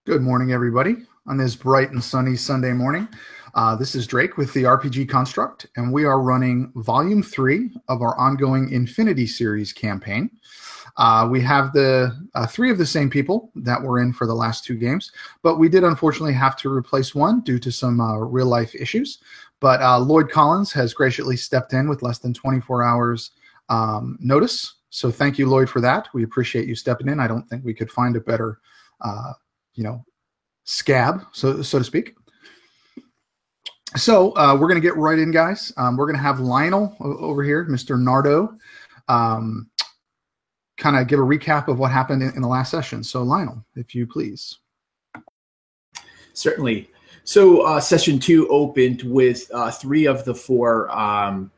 Good morning, everybody, on this bright and sunny Sunday morning. This is Drake with the RPG Construct, and we are running Volume 3 of our ongoing Infinity Series campaign. We have the three of the same people that were in for the last two games, but we did unfortunately have to replace one due to some real-life issues. But Lloyd Collins has graciously stepped in with less than 24 hours notice, so thank you, Lloyd, for that. We appreciate you stepping in. I don't think we could find a better scab, so to speak. So we're going to get right in, guys. We're going to have Lionel over here, Mr. Nardo, kind of give a recap of what happened in the last session. So Lionel, if you please. Certainly. So session 2 opened with 3 of the 4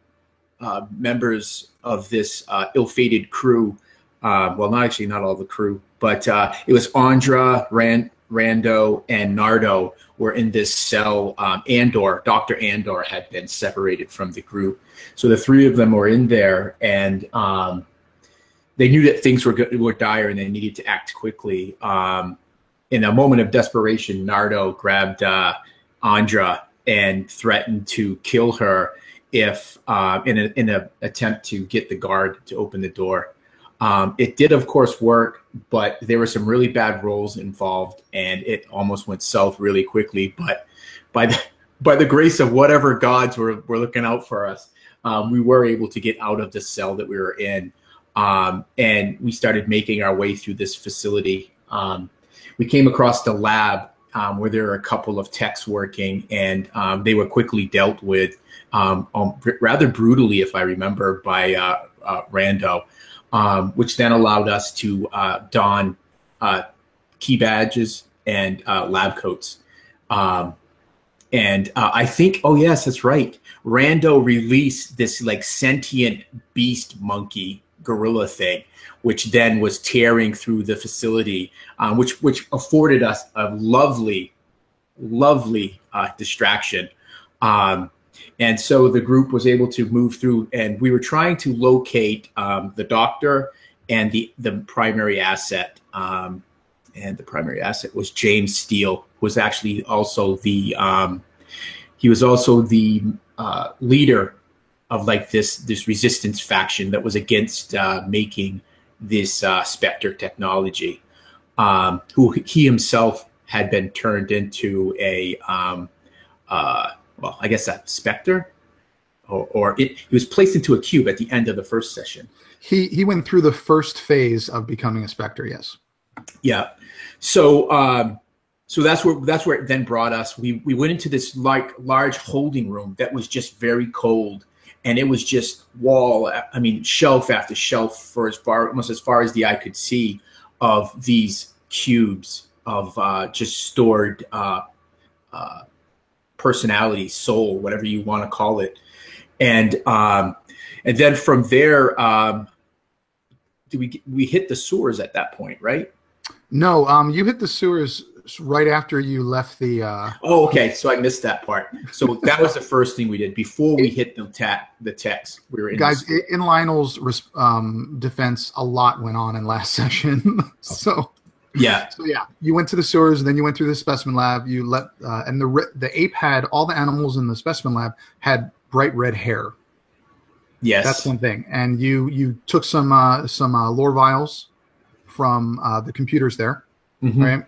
members of this ill-fated crew. Well, not all the crew, but it was Andra, Rando, and Nardo were in this cell. Dr. Andor had been separated from the group. So the 3 of them were in there, and they knew that things were dire and they needed to act quickly. In a moment of desperation, Nardo grabbed Andra and threatened to kill her if in an attempt to get the guard to open the door. It did, of course, work, but there were some really bad rolls involved, and it almost went south really quickly. But by the grace of whatever gods were looking out for us, we were able to get out of the cell that we were in, and we started making our way through this facility. We came across the lab where there were a couple of techs working, and they were quickly dealt with rather brutally, if I remember, by Rando. Which then allowed us to don key badges and lab coats. And I think, oh yes, that's right. Rando released this like sentient beast monkey gorilla thing, which then was tearing through the facility, which afforded us a lovely distraction. And so the group was able to move through, and we were trying to locate the doctor and the primary asset. And the primary asset was James Steele, who was actually also the leader of like this resistance faction that was against making this Spectre technology. Who he himself had been turned into a well, I guess a Spectre, or he was placed into a cube at the end of the first session. He went through the first phase of becoming a Spectre, yes. Yeah. So that's where it then brought us. We went into this large holding room that was just very cold, and it was just shelf after shelf for almost as far as the eye could see of these cubes of just stored personality, soul, whatever you want to call it, and then from there, we hit the sewers at that point, right? No, you hit the sewers right after you left the. Oh, okay. So I missed that part. So that was the first thing we did before we hit the techs. We were in guys in Lionel's defense. A lot went on in last session, so. Yeah. So yeah, you went to the sewers, and then you went through the specimen lab. You and the ape had all the animals in the specimen lab had bright red hair. Yes, that's one thing. And you took some lore vials from the computers there, right?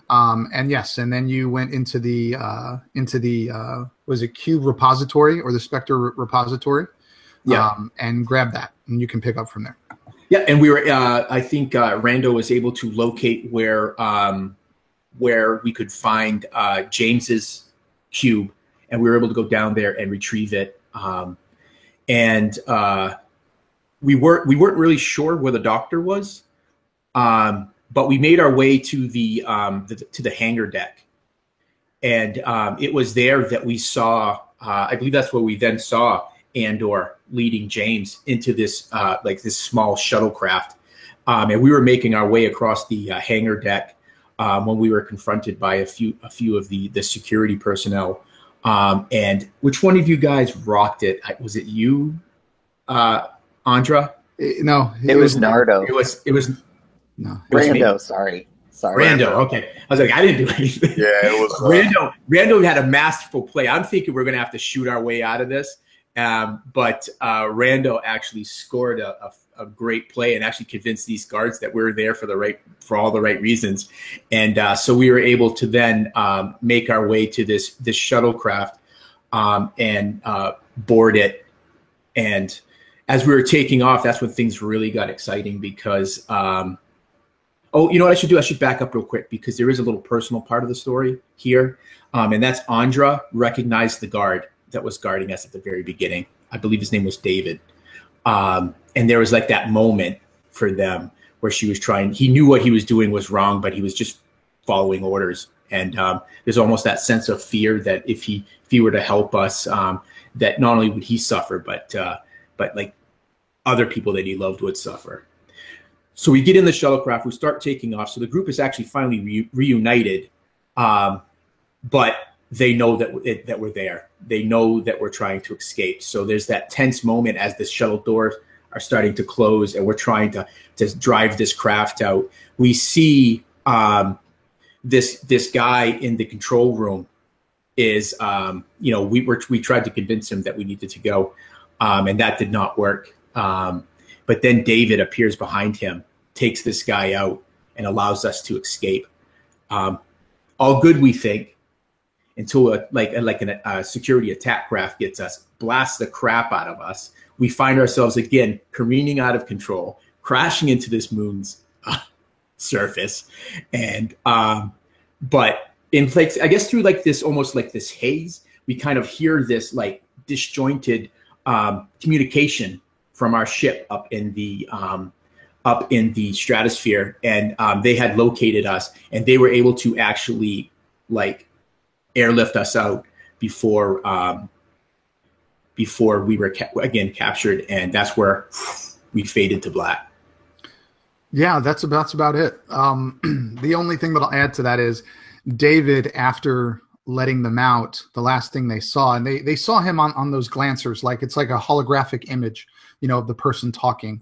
And yes, and then you went into the was it Cube repository or the Spectre repository? Yeah, and grab that, and you can pick up from there. Yeah, and we were. I think Rando was able to locate where we could find James's cube, and we were able to go down there and retrieve it. And we weren't really sure where the doctor was, but we made our way to the hangar deck, and it was there that we saw. I believe that's where we then saw Andor leading James into this this small shuttlecraft, and we were making our way across the hangar deck when we were confronted by a few of the security personnel. And which one of you guys rocked it? Was it you, Andra? No, it was Nardo. It was no. Rando. Sorry. Sorry. Rando. Okay. I was like, I didn't do anything. Yeah, it was Rando had a masterful play. I'm thinking we're going to have to shoot our way out of this. But Rando actually scored a great play and actually convinced these guards that we were there for all the right reasons. And so we were able to then make our way to this shuttlecraft and board it. And as we were taking off, that's when things really got exciting because oh, you know what I should do? I should back up real quick because there is a little personal part of the story here. And that's Andra recognized the guard that was guarding us at the very beginning. I believe his name was David. And there was like that moment for them where she was trying, he knew what he was doing was wrong, but he was just following orders. And there's almost that sense of fear that if he were to help us, that not only would he suffer, but like other people that he loved would suffer. So we get in the shuttlecraft, we start taking off. So the group is actually finally reunited, but they know that we're there. They know that we're trying to escape. So there's that tense moment as the shuttle doors are starting to close and we're trying to drive this craft out. We see this guy in the control room is, we tried to convince him that we needed to go, and that did not work. But then David appears behind him, takes this guy out, and allows us to escape. All good, we think, until a security attack craft gets us, blasts the crap out of us. We find ourselves again careening out of control, crashing into this moon's surface, and but in I guess through this almost like this haze, we kind of hear this like disjointed communication from our ship up in the stratosphere, and they had located us, and they were able to actually airlift us out before we were again captured, and that's where we faded to black. Yeah, that's about it. The only thing that I'll add to that is David, after letting them out, the last thing they saw, and they saw him on those glancers, like it's like a holographic image, of the person talking.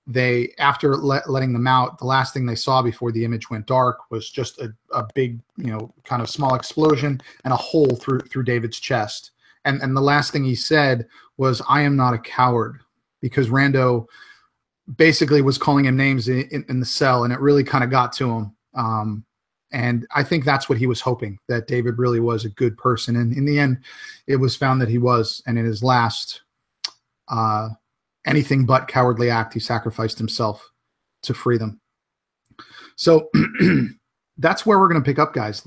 They, after letting them out, the last thing they saw before the image went dark was just a big, kind of small explosion and a hole through David's chest. And the last thing he said was, "I am not a coward," because Rando basically was calling him names in the cell, and it really kind of got to him. And I think that's what he was hoping, that David really was a good person. And in the end, it was found that he was. And in his last anything but cowardly act, he sacrificed himself to free them. So that's where we're going to pick up, guys.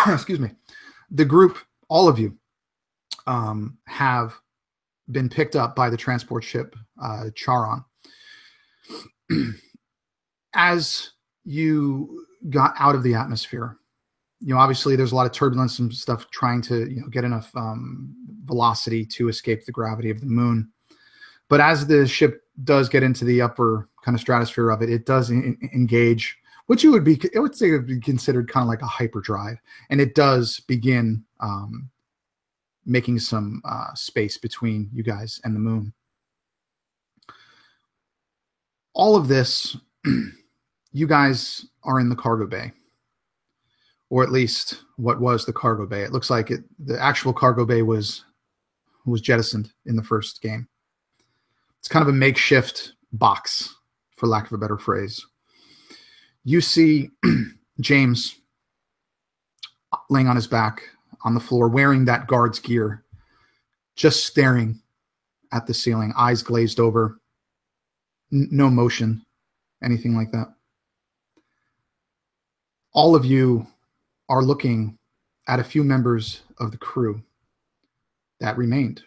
Excuse me, the group, all of you, have been picked up by the transport ship Charon. As you got out of the atmosphere, obviously there's a lot of turbulence and stuff trying to get enough velocity to escape the gravity of the moon. But as the ship does get into the upper kind of stratosphere of it, it does engage, which it would be considered kind of like a hyperdrive, and it does begin making some space between you guys and the moon. All of this, you guys are in the cargo bay, or at least what was the cargo bay. It looks like the actual cargo bay was jettisoned in the first game. It's kind of a makeshift box, for lack of a better phrase. You see James laying on his back on the floor, wearing that guard's gear, just staring at the ceiling, eyes glazed over, no motion, anything like that. All of you are looking at a few members of the crew that remained.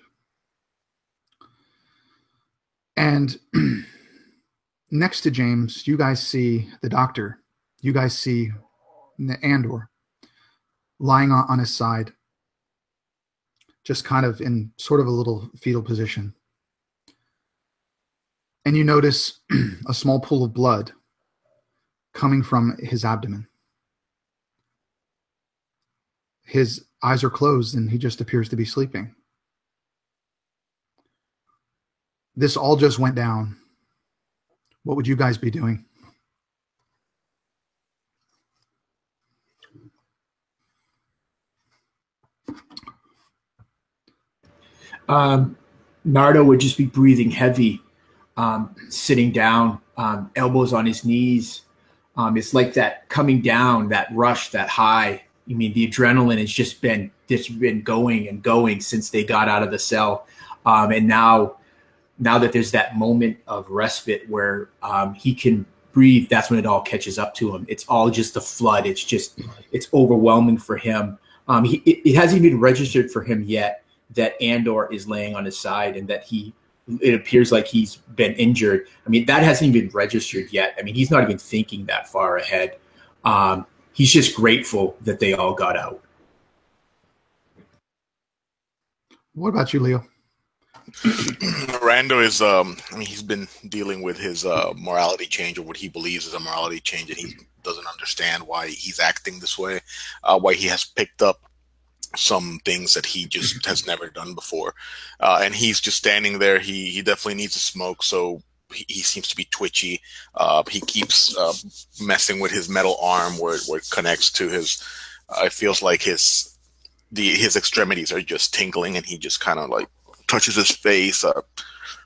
And next to James, you guys see the doctor. You guys see Andor lying on his side, just kind of in sort of a little fetal position. And you notice a small pool of blood coming from his abdomen. His eyes are closed and he just appears to be sleeping. This all just went down. What would you guys be doing? Nardo would just be breathing heavy, sitting down, elbows on his knees. It's like that coming down, that rush, that high. I mean, the adrenaline has just been going and going since they got out of the cell, and now that there's that moment of respite where he can breathe, that's when it all catches up to him. It's all just a flood. It's overwhelming for him. It hasn't even registered for him yet that Andor is laying on his side and that it appears like he's been injured. I mean, that hasn't even registered yet. I mean, he's not even thinking that far ahead. He's just grateful that they all got out. What about you, Leo? Rando is, he's been dealing with his morality change, or what he believes is a morality change, and he doesn't understand why he's acting this way, why he has picked up some things that he just has never done before. And he's just standing there. He definitely needs a smoke, so he seems to be twitchy. He keeps messing with his metal arm where it connects to his, it feels like his extremities are just tingling, and he just kind of like touches his face,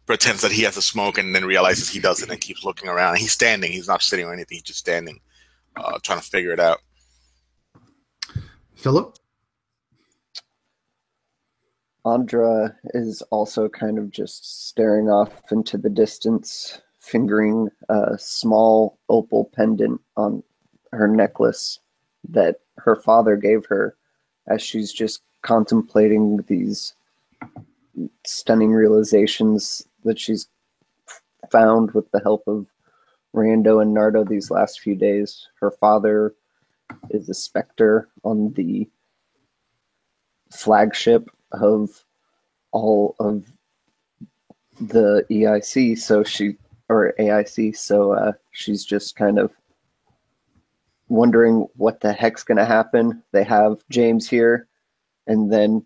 pretends that he has a smoke, and then realizes he doesn't and keeps looking around. He's standing. He's not sitting or anything. He's just standing, trying to figure it out. Philip? Andra is also kind of just staring off into the distance, fingering a small opal pendant on her necklace that her father gave her, as she's just contemplating these stunning realizations that she's found with the help of Rando and Nardo these last few days. Her father is a specter on the flagship of all of the AIC, so she's just kind of wondering what the heck's going to happen. They have James here, and then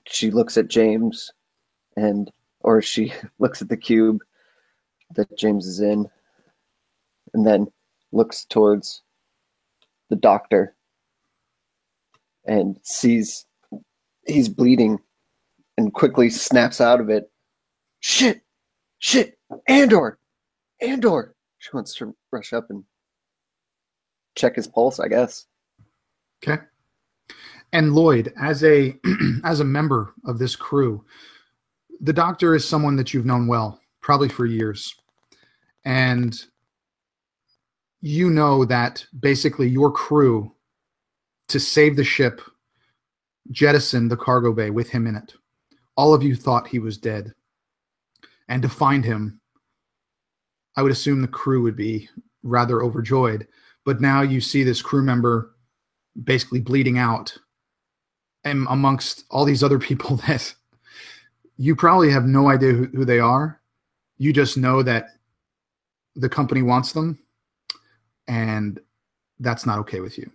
she looks at James, or she looks at the cube that James is in, and then looks towards the doctor and sees he's bleeding and quickly snaps out of it. Shit, Andor. She wants to rush up and check his pulse, I guess. Okay. And Lloyd, as a member of this crew, the doctor is someone that you've known well, probably for years. And you know that basically your crew, to save the ship, jettisoned the cargo bay with him in it. All of you thought he was dead. And to find him, I would assume the crew would be rather overjoyed. But now you see this crew member basically bleeding out, and amongst all these other people that you probably have no idea who they are. You just know that the company wants them, and that's not okay with you.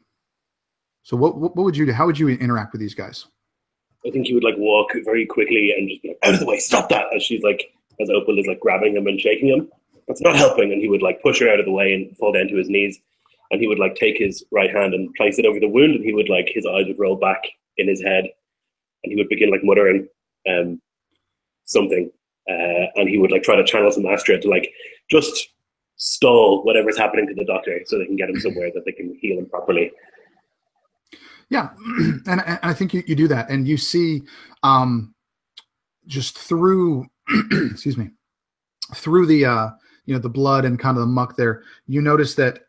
So what would you do? How would you interact with these guys? I think he would like walk very quickly and just be like, out of the way, stop that, as Opal is like grabbing him and shaking him. That's not helping. And he would like push her out of the way and fall down to his knees. And he would like take his right hand and place it over the wound, and he would like, his eyes would roll back in his head, and he would begin like muttering something. And he would like try to channel some Astra to like just stall whatever's happening to the doctor so they can get him somewhere that they can heal him properly. Yeah, and I think you do that, and you see just through, excuse me, through the the blood and kind of the muck there, you notice that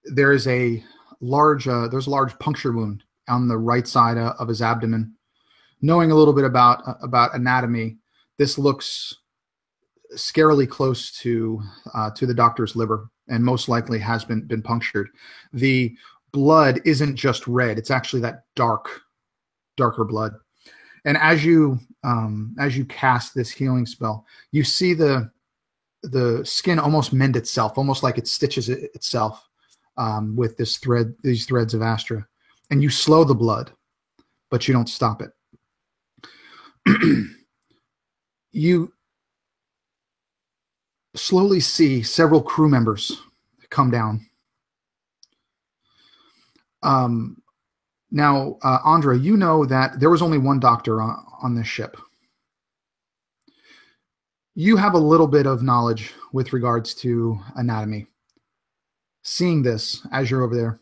there is a large puncture wound on the right side of his abdomen. Knowing a little bit about anatomy, this looks scarily close to the doctor's liver, and most likely has been punctured. The blood isn't just red; it's actually that darker blood. And as you cast this healing spell, you see the skin almost mend itself, almost like it stitches itself with these threads of Astra. And you slow the blood, but you don't stop it. You slowly see several crew members come down. Now, Andra, you know that there was only one doctor on this ship. You have a little bit of knowledge with regards to anatomy. Seeing this as you're over there,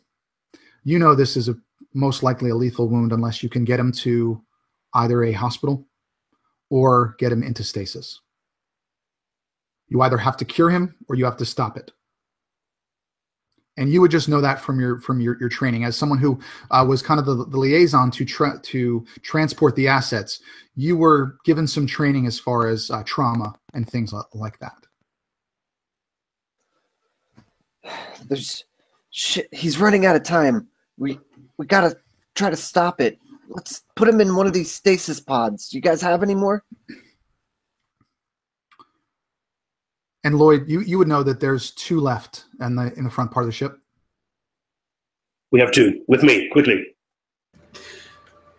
you know this is most likely a lethal wound unless you can get him to either a hospital or get him into stasis. You either have to cure him or you have to stop it. And you would just know that from your training as someone who was kind of the liaison to transport the assets. You were given some training as far as trauma and things like that. He's running out of time. We gotta try to stop it. Let's put him in one of these stasis pods. You guys have any more? And Lloyd, you would know that there's 2 left in the front part of the ship. We have 2 with me. Quickly.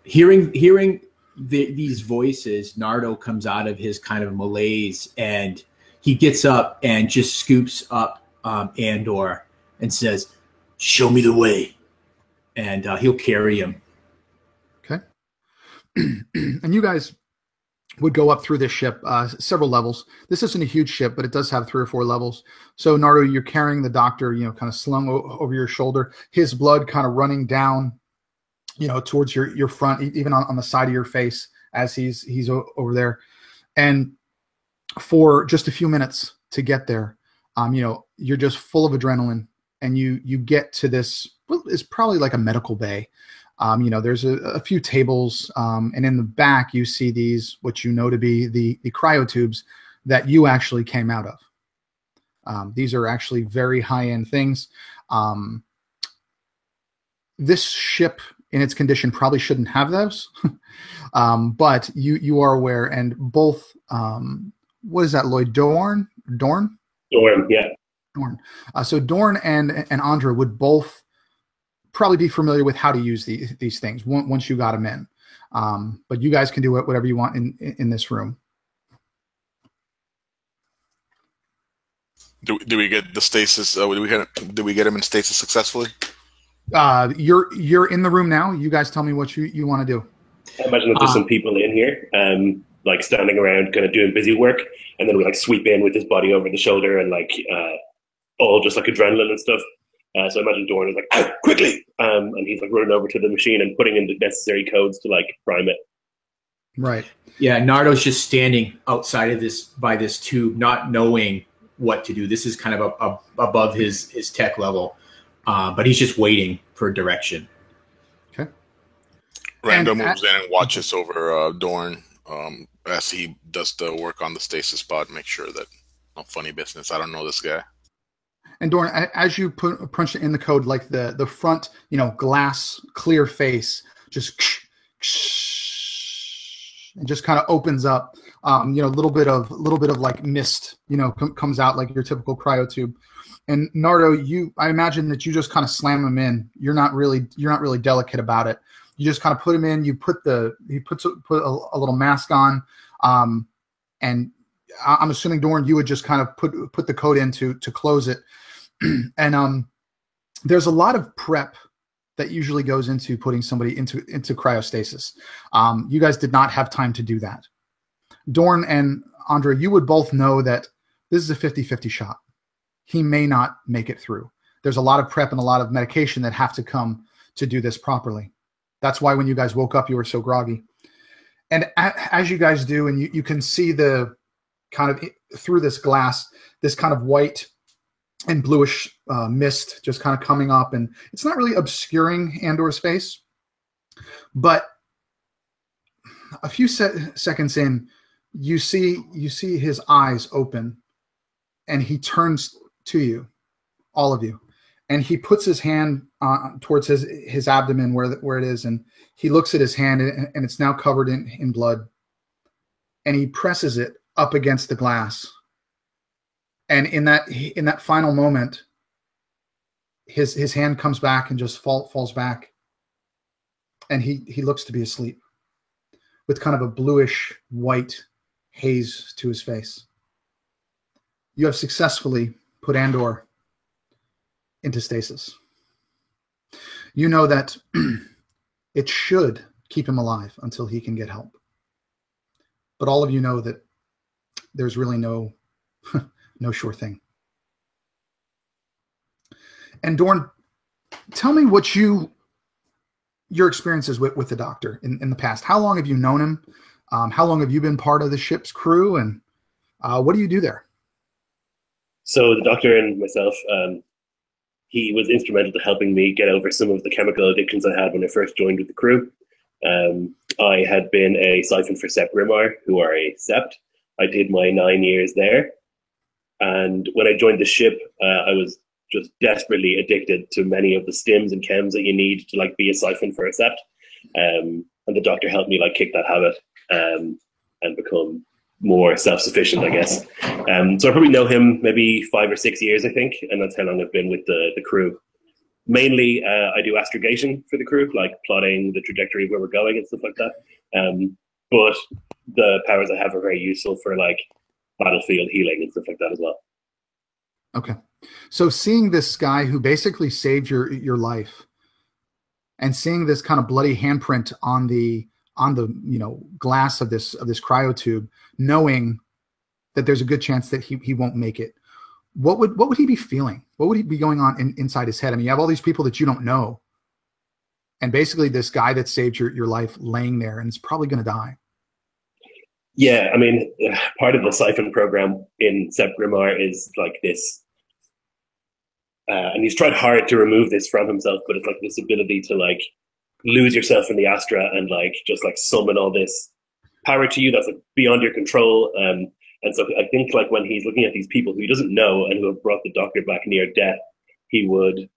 Hearing these voices, Nardo comes out of his kind of malaise, and he gets up and just scoops up Andor and says, "Show me the way," and he'll carry him. Okay. And you guys would go up through this ship, several levels. This isn't a huge ship, but it does have 3 or 4 levels. So Nardo, you're carrying the doctor, kind of slung over your shoulder, his blood kind of running down, towards your front, even on the side of your face as he's over there. And for just a few minutes to get there, you're just full of adrenaline, and you get to this, it's probably like a medical bay. There's a few tables, and in the back you see these, what you know to be the cryotubes that you actually came out of. These are actually very high-end things. This ship in its condition probably shouldn't have those, but you are aware, and both, what is that, Lloyd? Dorn, yeah. Dorn. So Dorn and Andra would both probably be familiar with how to use these things once you got them in. But you guys can do whatever you want in this room. Do we get the stasis? Do we get him in stasis successfully? You're in the room now. You guys tell me what you want to do. I imagine that there's some people in here, like standing around, kind of doing busy work, and then we sweep in with his body over the shoulder and all just adrenaline and stuff. So I imagine Dorn is "Ow, quickly!" And he's running over to the machine and putting in the necessary codes to prime it. Right. Yeah, Nardo's just standing outside of this tube, not knowing what to do. This is kind of above his tech level, but he's just waiting for direction. Okay. Rando moves in and watches over Dorn as he does the work on the stasis pod. Make sure that no funny business. I don't know this guy. And Dorn, as you punch in the code, the front, glass clear face just and just kind of opens up. A little bit of mist, comes out like your typical cryotube. And Nardo, I imagine that you just kind of slam him in. You're not really delicate about it. You just kind of put him in. You put a little mask on, and I'm assuming Dorn, you would just kind of put the code in to close it. And there's a lot of prep that usually goes into putting somebody into cryostasis. You guys did not have time to do that. Dorn and Andra, you would both know that this is a 50-50 shot. He may not make it through. There's a lot of prep and a lot of medication that have to come to do this properly. That's why when you guys woke up, you were so groggy. And as you guys do, and you can see the kind of through this glass, this kind of white and bluish mist just kind of coming up, and it's not really obscuring Andor's face, but a few seconds in, you see his eyes open, and he turns to you, all of you, and he puts his hand towards his abdomen where it is, and he looks at his hand, and it's now covered in blood, and he presses it up against the glass. And in that final moment, his hand comes back and just falls back, and he looks to be asleep with kind of a bluish white haze to his face. You have successfully put Andor into stasis. You know that it should keep him alive until he can get help. But all of you know that there's really no sure thing. And Dorn, tell me what your experiences with the doctor in the past. How long have you known him? How long have you been part of the ship's crew? And what do you do there? So the doctor and myself, he was instrumental to helping me get over some of the chemical addictions I had when I first joined with the crew. I had been a siphon for Sept Grimar, who are a Sept. I did my 9 years there. And when I joined the ship, I was just desperately addicted to many of the stims and chems that you need to like be a siphon for a Sept. And the doctor helped me like kick that habit and become more self-sufficient, I guess. So I probably know him maybe 5 or 6 years, I think, and that's how long I've been with the crew. Mainly, I do astrogation for the crew, like plotting the trajectory of where we're going and stuff like that. But the powers I have are very useful for like battlefield healing and stuff like that as well. Okay. So seeing this guy who basically saved your life and seeing this kind of bloody handprint on the glass of this cryotube, knowing that there's a good chance that he won't make it, what would he be feeling? What would he be going on inside his head? I mean, you have all these people that you don't know, and basically this guy that saved your life laying there and is probably going to die. Yeah, I mean, part of the siphon program in Sept Grimar is like this, and he's tried hard to remove this from himself, but it's like this ability to like lose yourself in the Astra and like just like summon all this power to you that's like beyond your control. And so I think like when he's looking at these people who he doesn't know and who have brought the doctor back near death, he would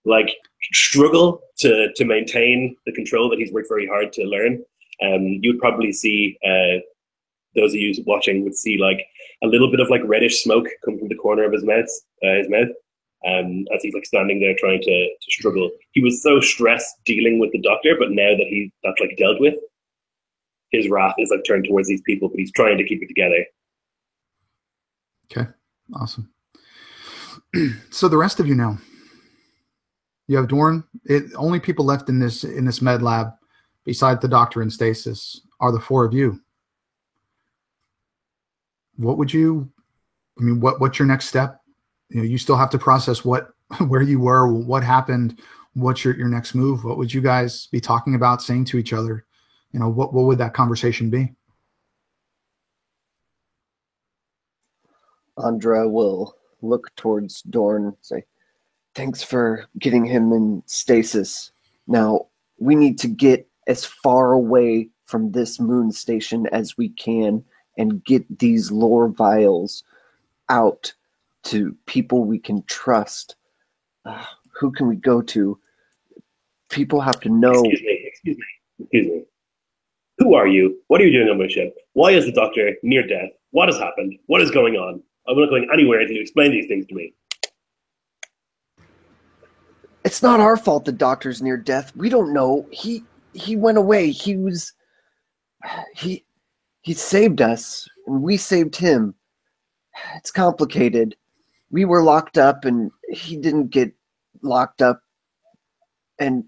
like struggle to maintain the control that he's worked very hard to learn. You'd probably see, those of you watching would see like a little bit of like reddish smoke come from the corner of his mouth, as he's like standing there trying to struggle. He was so stressed dealing with the doctor, but now that that's like dealt with, his wrath is like turned towards these people, but he's trying to keep it together. Okay, awesome. So the rest of you know. You have Dorn. Only people left in this med lab, besides the doctor in stasis, are the four of you. What would you? I mean, what's your next step? You know, you still have to process where you were, what happened, what's your next move. What would you guys be talking about, saying to each other? You know, what would that conversation be? Andra will look towards Dorn and say, "Thanks for getting him in stasis. Now, we need to get as far away from this moon station as we can and get these lore vials out to people we can trust. Who can we go to? People have to know." Excuse me. Who are you? What are you doing on my ship? Why is the doctor near death? What has happened? What is going on? I'm not going anywhere until you explain these things to me. It's not our fault the doctor's near death. We don't know. He went away. He saved us, and we saved him. It's complicated. We were locked up, and he didn't get locked up. And,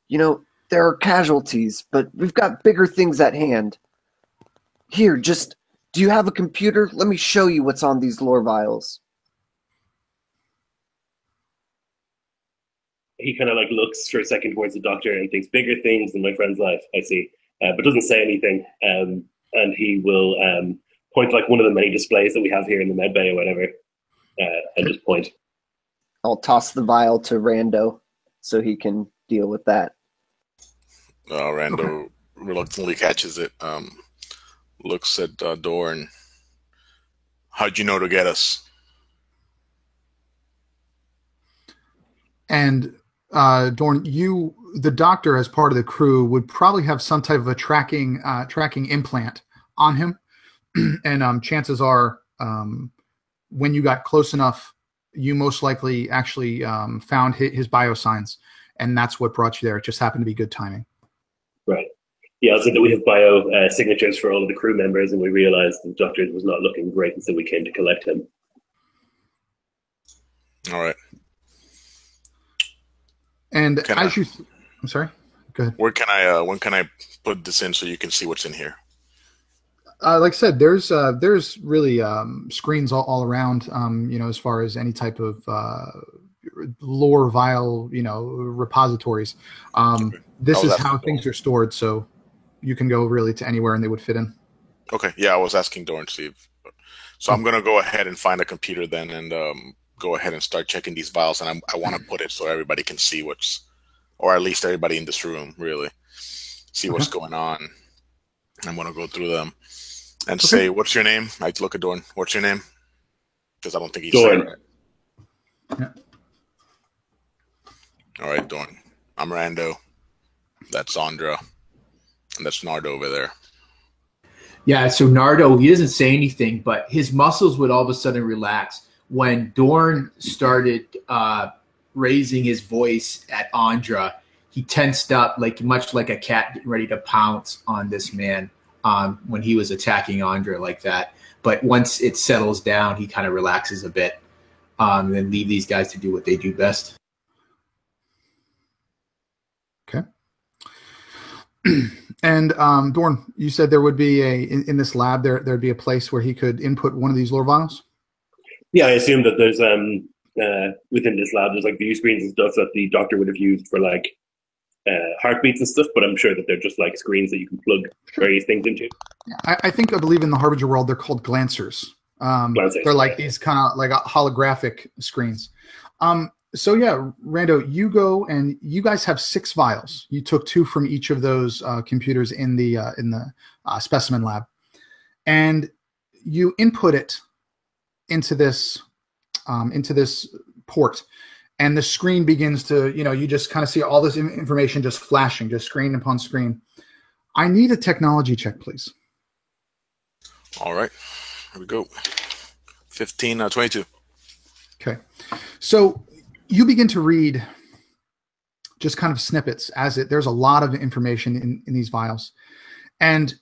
you know, there are casualties, but we've got bigger things at hand. Here, do you have a computer? Let me show you what's on these lore vials. He kind of like looks for a second towards the doctor and thinks, bigger things than my friend's life, I see, but doesn't say anything. And he will point to like one of the many displays that we have here in the med bay or whatever, and just point. I'll toss the vial to Rando so he can deal with that. Rando reluctantly catches it, looks at Dorn. How'd you know to get us? And Dorn, the doctor, as part of the crew, would probably have some type of a tracking implant on him, and chances are, when you got close enough, you most likely actually found his biosigns, and that's what brought you there. It just happened to be good timing. Right. Yeah, I said that we have bio signatures for all of the crew members, and we realized the doctor was not looking great, and so we came to collect him. All right. And I'm sorry. Go ahead. When can I put this in so you can see what's in here? Like I said, there's really screens all around. As far as any type of lore vial, repositories. This is how things are stored, so you can go really to anywhere and they would fit in. Okay, yeah, I was asking Doran, Steve. So I'm gonna go ahead and find a computer then, and go ahead and start checking these files. And I want to put it so everybody can see or at least everybody in this room really see what's going on. I'm gonna go through them and say, "What's your name?" I look at Doran. What's your name? Because I don't think he's Doran. said it right. Yeah. All right, Doran. I'm Rando. That's Andra, and that's Nardo over there. Yeah, so Nardo, he doesn't say anything, but his muscles would all of a sudden relax when Dorn started raising his voice at Andra. He tensed up much like a cat getting ready to pounce on this man when he was attacking Andra like that. But once it settles down, he kind of relaxes a bit and then leave these guys to do what they do best. Okay. And Dorn, you said there would be in this lab there'd be a place where he could input one of these lore vials? Yeah, I assume that there's within this lab there's view screens and stuff that the doctor would have used for heartbeats and stuff, but I'm sure that they're just screens that you can plug various things into. I believe in the Harbinger world they're called glancers. They're these kind of holographic screens. So yeah, Rando, you go and you guys have 6 vials. You took 2 from each of those computers in the specimen lab, and you input it into this port, and the screen begins to you just kind of see all this information just flashing, just screen upon screen. I need a technology check, please. All right, here we go. 22. Okay, so you begin to read just kind of snippets there's a lot of information in these vials. And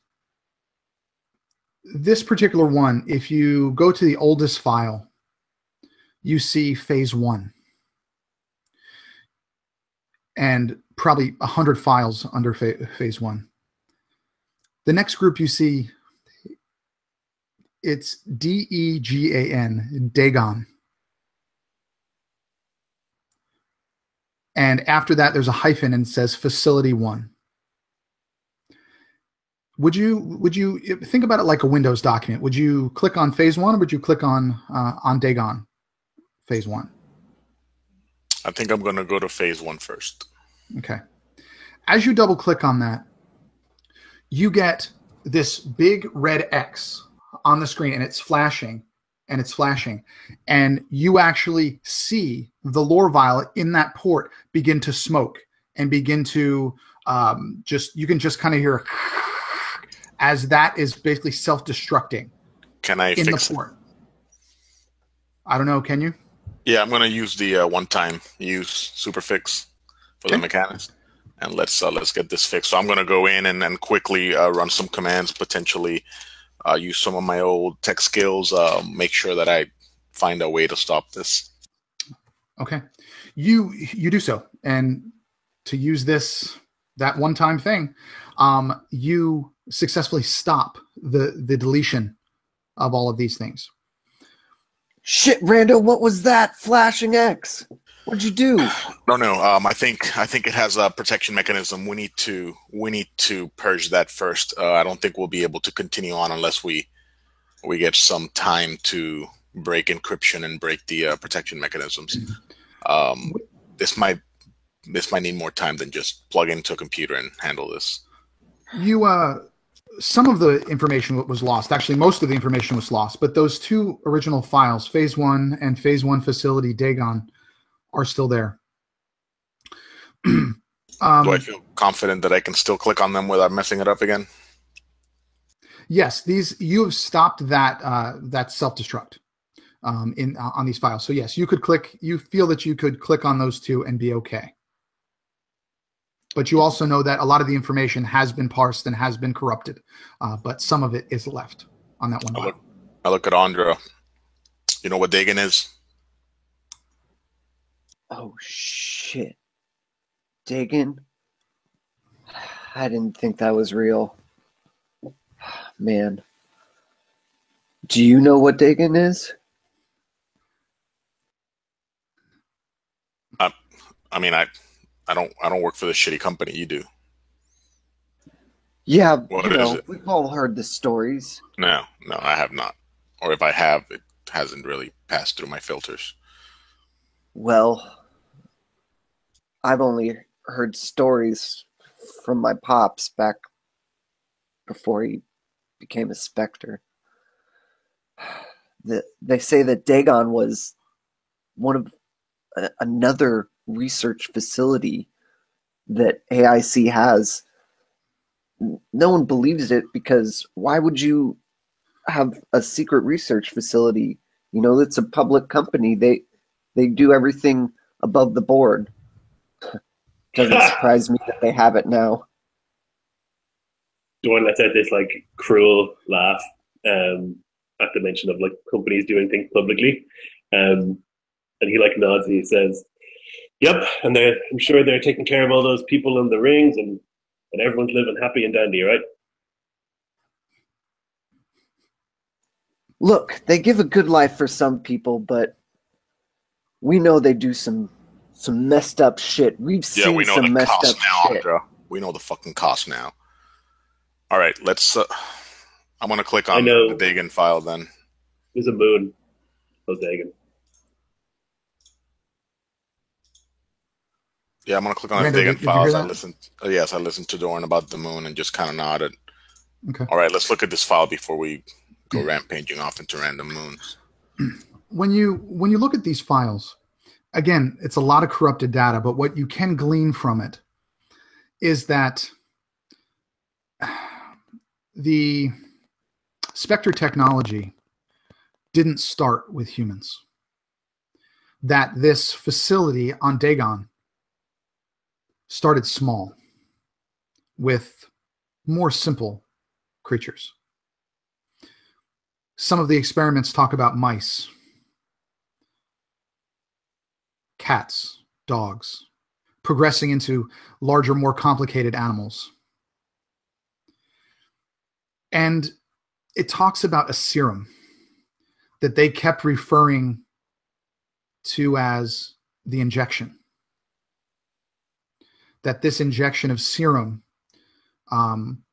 this particular one, if you go to the oldest file, you see phase 1 and probably 100 files under phase 1. The next group you see, it's DEGAN, Dagon. And after that, there's a hyphen and it says Facility 1. Would you think about it like a Windows document? Would you click on phase 1 or would you click on Dagon phase 1? I think I'm going to go to phase 1 first. Okay. As you double click on that, you get this big red X on the screen, and it's flashing. And you actually see the lore vial in that port begin to smoke and begin to you can just kind of hear as that is basically self-destructing. Can I in fix the port? I don't know. Can you? Yeah, I'm going to use the one-time use super fix for the mechanics, and let's get this fixed. So I'm going to go in and then quickly run some commands, potentially use some of my old tech skills, make sure that I find a way to stop this. Okay, you do so, and to use that one-time thing, you successfully stop the deletion of all of these things. Shit, Rando, what was that flashing X? What'd you do? No. I think it has a protection mechanism. We need to purge that first. I don't think we'll be able to continue on unless we get some time to break encryption and break the protection mechanisms. This might need more time than just plug into a computer and handle this. Some of the information was lost. Actually, most of the information was lost. But those 2 original files, phase 1 and phase 1 facility Dagon, are still there. Do I feel confident that I can still click on them without messing it up again? Yes, you have stopped that self-destruct on these files. So yes, you could click. You feel that you could click on those 2 and be okay. But you also know that a lot of the information has been parsed and has been corrupted, but some of it is left on that one. I look at Andra. You know what Dagon is? Oh, shit. Dagon? I didn't think that was real. Man. Do you know what Dagon is? I mean, I don't work for this shitty company. You do. Yeah, What is it? we've all heard the stories. No, I have not. Or if I have, it hasn't really passed through my filters. Well, I've only heard stories from my pops back before he became a specter. They say that Dagon was one of another research facility that AIC has. No one believes it because why would you have a secret research facility? It's a public company. They do everything above the board. Doesn't surprise me that they have it now. Dorn lets out this like cruel laugh at the mention of like companies doing things publicly, and he like nods and he says, "Yep," and I'm sure they're taking care of all those people in the rings, and everyone's living happy and dandy, right? Look, they give a good life for some people, but we know they do some messed up shit. We've seen we know some the messed cost up now, shit. Andra. We know the fucking cost now. All right, let's. I'm gonna click on the Dagon file then. There's a moon. Oh, Dagon. Yeah, I'm gonna click on the Dagon files. I listened to Dorn about the moon and just kind of nodded. Okay. All right, let's look at this file before we go rampaging off into random moons. When you look at these files, again, it's a lot of corrupted data, but what you can glean from it is that the Spectre technology didn't start with humans. That this facility on Dagon started small with more simple creatures. Some of the experiments talk about mice, cats, dogs, progressing into larger, more complicated animals. And it talks about a serum that they kept referring to as the injection. That this injection of serum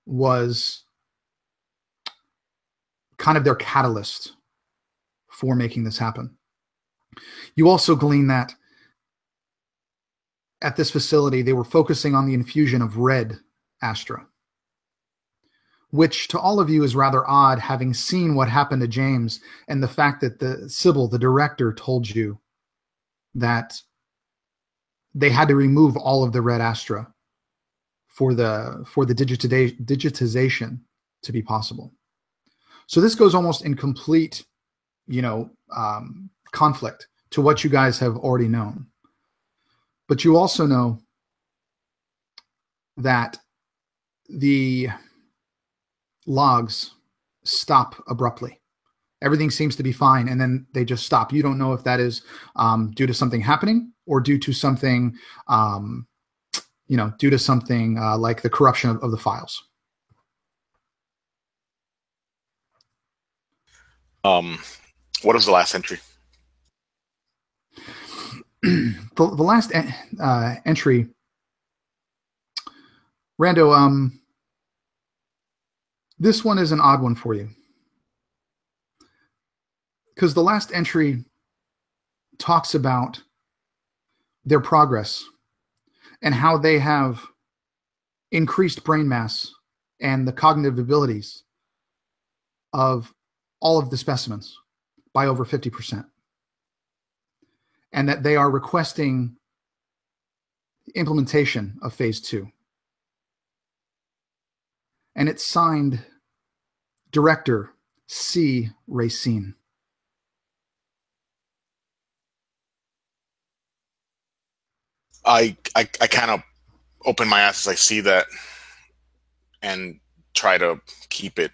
was kind of their catalyst for making this happen. You also glean that at this facility, they were focusing on the infusion of red Astra, which to all of you is rather odd, having seen what happened to James and the fact that Sybil, the director, told you that they had to remove all of the red Astra for the digitization to be possible. So this goes almost in complete, conflict to what you guys have already known. But you also know that the logs stop abruptly. Everything seems to be fine, and then they just stop. You don't know if that is due to something happening or due to something, due to something like the corruption of the files. What was the last entry? The last entry, Rando, this one is an odd one for you. Because the last entry talks about their progress and how they have increased brain mass and the cognitive abilities of all of the specimens by over 50%. And that they are requesting implementation of phase 2. And it's signed Director C. Racine. I kind of open my eyes as I see that and try to keep it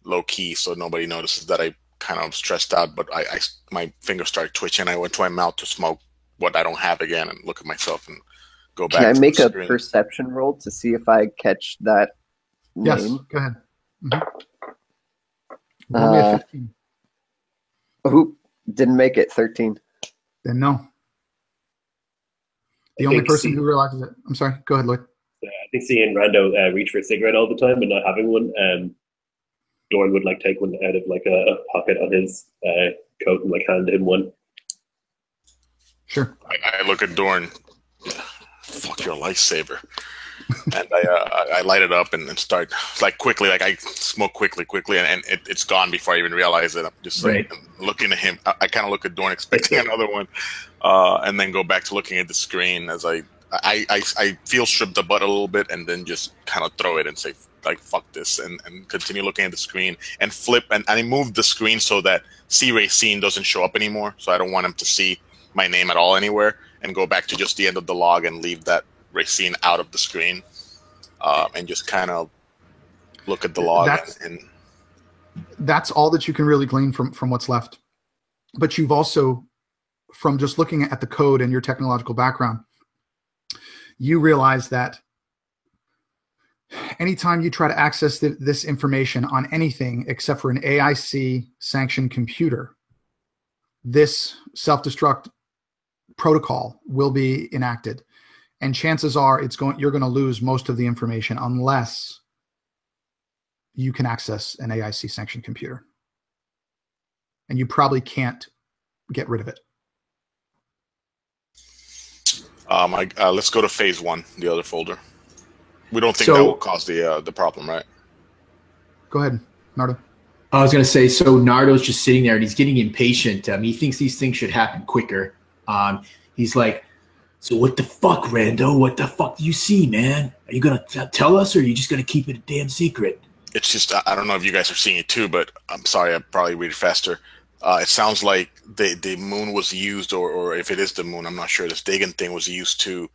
low key so nobody notices that I kind of stressed out, but my fingers started twitching. I went to my mouth to smoke what I don't have again and look at myself and go back. Can I to make the a screen. perception roll to see if I catch that Yes, name? go ahead. Roll me a 15. Oop, didn't make it. 13. Then no. The I only think person C- who realizes it. I'm sorry. Go ahead, Lloyd. I think seeing Rando reach for a cigarette all the time and not having one, Dorn would like take one out of like a pocket on his coat and like hand him one. Sure. I look at Dorn. Fuck your lifesaver. And I light it up and start like quickly, like I smoke quickly, and it's gone before I even realize it. I'm just like looking at him. I kind of look at Dorn expecting another one, and then go back to looking at the screen as I feel stripped the butt a little bit, and then just kind of throw it and say like fuck this, and continue looking at the screen and flip, and I move the screen so that C. Racine doesn't show up anymore. So I don't want him to see my name at all anywhere, and go back to just the end of the log and leave that Racine out of the screen, and just kind of look at the log. That's all that you can really glean from what's left. But you've also, from just looking at the code and your technological background, you realize that anytime you try to access this information on anything except for an AIC sanctioned computer, this self-destruct protocol will be enacted, and chances are you're going to lose most of the information unless you can access an AIC sanctioned computer, and you probably can't get rid of it. Let's go to phase 1, the other folder. We don't think that will cause the problem, right? Go ahead, Nardo. I was going to say, so Nardo's just sitting there and he's getting impatient. He thinks these things should happen quicker. He's like, so what the fuck, Rando? What the fuck do you see, man? Are you going to tell us, or are you just going to keep it a damn secret? It's just, I don't know if you guys are seeing it too, but I'm sorry, I probably read it faster. It sounds like the moon was used, or if it is the moon, I'm not sure. This Dagon thing was used to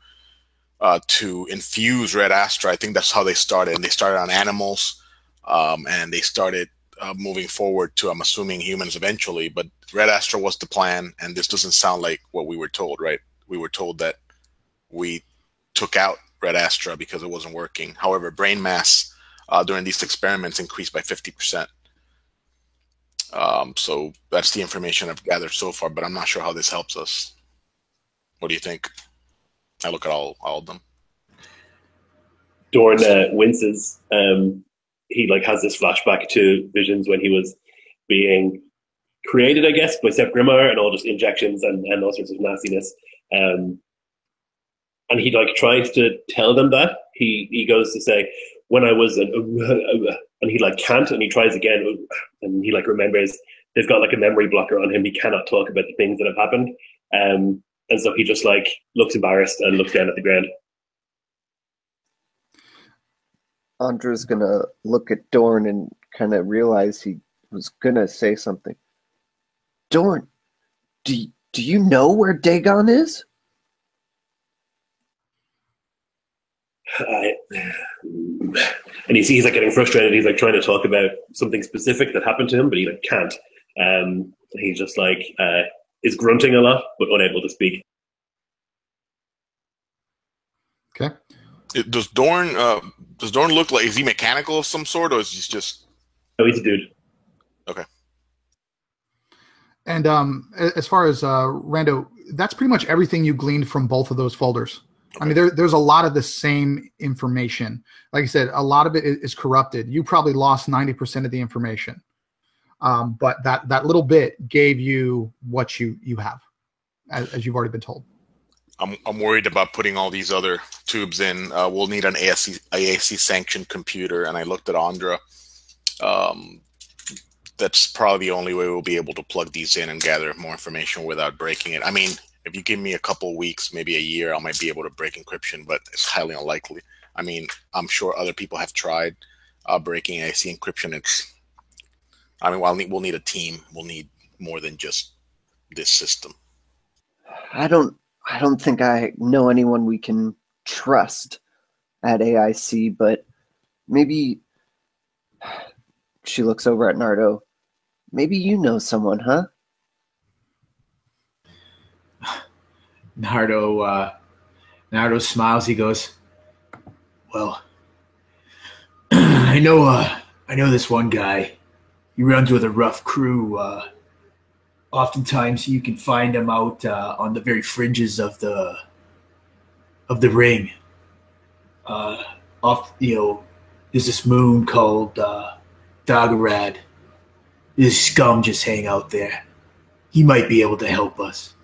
infuse Red Astra. I think that's how they started. And they started on animals, and they started moving forward to, I'm assuming, humans eventually. But Red Astra was the plan, and this doesn't sound like what we were told, right? We were told that we took out Red Astra because it wasn't working. However, brain mass during these experiments increased by 50%. So that's the information I've gathered so far, but I'm not sure how this helps us. What do you think? I look at all of them. Dorn winces. He like has this flashback to visions when he was being created, I guess, by Sepp Grimar, and all just injections and all sorts of nastiness. And he like tries to tell them that. He goes to say, when I was and he like can't, and he tries again, and he like remembers they've got like a memory blocker on him. He cannot talk about the things that have happened. And so he just like looks embarrassed and looks down at the ground. Andra's gonna look at Dorn and kind of realize he was gonna say something. Dorn, do you know where Dagon is? And he's like getting frustrated. He's like trying to talk about something specific that happened to him, but he like can't. He just like is grunting a lot, but unable to speak. Okay. Does Dorn look like, is he mechanical of some sort, or is he just? Oh, he's a dude. Okay. And as far as Rando, that's pretty much everything you gleaned from both of those folders. Okay. I mean, there's a lot of the same information. Like I said, a lot of it is corrupted. You probably lost 90% of the information, but that little bit gave you what you have, as you've already been told. I'm worried about putting all these other tubes in. We'll need an AAC sanctioned computer, and I looked at Andra. That's probably the only way we'll be able to plug these in and gather more information without breaking it. I mean, if you give me a couple of weeks, maybe a year, I might be able to break encryption, but it's highly unlikely. I mean, I'm sure other people have tried breaking AAC encryption. We'll need a team. We'll need more than just this system. I don't think I know anyone we can trust at AIC, but maybe she looks over at Nardo. Maybe you know someone, huh? Nardo Naruto smiles. He goes, "Well, I know this one guy. He runs with a rough crew. Oftentimes, you can find him out on the very fringes of the ring. There's this moon called Dagorad. This scum just hang out there. He might be able to help us.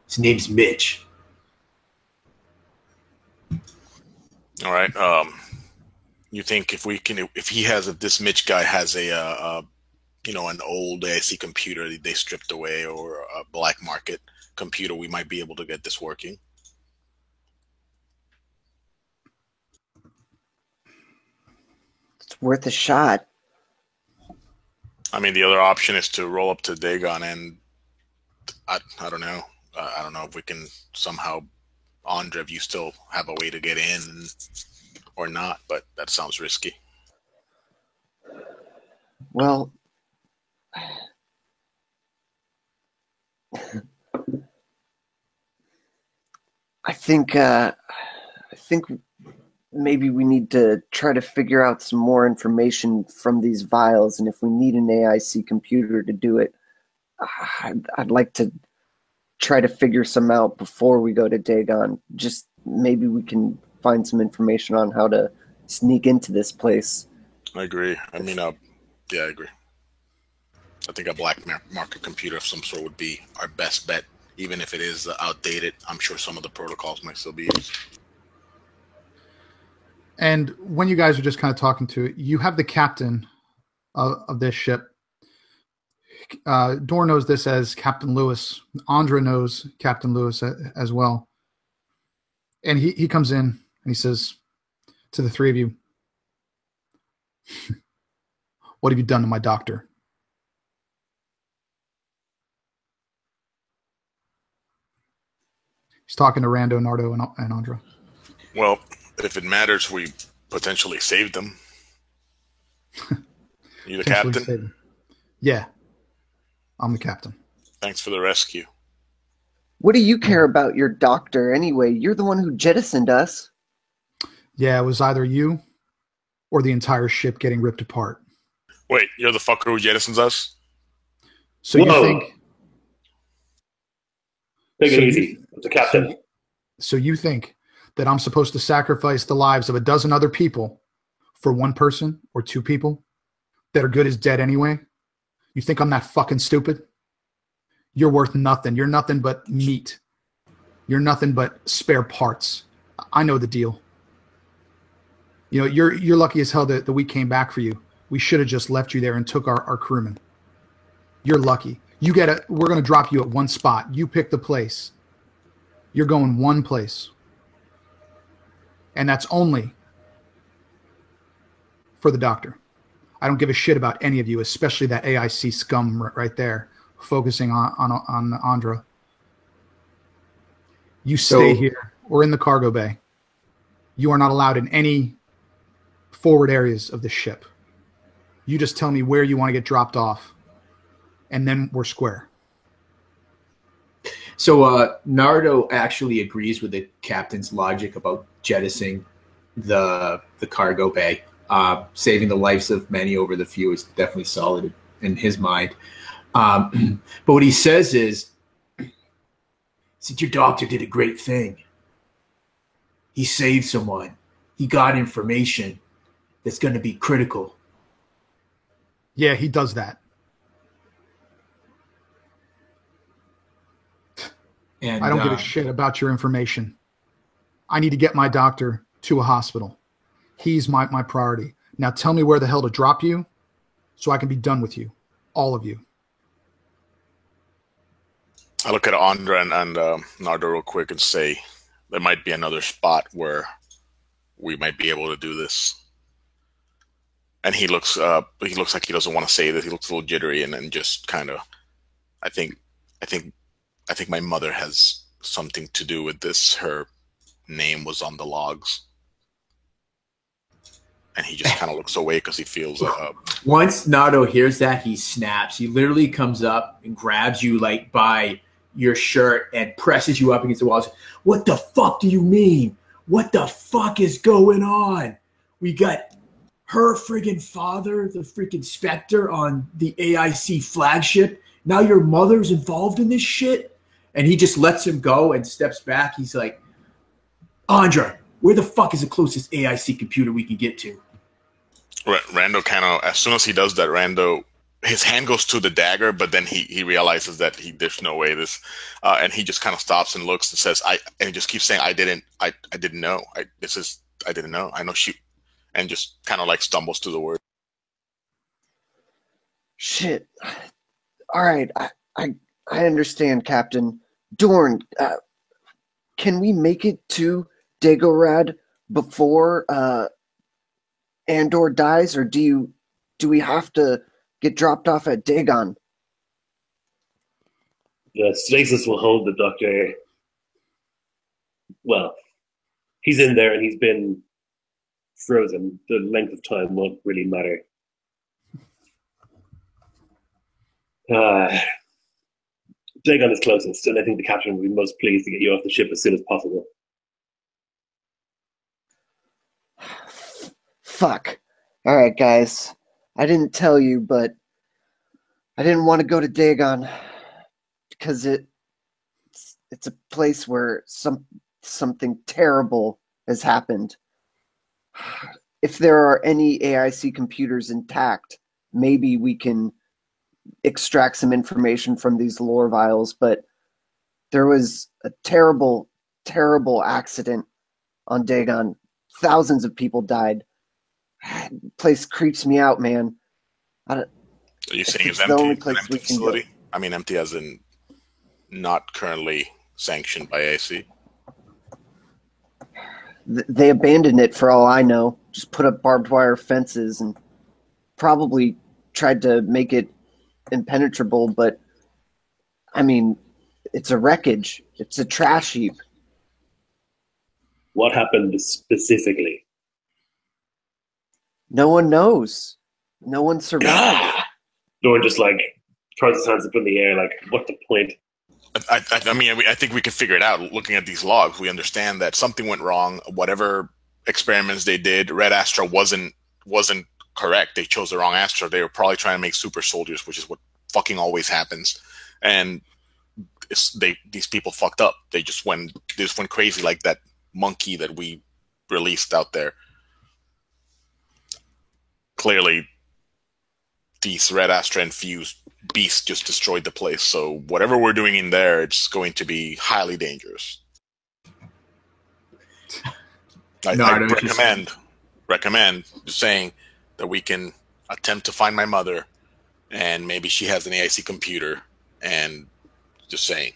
His name's Mitch." All right. You think if this Mitch guy has an old AIC computer they stripped away, or a black market computer, we might be able to get this working? It's worth a shot. I mean, the other option is to roll up to Dagon, and I don't know. I don't know if we can somehow, Andre, if you still have a way to get in or not, but that sounds risky. Well, I think maybe we need to try to figure out some more information from these vials, and if we need an AIC computer to do it, I'd like to try to figure some out before we go to Dagon. Just maybe we can find some information on how to sneak into this place. I agree. I mean, yeah, I agree. I think a black market computer of some sort would be our best bet, even if it is outdated. I'm sure some of the protocols might still be used. And when you guys are just kind of talking to it, you have the captain of this ship. Dor knows this as Captain Lewis. Andra knows Captain Lewis as well. And he comes in and he says to the three of you, "What have you done to my doctor?" He's talking to Rando, Nardo, and Andra. Well, if it matters, we potentially saved them. You the captain? Yeah. I'm the captain. Thanks for the rescue. What do you care about your doctor anyway? You're the one who jettisoned us. Yeah, it was either you or the entire ship getting ripped apart. Wait, you're the fucker who jettisons us? So Whoa. you think... Take it easy. It's a captain. So you think that I'm supposed to sacrifice the lives of a dozen other people for one person or two people that are good as dead anyway? You think I'm that fucking stupid? You're worth nothing. You're nothing but meat. You're nothing but spare parts. I know the deal. You know, you're lucky as hell that we came back for you. We should have just left you there and took our crewmen. You're lucky. We're going to drop you at one spot. You pick the place. You're going one place. And that's only for the doctor. I don't give a shit about any of you, especially that AIC scum right there, focusing on Andra. You stay here or in the cargo bay. You are not allowed in any forward areas of the ship. You just tell me where you want to get dropped off, and then we're square. So Nardo actually agrees with the captain's logic about jettisoning the cargo bay. Saving the lives of many over the few is definitely solid in his mind. But what he says is, your doctor did a great thing. He saved someone. He got information that's going to be critical. Yeah, he does that. And I don't give a shit about your information. I need to get my doctor to a hospital. He's my priority. Now tell me where the hell to drop you so I can be done with you. All of you. I look at Andra and Nardo real quick and say, there might be another spot where we might be able to do this. And he looks like he doesn't want to say this. He looks a little jittery and just kind of, I think my mother has something to do with this. Her name was on the logs. And he just kind of looks away because he feels... Once Nardo hears that, he snaps. He literally comes up and grabs you like by your shirt and presses you up against the walls. What the fuck do you mean? What the fuck is going on? We got her friggin' father, the freaking Spectre, on the AIC flagship. Now your mother's involved in this shit? And he just lets him go and steps back. He's like, Andra, where the fuck is the closest AIC computer we can get to? Rando kind of, as soon as he does that, Rando, his hand goes to the dagger, but then he realizes that there's no way this, and he just kind of stops and looks and says, and he just keeps saying, I didn't know. I didn't know. I know she, and just kind of like stumbles to the word. Shit. All right. I understand, Captain. Dorn, can we make it to Dagorad before Andor dies, or do we have to get dropped off at Dagon? The stasis will hold the Doctor. Well, he's in there and he's been frozen. The length of time won't really matter. Dagon is closest, and I think the captain will be most pleased to get you off the ship as soon as possible. Fuck. All right, guys. I didn't tell you, but I didn't want to go to Dagon because it's a place where something terrible has happened. If there are any AIC computers intact, maybe we can extract some information from these lore vials, but there was a terrible, terrible accident on Dagon. Thousands of people died. The place creeps me out, man. Are you saying it's empty? An empty facility? I mean, empty as in not currently sanctioned by AC. They abandoned it for all I know. Just put up barbed wire fences and probably tried to make it impenetrable, but I mean, it's a wreckage. It's a trash heap. What happened specifically? No one knows. No one survived. Dorn just like throws his hands up in the air, like, what's the point? I mean, I think we can figure it out. Looking at these logs, we understand that something went wrong. Whatever experiments they did, Red Astra wasn't correct. They chose the wrong Astra. They were probably trying to make super soldiers, which is what fucking always happens. And these people fucked up. They just went crazy, like that monkey that we released out there. Clearly, these Red Astra infused beasts just destroyed the place. So whatever we're doing in there, it's going to be highly dangerous. I recommend saying that we can attempt to find my mother, and maybe she has an AIC computer, and just saying.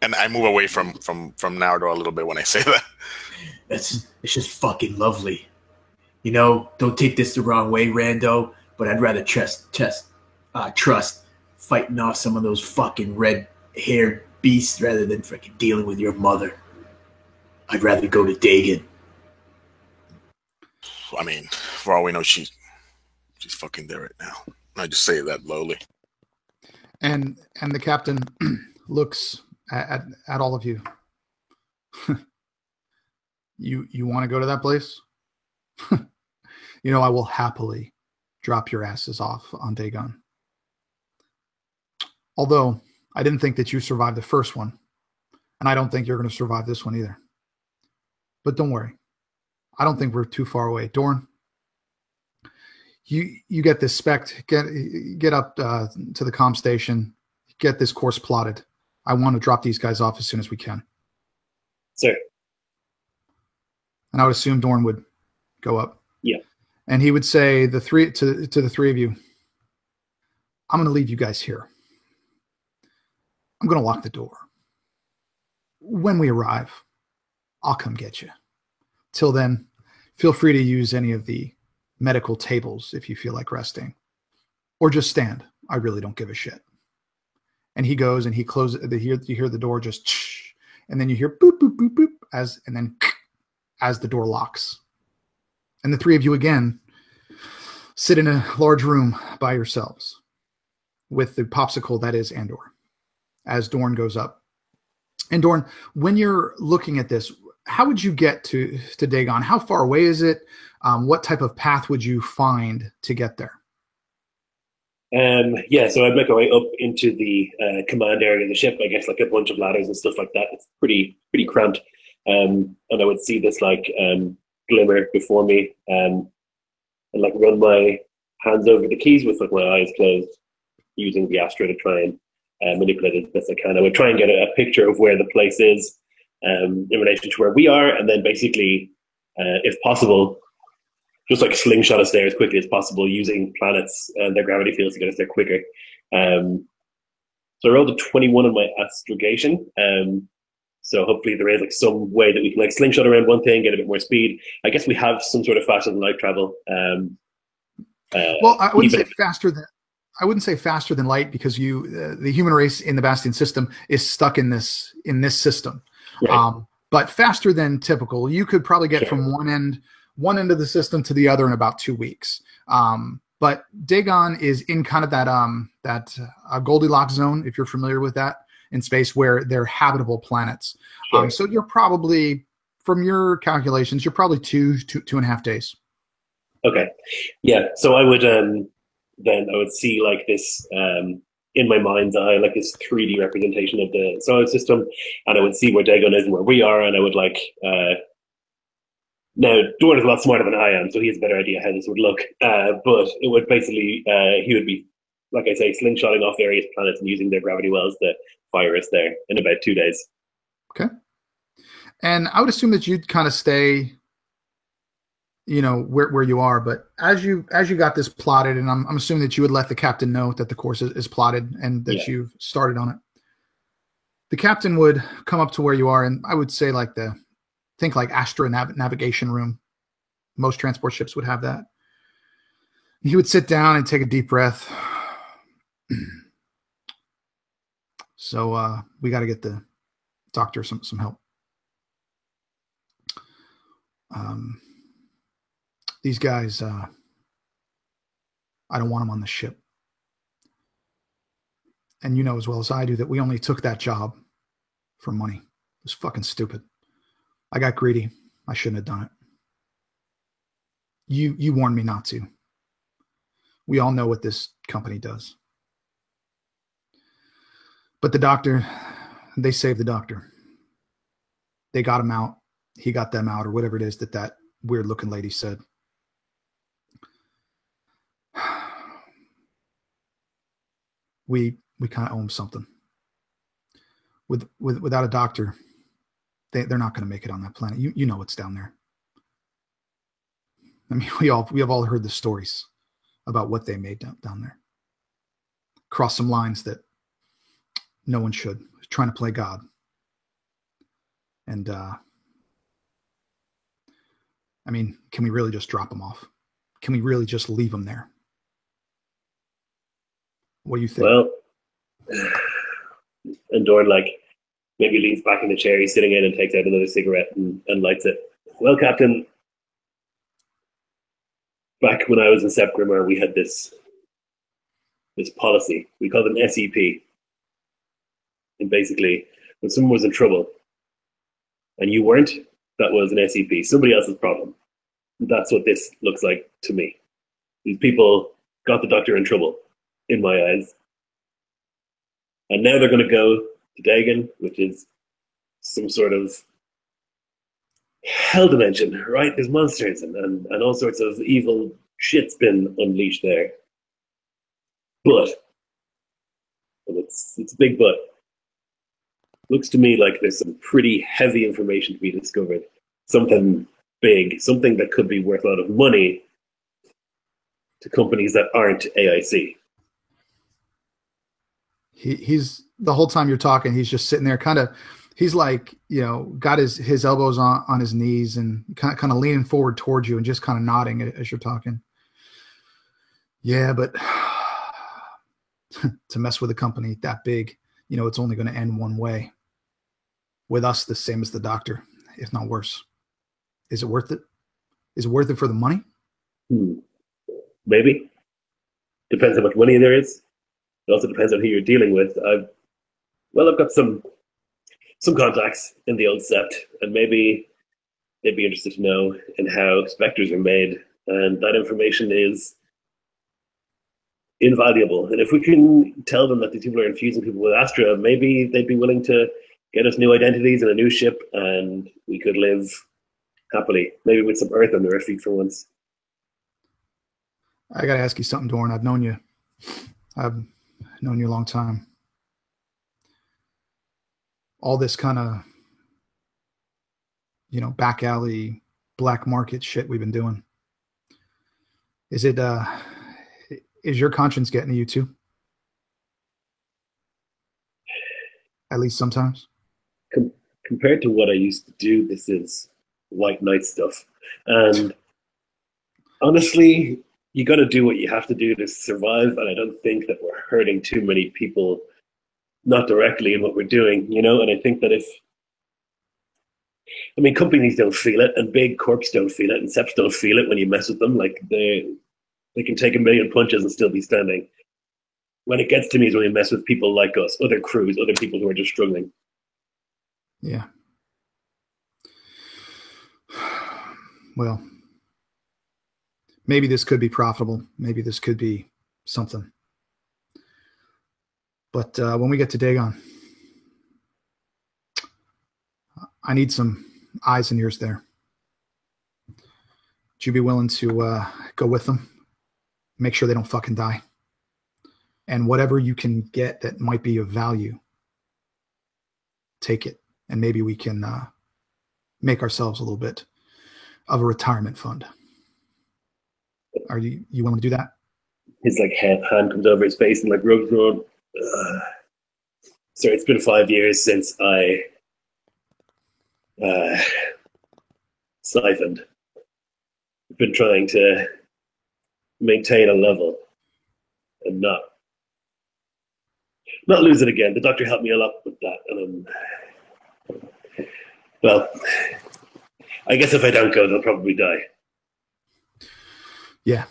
And I move away from Naruto a little bit when I say that. It's just fucking lovely. You know, don't take this the wrong way, Rando, but I'd rather trust fighting off some of those fucking red-haired beasts rather than freaking dealing with your mother. I'd rather go to Dagon. I mean, for all we know, she's fucking there right now. I just say that lowly. And the captain looks at all of you. You want to go to that place? You know, I will happily drop your asses off on Dagon. Although, I didn't think that you survived the first one. And I don't think you're going to survive this one either. But don't worry. I don't think we're too far away. Dorn, you get this spec, get up to the comm station, get this course plotted. I want to drop these guys off as soon as we can. Sir. And I would assume Dorn would go up. Yeah. And he would say to the three of you, I'm going to leave you guys here. I'm going to lock the door. When we arrive, I'll come get you. Till then, feel free to use any of the medical tables if you feel like resting. Or just stand. I really don't give a shit. And he goes and he closes. You hear the door just, and then you hear boop, boop, boop, boop, and then as the door locks. And the three of you again sit in a large room by yourselves. with the popsicle that is Andor as Dorn goes up. And Dorn, when you're looking at this, how would you get to Dagon? How far away is it? What type of path would you find to get there? So I'd make my way up into the command area of the ship. I guess like a bunch of ladders and stuff like that. It's pretty cramped, and I would see this like glimmer before me, and like run my hands over the keys with like my eyes closed, using the Astra to try and manipulate it as best I can. I would try and get a picture of where the place is in relation to where we are, and then basically, if possible, just like slingshot us there as quickly as possible using planets and their gravity fields to get us there quicker. So I rolled a 21 on my astrogation. So hopefully there is like some way that we can like slingshot around one thing, get a bit more speed. I guess we have some sort of faster than light travel. Well, I wouldn't say faster than light, because the human race in the Bastion system is stuck in this system. Right. But faster than typical. You could probably get from one end of the system to the other in about 2 weeks. But Dagon is in kind of that Goldilocks zone, if you're familiar with that, in space, where they're habitable planets. Sure. So you're probably, from your calculations, you're probably two and a half days. Okay. Yeah. So I would then I would see like this in my mind's eye, like this 3D representation of the solar system, and I would see where Dagon is and where we are, and I would like now, Dorn is a lot smarter than I am, so he has a better idea how this would look. But it would basically, he would be, like I say, slingshotting off various planets and using their gravity wells to fire us there in about 2 days. Okay. And I would assume that you'd kind of stay, where you are. But as you got this plotted, and I'm assuming that you would let the captain know that the course is plotted and that you've started on it. The captain would come up to where you are, and I would say think like Astra navigation room. Most transport ships would have that. He would sit down and take a deep breath. So we got to get the doctor some help. These guys, I don't want them on the ship. And you know as well as I do that we only took that job for money. It was fucking stupid. I got greedy. I shouldn't have done it. You warned me not to. We all know what this company does. But the doctor, they saved the doctor. They got him out. He got them out, or whatever it is that weird looking lady said. We kind of owe him something. Without a doctor, they're not going to make it on that planet. You know what's down there. I mean, we have all heard the stories about what they made down there. Cross some lines that no one should. Trying to play God. And I mean, can we really just drop them off? Can we really just leave them there? What do you think? Well, and Dorn maybe leans back in the chair he's sitting in and takes out another cigarette and lights it. Well, Captain, back when I was in Sepp Grimmer, we had this policy. We called it an SEP. And basically, when someone was in trouble and you weren't, that was an SEP. Somebody else's problem. That's what this looks like to me. These people got the doctor in trouble, in my eyes. And now they're going to go to Dagon, which is some sort of hell dimension, right? There's monsters and all sorts of evil shit's been unleashed there. But, and it's a big but, looks to me like there's some pretty heavy information to be discovered. Something big, something that could be worth a lot of money to companies that aren't AIC. He's the whole time you're talking, he's just sitting there kind of, he's like, got his elbows on his knees and kind of leaning forward towards you and just kind of nodding as you're talking. Yeah, but to mess with a company that big, it's only going to end one way. With us, the same as the doctor, if not worse. Is it worth it? Is it worth it for the money? Maybe. Depends how much money there is. It also depends on who you're dealing with. I've got some contacts in the old sept, and maybe they'd be interested to know in how specters are made, and that information is invaluable. And if we can tell them that these people are infusing people with Astra, maybe they'd be willing to get us new identities and a new ship, and we could live happily, maybe with some earth under our feet for once. I got to ask you something, Dorn. I've known you a long time. All this kind of, back alley, black market shit we've been doing. Is your conscience getting to you too? At least sometimes? Compared to what I used to do, this is white knight stuff. And honestly, you got to do what you have to do to survive. And I don't think that we're hurting too many people, not directly in what we're doing, And I think that companies don't feel it, and big corps don't feel it, and seps don't feel it when you mess with them. Like they can take a million punches and still be standing. When it gets to me is when we mess with people like us, other crews, other people who are just struggling. Yeah. Well, maybe this could be profitable. Maybe this could be something. But when we get to Dagon, I need some eyes and ears there. Would you be willing to go with them? Make sure they don't fucking die. And whatever you can get that might be of value, take it. And maybe we can make ourselves a little bit of a retirement fund. Are you willing to do that? His hand comes over his face and rubs around. Sorry, it's been 5 years since I siphoned. I've been trying to maintain a level and not lose it again. The doctor helped me a lot with that, and I guess if I don't go, they'll probably die. Yeah,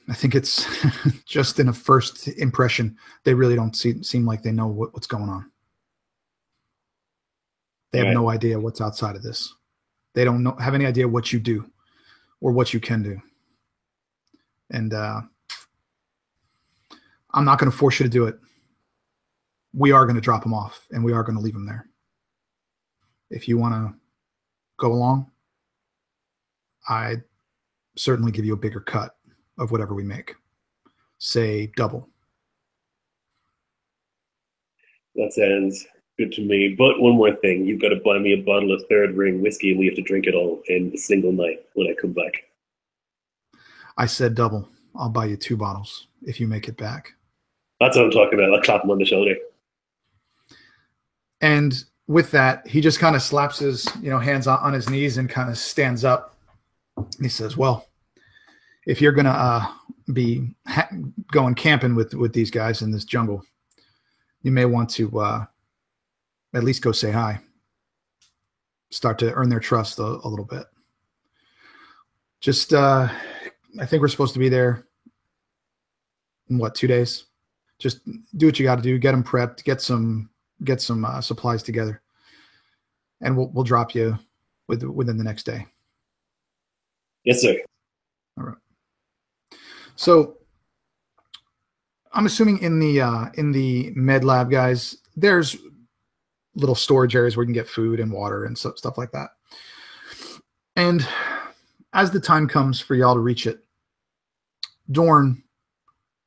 I think it's just in a first impression, they really don't seem like they know what's going on. They have no idea what's outside of this. They don't have any idea what you do or what you can do. And I'm not going to force you to do it. We are going to drop them off, and we are going to leave them there. If you want to go along, I'd certainly give you a bigger cut of whatever we make. Say double. That sounds good to me. But one more thing. You've got to buy me a bottle of Third Ring whiskey, and we have to drink it all in a single night when I come back. I said double. I'll buy you 2 bottles if you make it back. That's what I'm talking about. I'll clap him on the shoulder. And with that, he just kind of slaps his hands on his knees and kind of stands up. He says, well, if you're going to be going camping with these guys in this jungle, you may want to at least go say hi. Start to earn their trust a little bit. Just, I think we're supposed to be there in 2 days? Just do what you got to do. Get them prepped. Get some supplies together, and we'll drop you within the next day. Yes, sir. All right. So I'm assuming in the med lab, guys, there's little storage areas where you can get food and water and stuff like that. And as the time comes for y'all to reach it, Dorn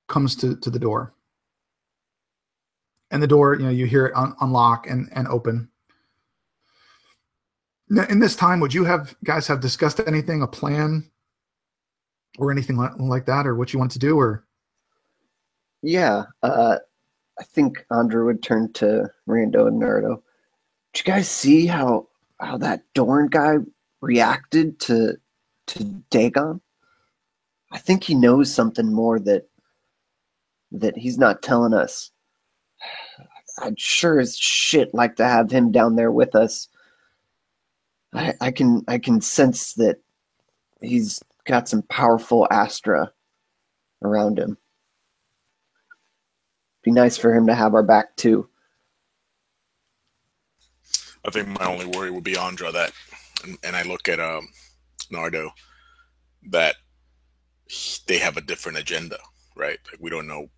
comes to the door. And the door, you hear it unlock and open. In this time, would you guys have discussed anything, a plan or anything like that, or what you want to do? Or yeah, I think Andrew would turn to Rando and Naruto. Did you guys see how that Dorn guy reacted to Dagon? I think he knows something more that he's not telling us. I'd sure as shit like to have him down there with us. I can sense that he's got some powerful Astra around him. Be nice for him to have our back too. I think my only worry would be Andra and I look at Nardo, that they have a different agenda, right? Like we don't know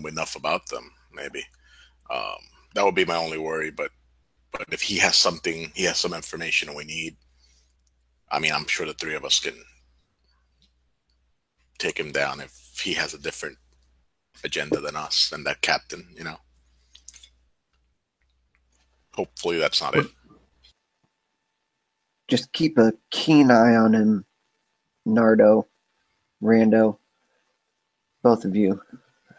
enough about them. Maybe that would be my only worry. But if he has some information we need. I mean, I'm sure the three of us can take him down if he has a different agenda than us and that captain. Hopefully that's not it. Just keep a keen eye on him, Nardo, Rando, both of you.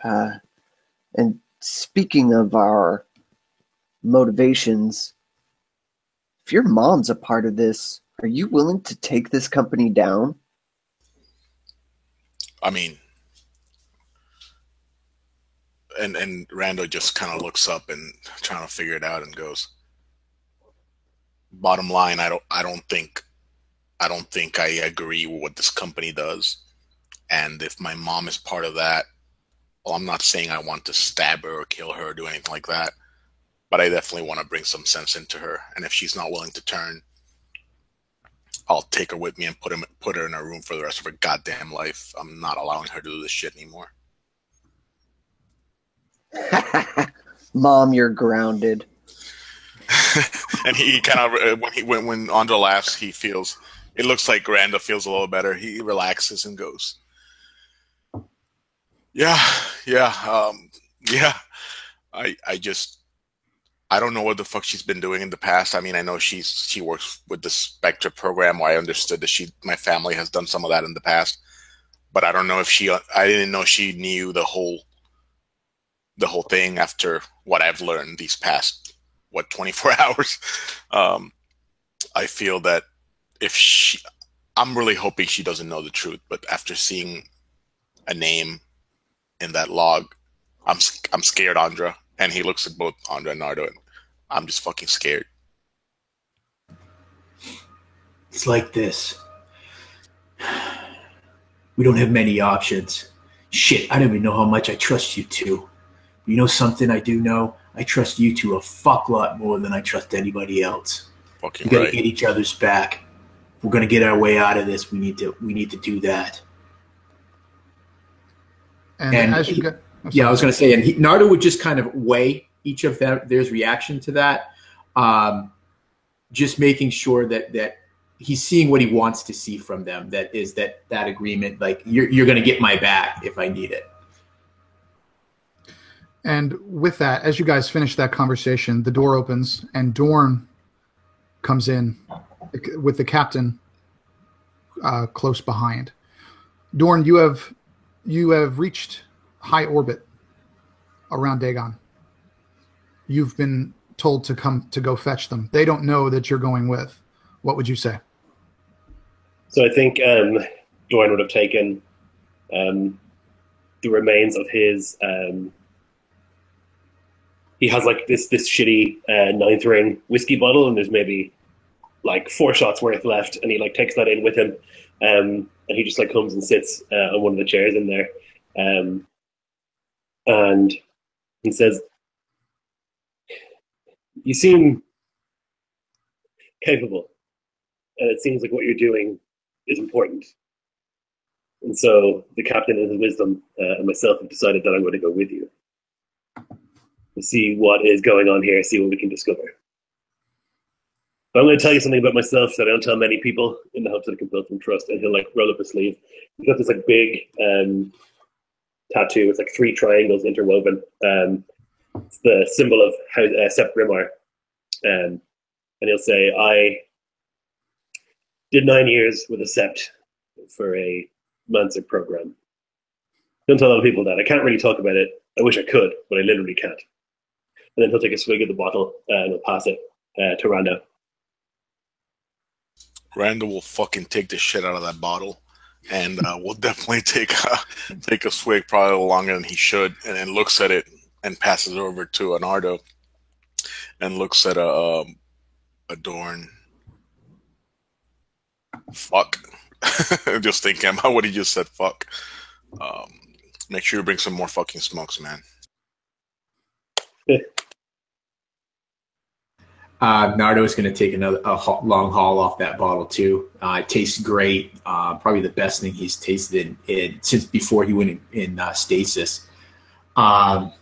And speaking of our motivations, if your mom's a part of this, are you willing to take this company down? I mean, and Rando just kind of looks up and trying to figure it out and goes, bottom line, I don't think I agree with what this company does. And if my mom is part of that, well, I'm not saying I want to stab her or kill her or do anything like that, but I definitely want to bring some sense into her. And if she's not willing to turn, I'll take her with me and put her in a room for the rest of her goddamn life. I'm not allowing her to do this shit anymore. Mom, you're grounded. And he kind of when Andra laughs, it looks like Randa feels a little better. He relaxes and goes, yeah. I don't know what the fuck she's been doing in the past. I mean, I know she works with the Spectre program, where I understood that my family has done some of that in the past, but I don't know if I didn't know she knew the whole thing after what I've learned these past 24 hours. I feel that I'm really hoping she doesn't know the truth, but after seeing a name in that log, I'm scared, Andra. And he looks at both Andra and Nardo, and I'm just fucking scared. It's like this. We don't have many options. Shit, I don't even know how much I trust you two. You know something I do know? I trust you two a fuck lot more than I trust anybody else. Fucking we gotta right. get each other's back. If we're gonna get our way out of this, we need to do that. And as you go, I was gonna say, and Nardo would just kind of weigh each of their reaction to that, just making sure that he's seeing what he wants to see from them. That is that agreement. Like you're gonna get my back if I need it. And with that, as you guys finish that conversation, the door opens and Dorn comes in with the captain close behind. Dorn, you have reached high orbit around Dagon. You've been told to go fetch them. They don't know that you're going with. What would you say? So I think Dorn would have taken the remains of his. He has like this shitty ninth ring whiskey bottle, and there's maybe like 4 shots worth left, and he like takes that in with him, and he just like comes and sits on one of the chairs in there, and he says, "You seem capable, and it seems like what you're doing is important. And so the captain, in his wisdom, and myself have decided that I'm going to go with you. To see what is going on here, see what we can discover. But I'm going to tell you something about myself that I don't tell many people, in the hopes that I can build some trust." And he'll like roll up his sleeve. He's got this like big tattoo. It's like 3 triangles interwoven. It's the symbol of Sept Grimar. And he'll say, "I did 9 years with a Sept for a Mansard program. Don't tell other people that. I can't really talk about it. I wish I could, but I literally can't." And then he'll take a swig of the bottle and he'll pass it to Rando. Rando will fucking take the shit out of that bottle, and we'll definitely take a swig, probably a little longer than he should, and then looks at it and passes it over to Nardo, and looks at a Dorn. Fuck. Just thinking about what he just said. Fuck. Make sure you bring some more fucking smokes, man. Nardo's going to take long haul off that bottle too. It tastes great. Probably the best thing he's tasted since before he went in stasis. Kind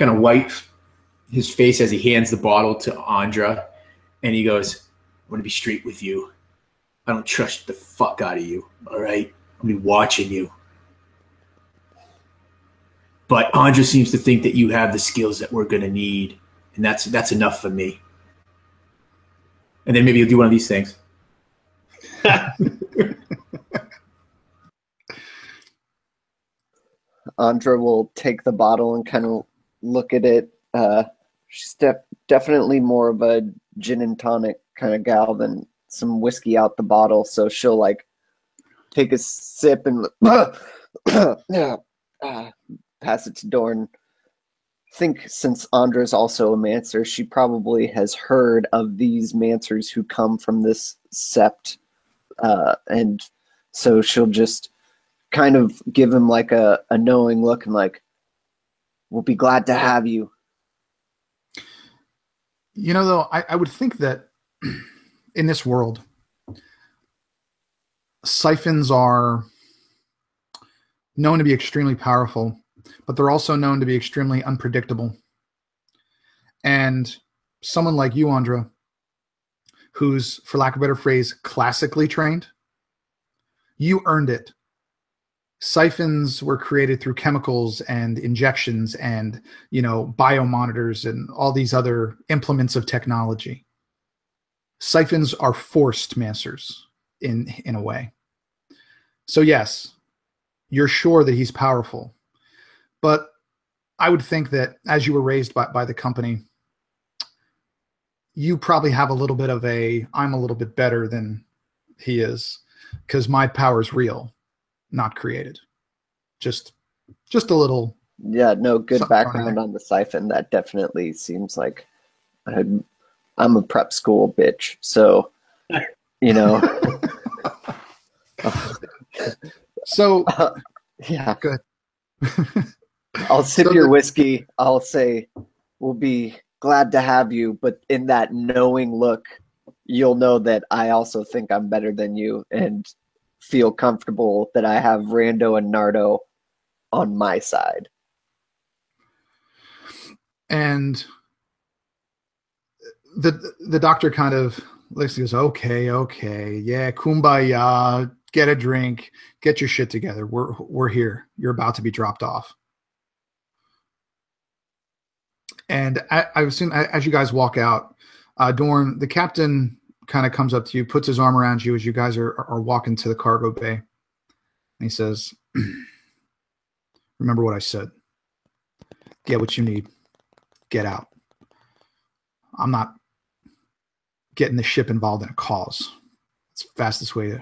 of wipe his face as he hands the bottle to Andra, and he goes, "I'm going to be straight with you. I don't trust the fuck out of you. All right, I'll be watching you. But Andra seems to think that you have the skills that we're going to need, and that's enough for me." And then maybe you'll do one of these things. Andra will take the bottle and kind of look at it. She's definitely more of a gin and tonic kind of gal than some whiskey out the bottle. So she'll like take a sip and pass it to Dorn. I think since Andra's also a Mancer, she probably has heard of these Mancers who come from this sept. And so she'll just kind of give him like a knowing look and like, "We'll be glad to have you." You know, though, I would think that in this world, siphons are known to be extremely powerful, but they're also known to be extremely unpredictable. And someone like you, Andra, who's, for lack of a better phrase, classically trained, you earned it. Siphons were created through chemicals and injections and, biomonitors and all these other implements of technology. Siphons are forced Mancers in a way. So yes, you're sure that he's powerful. But I would think that as you were raised by the company, you probably have a little bit of I'm a little bit better than he is because my power is real, not created. Just a little. Yeah, no, good background on the siphon. That definitely seems like I'm a prep school bitch. So, So, yeah. Good. I'll sip your whiskey. I'll say, "We'll be glad to have you." But in that knowing look, you'll know that I also think I'm better than you and feel comfortable that I have Rando and Nardo on my side. And the doctor kind of looks and goes, okay, yeah, kumbaya, get a drink, get your shit together. We're here. You're about to be dropped off. And I assume as you guys walk out, Dorn, the captain kind of comes up to you, puts his arm around you as you guys are walking to the cargo bay. And he says, "Remember what I said. Get what you need. Get out. I'm not getting the ship involved in a cause. It's the fastest way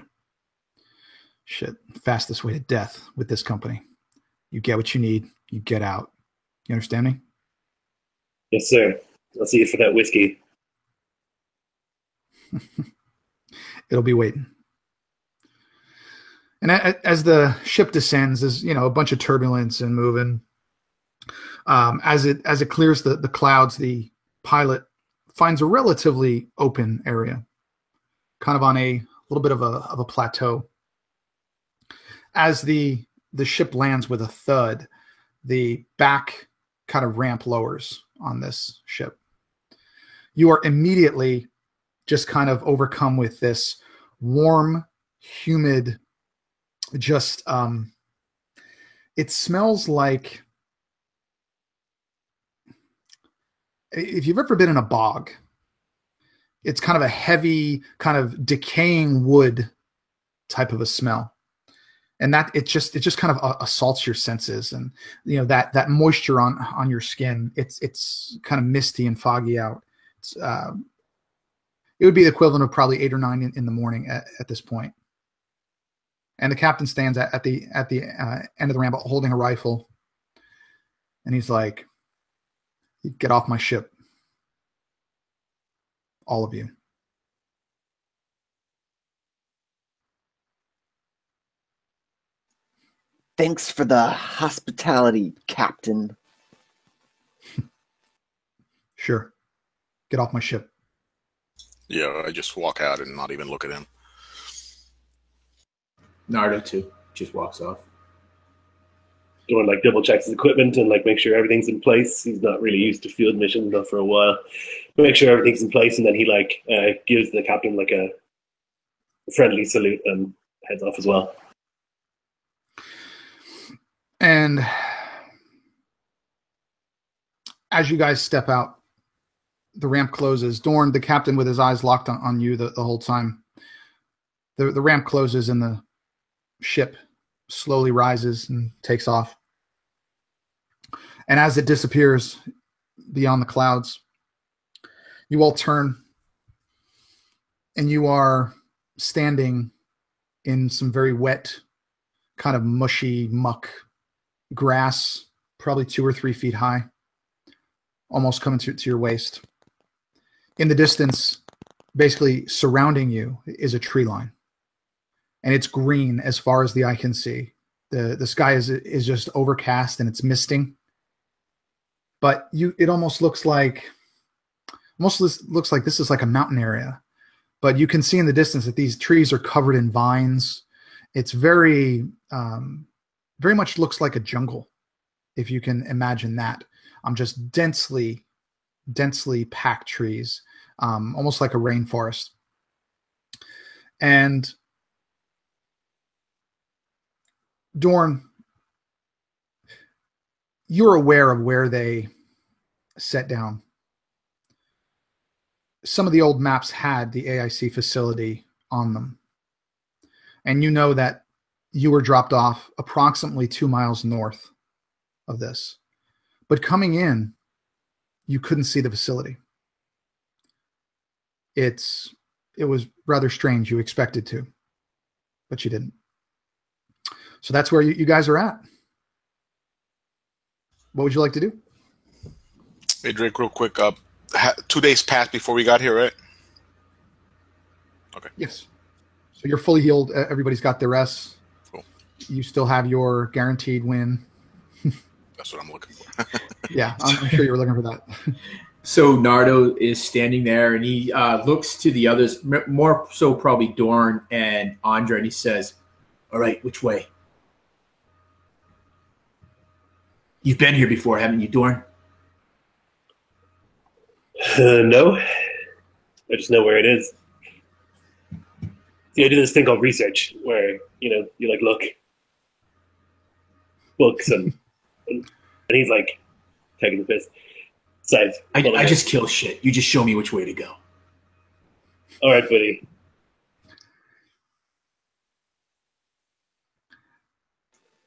to death with this company. You get what you need. You get out. You understand me?" Yes, sir. I'll see you for that whiskey. It'll be waiting. And as the ship descends, there's a bunch of turbulence and moving. As it clears the clouds, the pilot finds a relatively open area, kind of on a little bit of a plateau. As the ship lands with a thud, the back kind of ramp lowers on this ship. You are immediately just kind of overcome with this warm, humid, just it smells like, if you've ever been in a bog, it's kind of a heavy, kind of decaying wood type of a smell. And that it just kind of assaults your senses, and that moisture on your skin. It's kind of misty and foggy out. It would be the equivalent of probably 8 or 9 in the morning at this point. And the captain stands at the end of the ramp holding a rifle, and he's like, "Get off my ship, all of you." Thanks for the hospitality, Captain. Sure. Get off my ship. Yeah, I just walk out and not even look at him. Nardo too just walks off. Dorn like double checks his equipment and like make sure everything's in place. He's not really used to field missions not for a while. Make sure everything's in place, and then he like gives the captain like a friendly salute and heads off as well. And as you guys step out, the ramp closes. Dorn, the captain, with his eyes locked on you the whole time. The ramp closes and the ship slowly rises and takes off. And as it disappears beyond the clouds, you all turn and you are standing in some very wet, kind of mushy muck grass, probably 2 or 3 feet high, almost coming to your waist. In the distance, basically surrounding you, is a tree line. And it's green as far as the eye can see. The sky is just overcast and it's misting. But it almost looks like this is like a mountain area. But you can see in the distance that these trees are covered in vines. It's very much looks like a jungle, if you can imagine that. Just densely packed trees, almost like a rainforest. And Dorn, you're aware of where they set down. Some of the old maps had the AIC facility on them. And you know that you were dropped off approximately 2 miles north of this. But coming in, you couldn't see the facility. It was rather strange. You expected to, but you didn't. So that's where you guys are at. What would you like to do? Hey, Drake, real quick. 2 days passed before we got here, right? Okay. Yes. So you're fully healed. Everybody's got their rests. Cool. You still have your guaranteed win. That's what I'm looking for. Yeah, I'm sure you were looking for that. So Nardo is standing there, and he looks to the others, more so probably Dorn and Andre, and he says, "All right, which way? You've been here before, haven't you, Dorn?" No. I just know where it is. See, I do this thing called research where, you like look books and he's like taking the piss. So I just kill shit. You just show me which way to go. All right, buddy.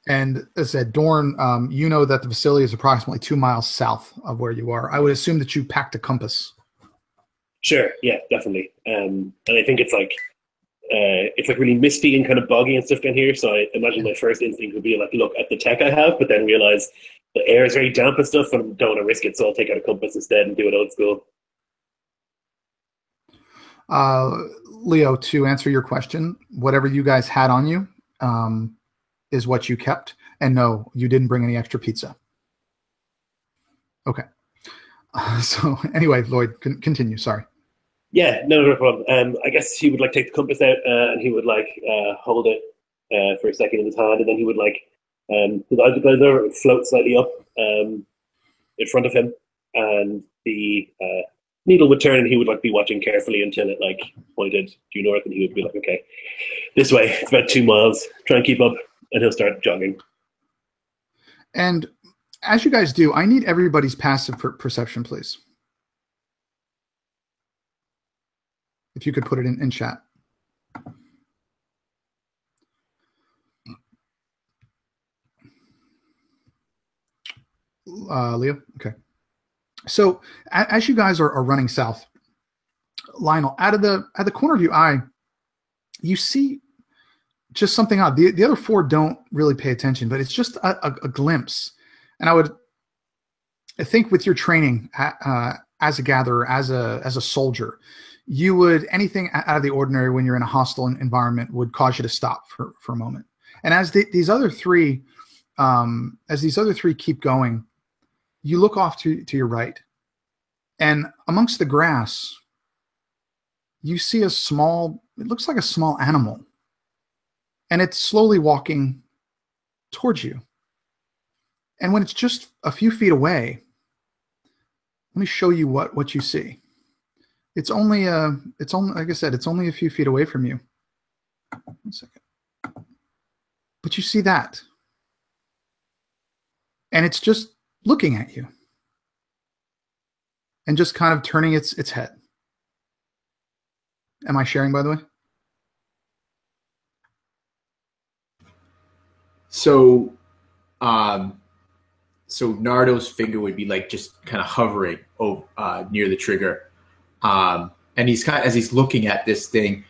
And as I said, Dorn, you know that the facility is approximately 2 miles south of where you are. I would assume that you packed a compass. Sure. Yeah, definitely. And I think it's like really misty and kind of boggy and stuff down here. So I imagine my first instinct would be like, look at the tech I have, but then realize the air is very damp and stuff and don't want to risk it. So I'll take out a compass instead and do it old school. Leo, to answer your question, whatever you guys had on you is what you kept. And no, you didn't bring any extra pizza. Okay. So anyway, Lloyd, continue. Sorry. Yeah, no problem. I guess he would like take the compass out and he would like hold it for a second in his hand, and then he would like the geyser float slightly up in front of him, and the needle would turn, and he would like be watching carefully until it like pointed due north, and he would be like, okay, this way. It's about 2 miles. Try and keep up, and he'll start jogging. And as you guys do, I need everybody's passive perception, please. If you could put it in chat. Leo? Okay. So as you guys are running south, Lionel, at the corner of your eye, you see just something odd. The other four don't really pay attention, but it's just a glimpse. And I think with your training as a gatherer, as a soldier, you would, anything out of the ordinary when you're in a hostile environment would cause you to stop for a moment. And as these other three keep going, you look off to your right, And amongst the grass, you see it looks like a small animal. And it's slowly walking towards you. And when it's just a few feet away, let me show you what you see. It's only like I said, it's only a few feet away from you. 1 second. But you see that. And it's just looking at you. And just kind of turning its head. Am I sharing, by the way? So Nardo's finger would be like just kind of hovering near the trigger. And he's kind of, as he's looking at this thing,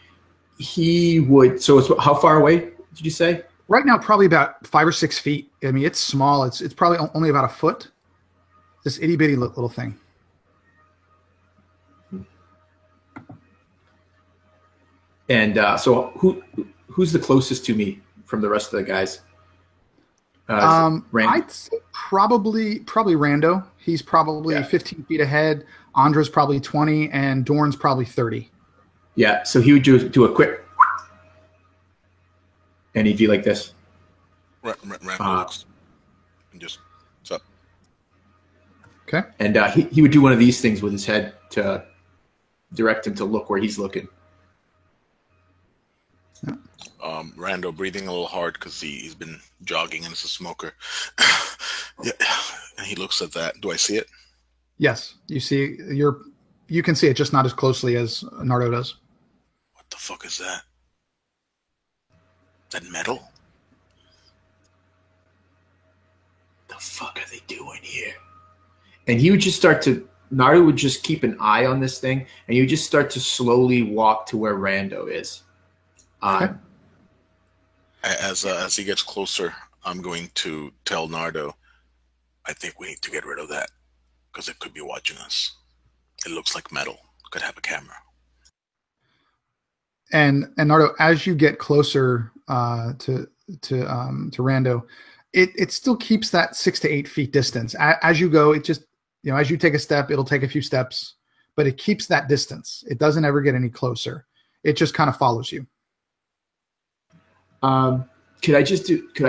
he would, so it's how far away did you say? Right now, probably about 5 or 6 feet. I mean, it's small. It's probably only about a foot. This itty bitty little thing. And so who's the closest to me from the rest of the guys? I'd say probably Rando. He's probably 15 feet ahead. Andra's probably 20, and Dorn's probably 30. Yeah, so he would do a quick, and he'd be like this. Rando looks and just what's up? Okay. And he would do one of these things with his head to direct him to look where he's looking. Rando breathing a little hard because he's been jogging and is a smoker. Yeah, and he looks at that. Do I see it? Yes, you can see it, just not as closely as Nardo does. What the fuck is that? That metal? The fuck are they doing here? And he would just Nardo would just keep an eye on this thing, and he would just start to slowly walk to where Rando is. Okay. As he gets closer, I'm going to tell Nardo, I think we need to get rid of that because it could be watching us. It looks like metal. It could have a camera. And Nardo, as you get closer to Rando, it still keeps that 6 to 8 feet distance. As you go, it just, as you take a step, it'll take a few steps, but it keeps that distance. It doesn't ever get any closer. It just kind of follows you. Could I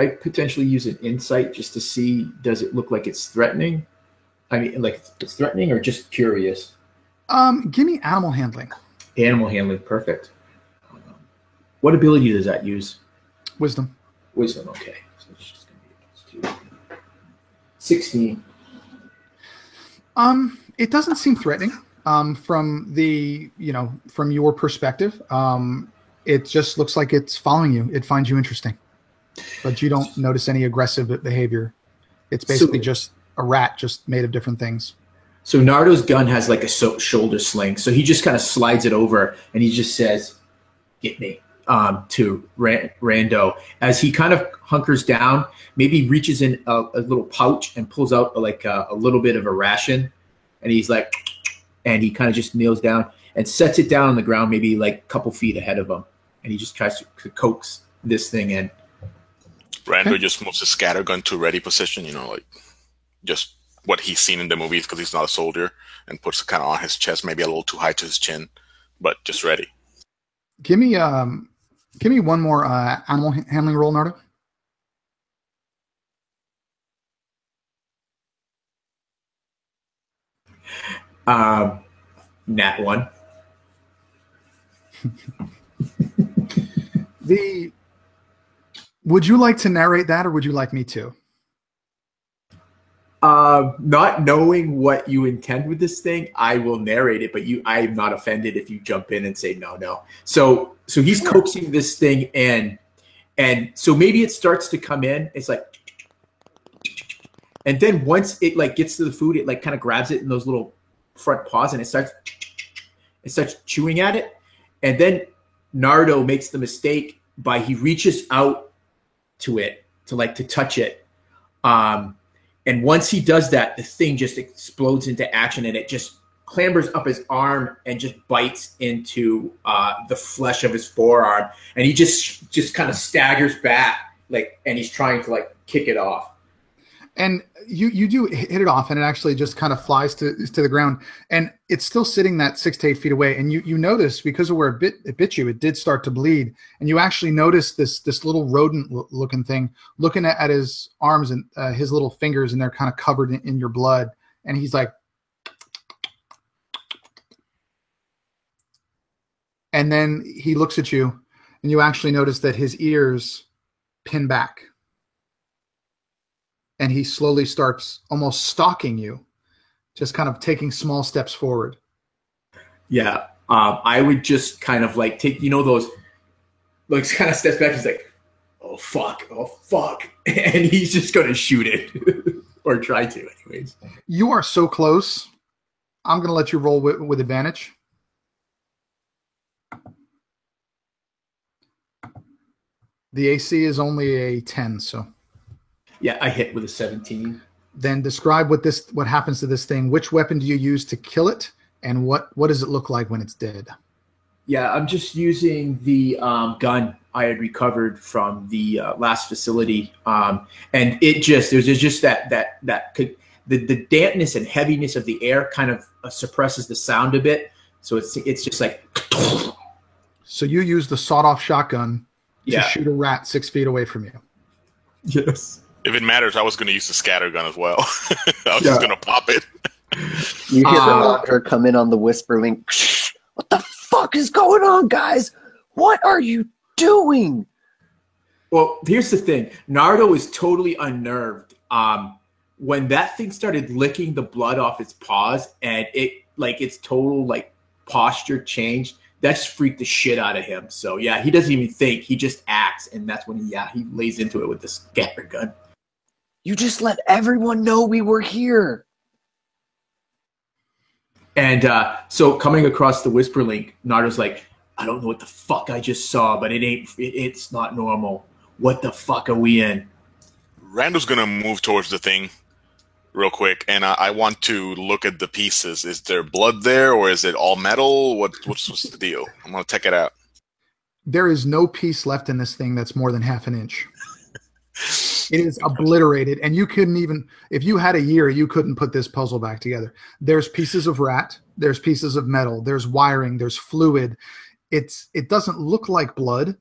potentially use an insight just to see, does it look like it's threatening? I mean, like it's threatening or just curious? Give me animal handling. Animal handling, perfect. What ability does that use? Wisdom. Wisdom, okay. So it's just going to be 16. It doesn't seem threatening. From your perspective. It just looks like it's following you. It finds you interesting, but you don't notice any aggressive behavior. It's basically just a rat, just made of different things. So Nardo's gun has like a shoulder sling. So he just kind of slides it over and he just says, "Get me," to Rando. As he kind of hunkers down, maybe reaches in a little pouch and pulls out like a little bit of a ration. And he's like, and he kind of just kneels down and sets it down on the ground, maybe like a couple feet ahead of him. And he just tries to coax this thing in. Rando just moves his scatter gun to ready position, like just what he's seen in the movies because he's not a soldier, and puts it kind of on his chest, maybe a little too high to his chin, but just ready. Give me one more animal handling roll, Nardo. Nat 1. Would you like to narrate that, or would you like me to? Not knowing what you intend with this thing, I will narrate it, but I'm not offended if you jump in and say no. So he's coaxing this thing in, and so maybe it starts to come in. It's like, and then once it like gets to the food, it like kind of grabs it in those little front paws, and it starts chewing at it. And then Nardo makes the mistake by he reaches out to it to touch it. And once he does that, the thing just explodes into action, and it just clambers up his arm and just bites into the flesh of his forearm. And he just kind of staggers back, and he's trying to kick it off. And you do hit it off, and it actually just kind of flies to the ground, and it's still sitting that 6 to 8 feet away. And you notice, because of where it bit you, it did start to bleed, and you actually notice this little rodent looking thing looking at his arms and his little fingers, and they're kind of covered in your blood. And he's like, and then he looks at you, and you actually notice that his ears pin back. And he slowly starts almost stalking you, just kind of taking small steps forward. Yeah. I would just kind of like take, those, like, kind of steps back. He's like, oh, fuck. And he's just going to shoot it or try to anyways. You are so close. I'm going to let you roll with advantage. The AC is only a 10, so. Yeah, I hit with a 17. Then describe what happens to this thing. Which weapon do you use to kill it, and what does it look like when it's dead? Yeah, I'm just using the gun I had recovered from the last facility, and it just there's just the dampness and heaviness of the air kind of suppresses the sound a bit, so it's just like. So you use the sawed-off shotgun to shoot a rat 6 feet away from you. Yes. If it matters, I was going to use the scatter gun as well. I was just going to pop it. You hear the doctor come in on the whisper link. Shh, what the fuck is going on, guys? What are you doing? Well, here's the thing. Nardo is totally unnerved. When that thing started licking the blood off its paws, and its total posture changed, that just freaked the shit out of him. So yeah, he doesn't even think; he just acts, and that's when he lays into it with the scatter gun. You just let everyone know we were here. And so coming across the whisper link, Nardo's like, I don't know what the fuck I just saw, but it's not normal. What the fuck are we in? Randall's going to move towards the thing real quick, and I want to look at the pieces. Is there blood there, or is it all metal? What's the deal? I'm going to check it out. There is no piece left in this thing that's more than half an inch. It is obliterated, and you couldn't even, if you had a year, you couldn't put this puzzle back together. There's pieces of rat, there's pieces of metal, there's wiring, there's fluid. It doesn't look like blood.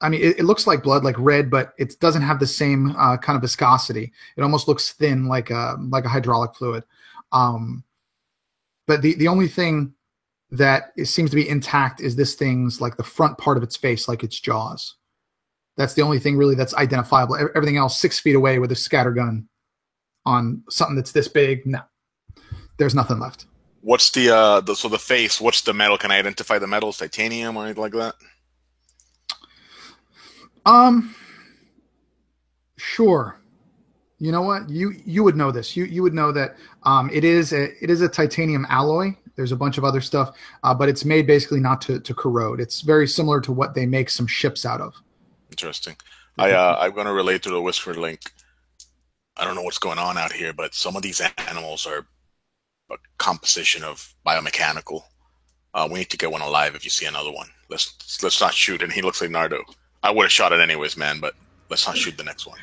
I mean, it looks like blood, like red, but it doesn't have the same kind of viscosity. It almost looks thin, like a hydraulic fluid. But the only thing that seems to be intact is this thing's, like, the front part of its face, like its jaws. That's the only thing really that's identifiable. Everything else 6 feet away with a scatter gun on something that's this big. No, there's nothing left. What's the face? What's the metal? Can I identify the metals? Titanium or anything like that? Sure. You know what? You would know this. You would know that it is a titanium alloy. There's a bunch of other stuff, but it's made basically not to corrode. It's very similar to what they make some ships out of. Interesting. I'm going to relate to the whisper link. I don't know what's going on out here, but some of these animals are a composition of biomechanical. We need to get one alive if you see another one. Let's not shoot. And he looks like Nardo. I would have shot it anyways, man, but let's not shoot the next one.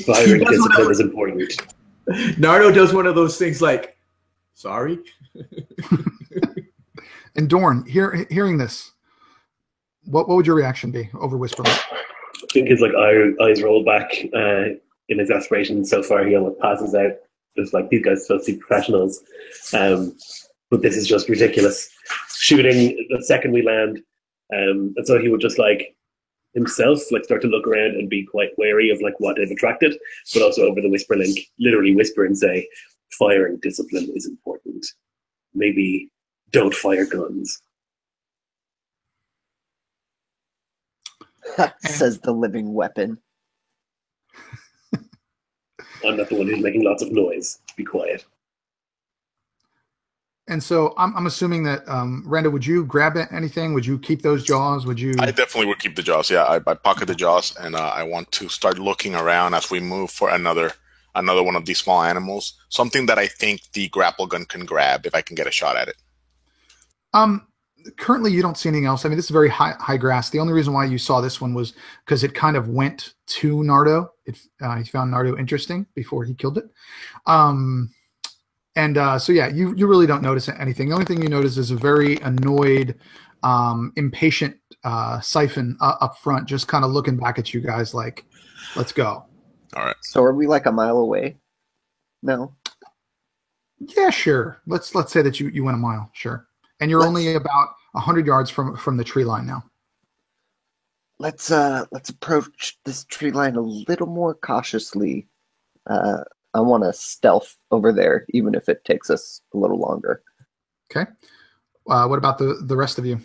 Firing discipline is important. Nardo does one of those things like, sorry? And Dorn, hearing this, what would your reaction be over Whisper Link? I think his eyes roll back in exasperation. So far, he almost passes out. It's like, these guys are supposed to be professionals, but this is just ridiculous. Shooting the second we land, and so he would just himself start to look around and be quite wary of what they've attracted, but also over the whisper link, literally whisper and say, "Firing discipline is important. Maybe don't fire guns." Says the living weapon. I'm not the one who's making lots of noise. Be quiet. And so I'm assuming that, Randall, would you grab anything? Would you keep those jaws? Would you? I definitely would keep the jaws. Yeah, I pocket the jaws, and I want to start looking around as we move for another one of these small animals. Something that I think the grapple gun can grab if I can get a shot at it. currently you don't see anything else. I mean, this is very high grass. The only reason why you saw this one was because it kind of went to Nardo. He found Nardo interesting before he killed it. So yeah, you really don't notice anything. The only thing you notice is a very annoyed, impatient Siphon up front, just kind of looking back at you guys like, let's go. All right. So are we like a mile away? No. Yeah, sure. Let's say that you went a mile, sure. And you're only about 100 yards from the tree line now. Let's approach this tree line a little more cautiously. I want to stealth over there, even if it takes us a little longer. Okay. What about the rest of you?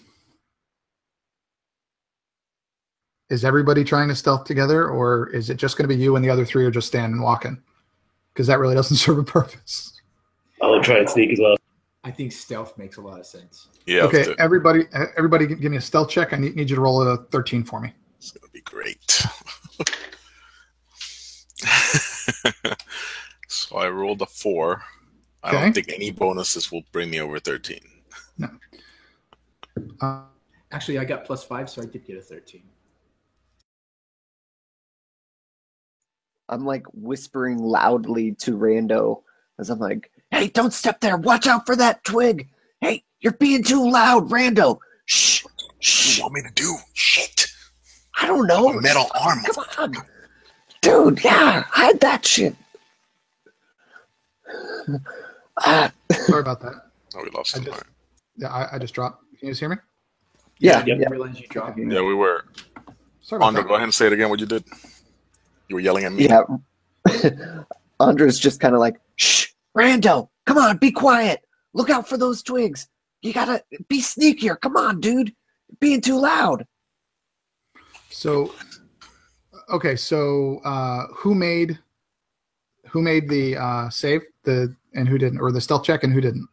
Is everybody trying to stealth together, or is it just going to be you and the other three are just standing and walking? Because that really doesn't serve a purpose. I'll try and sneak as well. I think stealth makes a lot of sense. Yeah. Okay, everybody give me a stealth check. I need you to roll a 13 for me. It's going to be great. So I rolled a 4. I don't think any bonuses will bring me over 13. No. Actually, I got +5, so I did get a 13. I'm like whispering loudly to Rando as I'm like, hey, don't step there. Watch out for that twig. Hey, you're being too loud, Rando. Shh. What do you want me to do? Shit. I don't know. A metal arm. Come on. Dude, yeah, hide that shit. Sorry about that. Oh, we lost him. I just dropped. Can you just hear me? Yeah. I didn't realize you dropped. Yeah, we were. Sorry about Andra, that. go ahead and say it again what you did. You were yelling at me. Yeah. Andra's just kind of like, shh, Rando, come on, be quiet. Look out for those twigs. You gotta be sneakier. Come on, dude. You're being too loud. So, okay. So, who made the save? And who didn't, or the stealth check, and who didn't?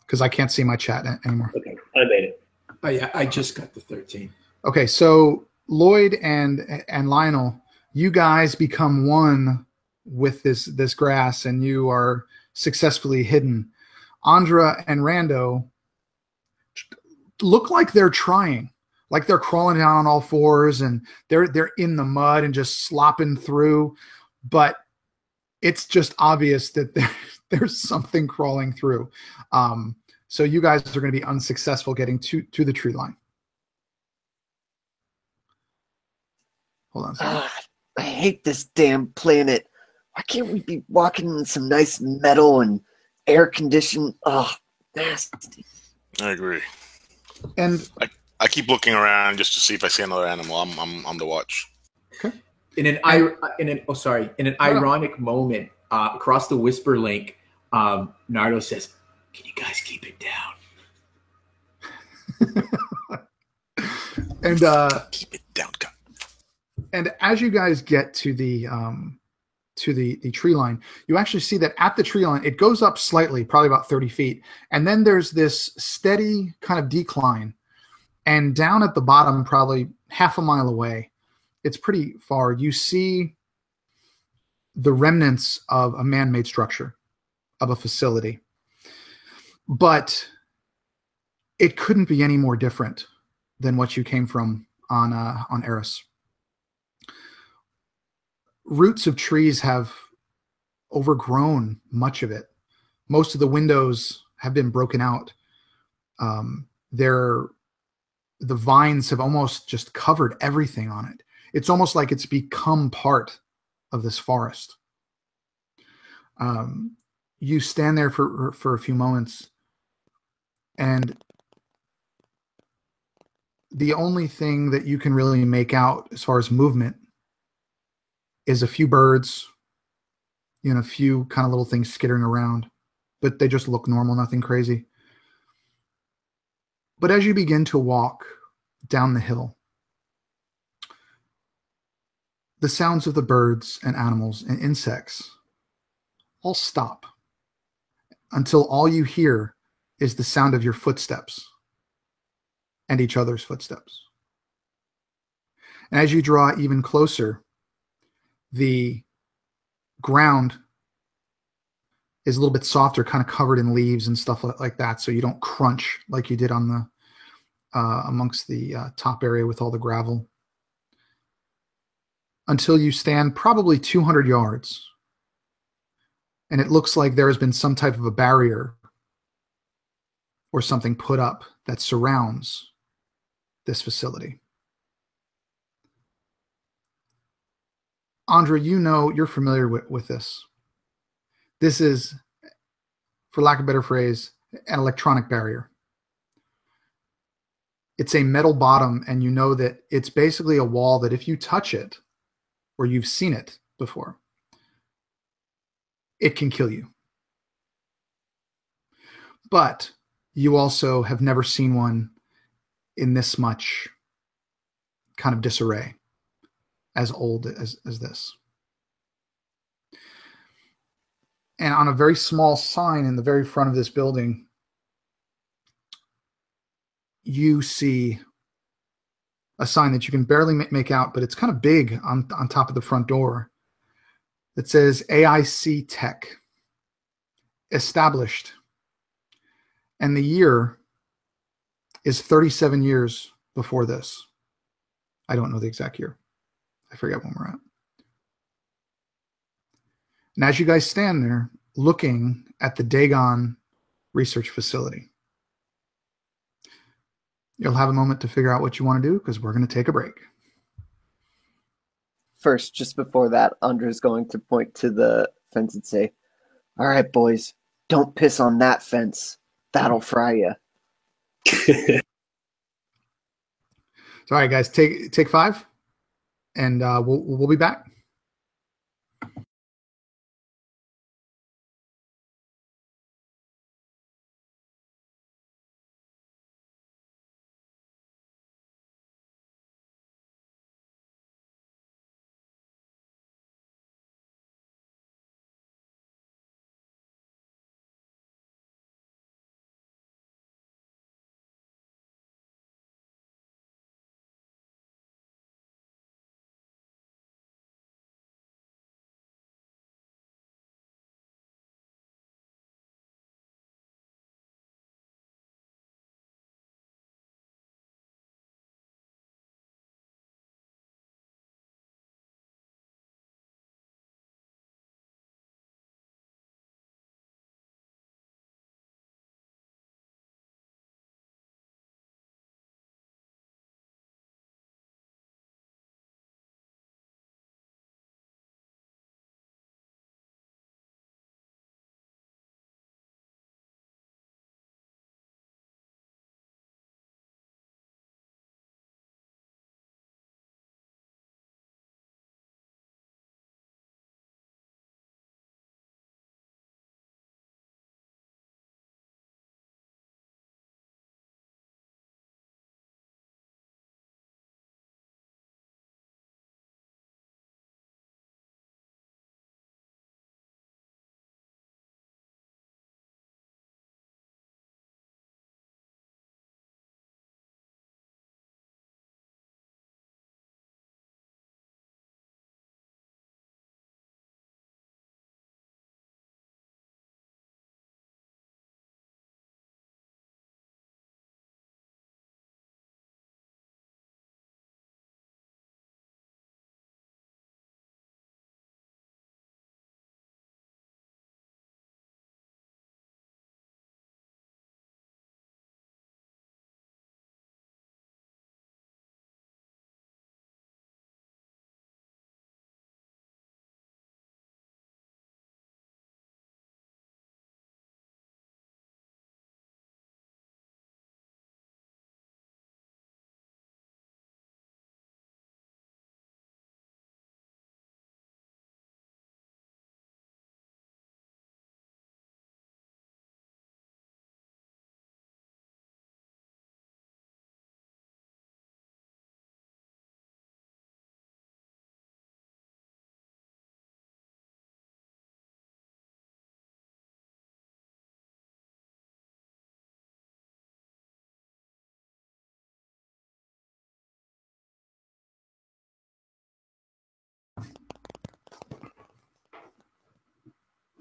Because I can't see my chat anymore. Okay, I made it. Oh, yeah, I just got the 13. Okay, so Lloyd and Lionel, you guys become one with this grass, and you are successfully hidden. Andra and Rando look like they're trying, like they're crawling down on all fours, and they're in the mud and just slopping through, but it's just obvious that there's something crawling through. So you guys are going to be unsuccessful getting to the tree line. Hold on a second. I hate this damn planet. Why can't we be walking in some nice metal and air conditioned? Oh, nasty. I agree. And I keep looking around just to see if I see another animal. I'm on the watch. okay. In an ironic moment, across the whisper link, Nardo says, "Can you guys keep it down?" And Keep it down. God. and as you guys get to the tree line, you actually see that at the tree line, it goes up slightly, probably about 30 feet. And then there's this steady kind of decline. And down at the bottom, probably half a mile away, it's pretty far, you see the remnants of a man-made structure, of a facility. But it couldn't be any more different than what you came from on Eris. Roots of trees have overgrown much of it. Most of the windows have been broken out. The vines have almost just covered everything on it. It's almost like it's become part of this forest. You stand there for a few moments, and the only thing that you can really make out as far as movement is a few birds, a few kind of little things skittering around, but they just look normal, nothing crazy. But as you begin to walk down the hill, the sounds of the birds and animals and insects all stop until all you hear is the sound of your footsteps and each other's footsteps. And as you draw even closer, the ground is a little bit softer, kind of covered in leaves and stuff like that, so you don't crunch like you did on the amongst the top area with all the gravel. Until you stand probably 200 yards. And it looks like there has been some type of a barrier or something put up that surrounds this facility. Andra, you're familiar with this. This is, for lack of a better phrase, an electronic barrier. It's a metal bottom, and you know that it's basically a wall that if you touch it, or you've seen it before, it can kill you. But you also have never seen one in this much kind of disarray, as old as this. And on a very small sign in the very front of this building, you see a sign that you can barely make out, but it's kind of big on top of the front door. That says AIC Tech, established. And the year is 37 years before this. I don't know the exact year. I forget when we're at. And as you guys stand there looking at the Dagon research facility, you'll have a moment to figure out what you want to do, because we're going to take a break. First, just before that, Andra's going to point to the fence and say, "All right, boys, don't piss on that fence. That'll fry you." So, all right, guys, take 5, and we'll be back.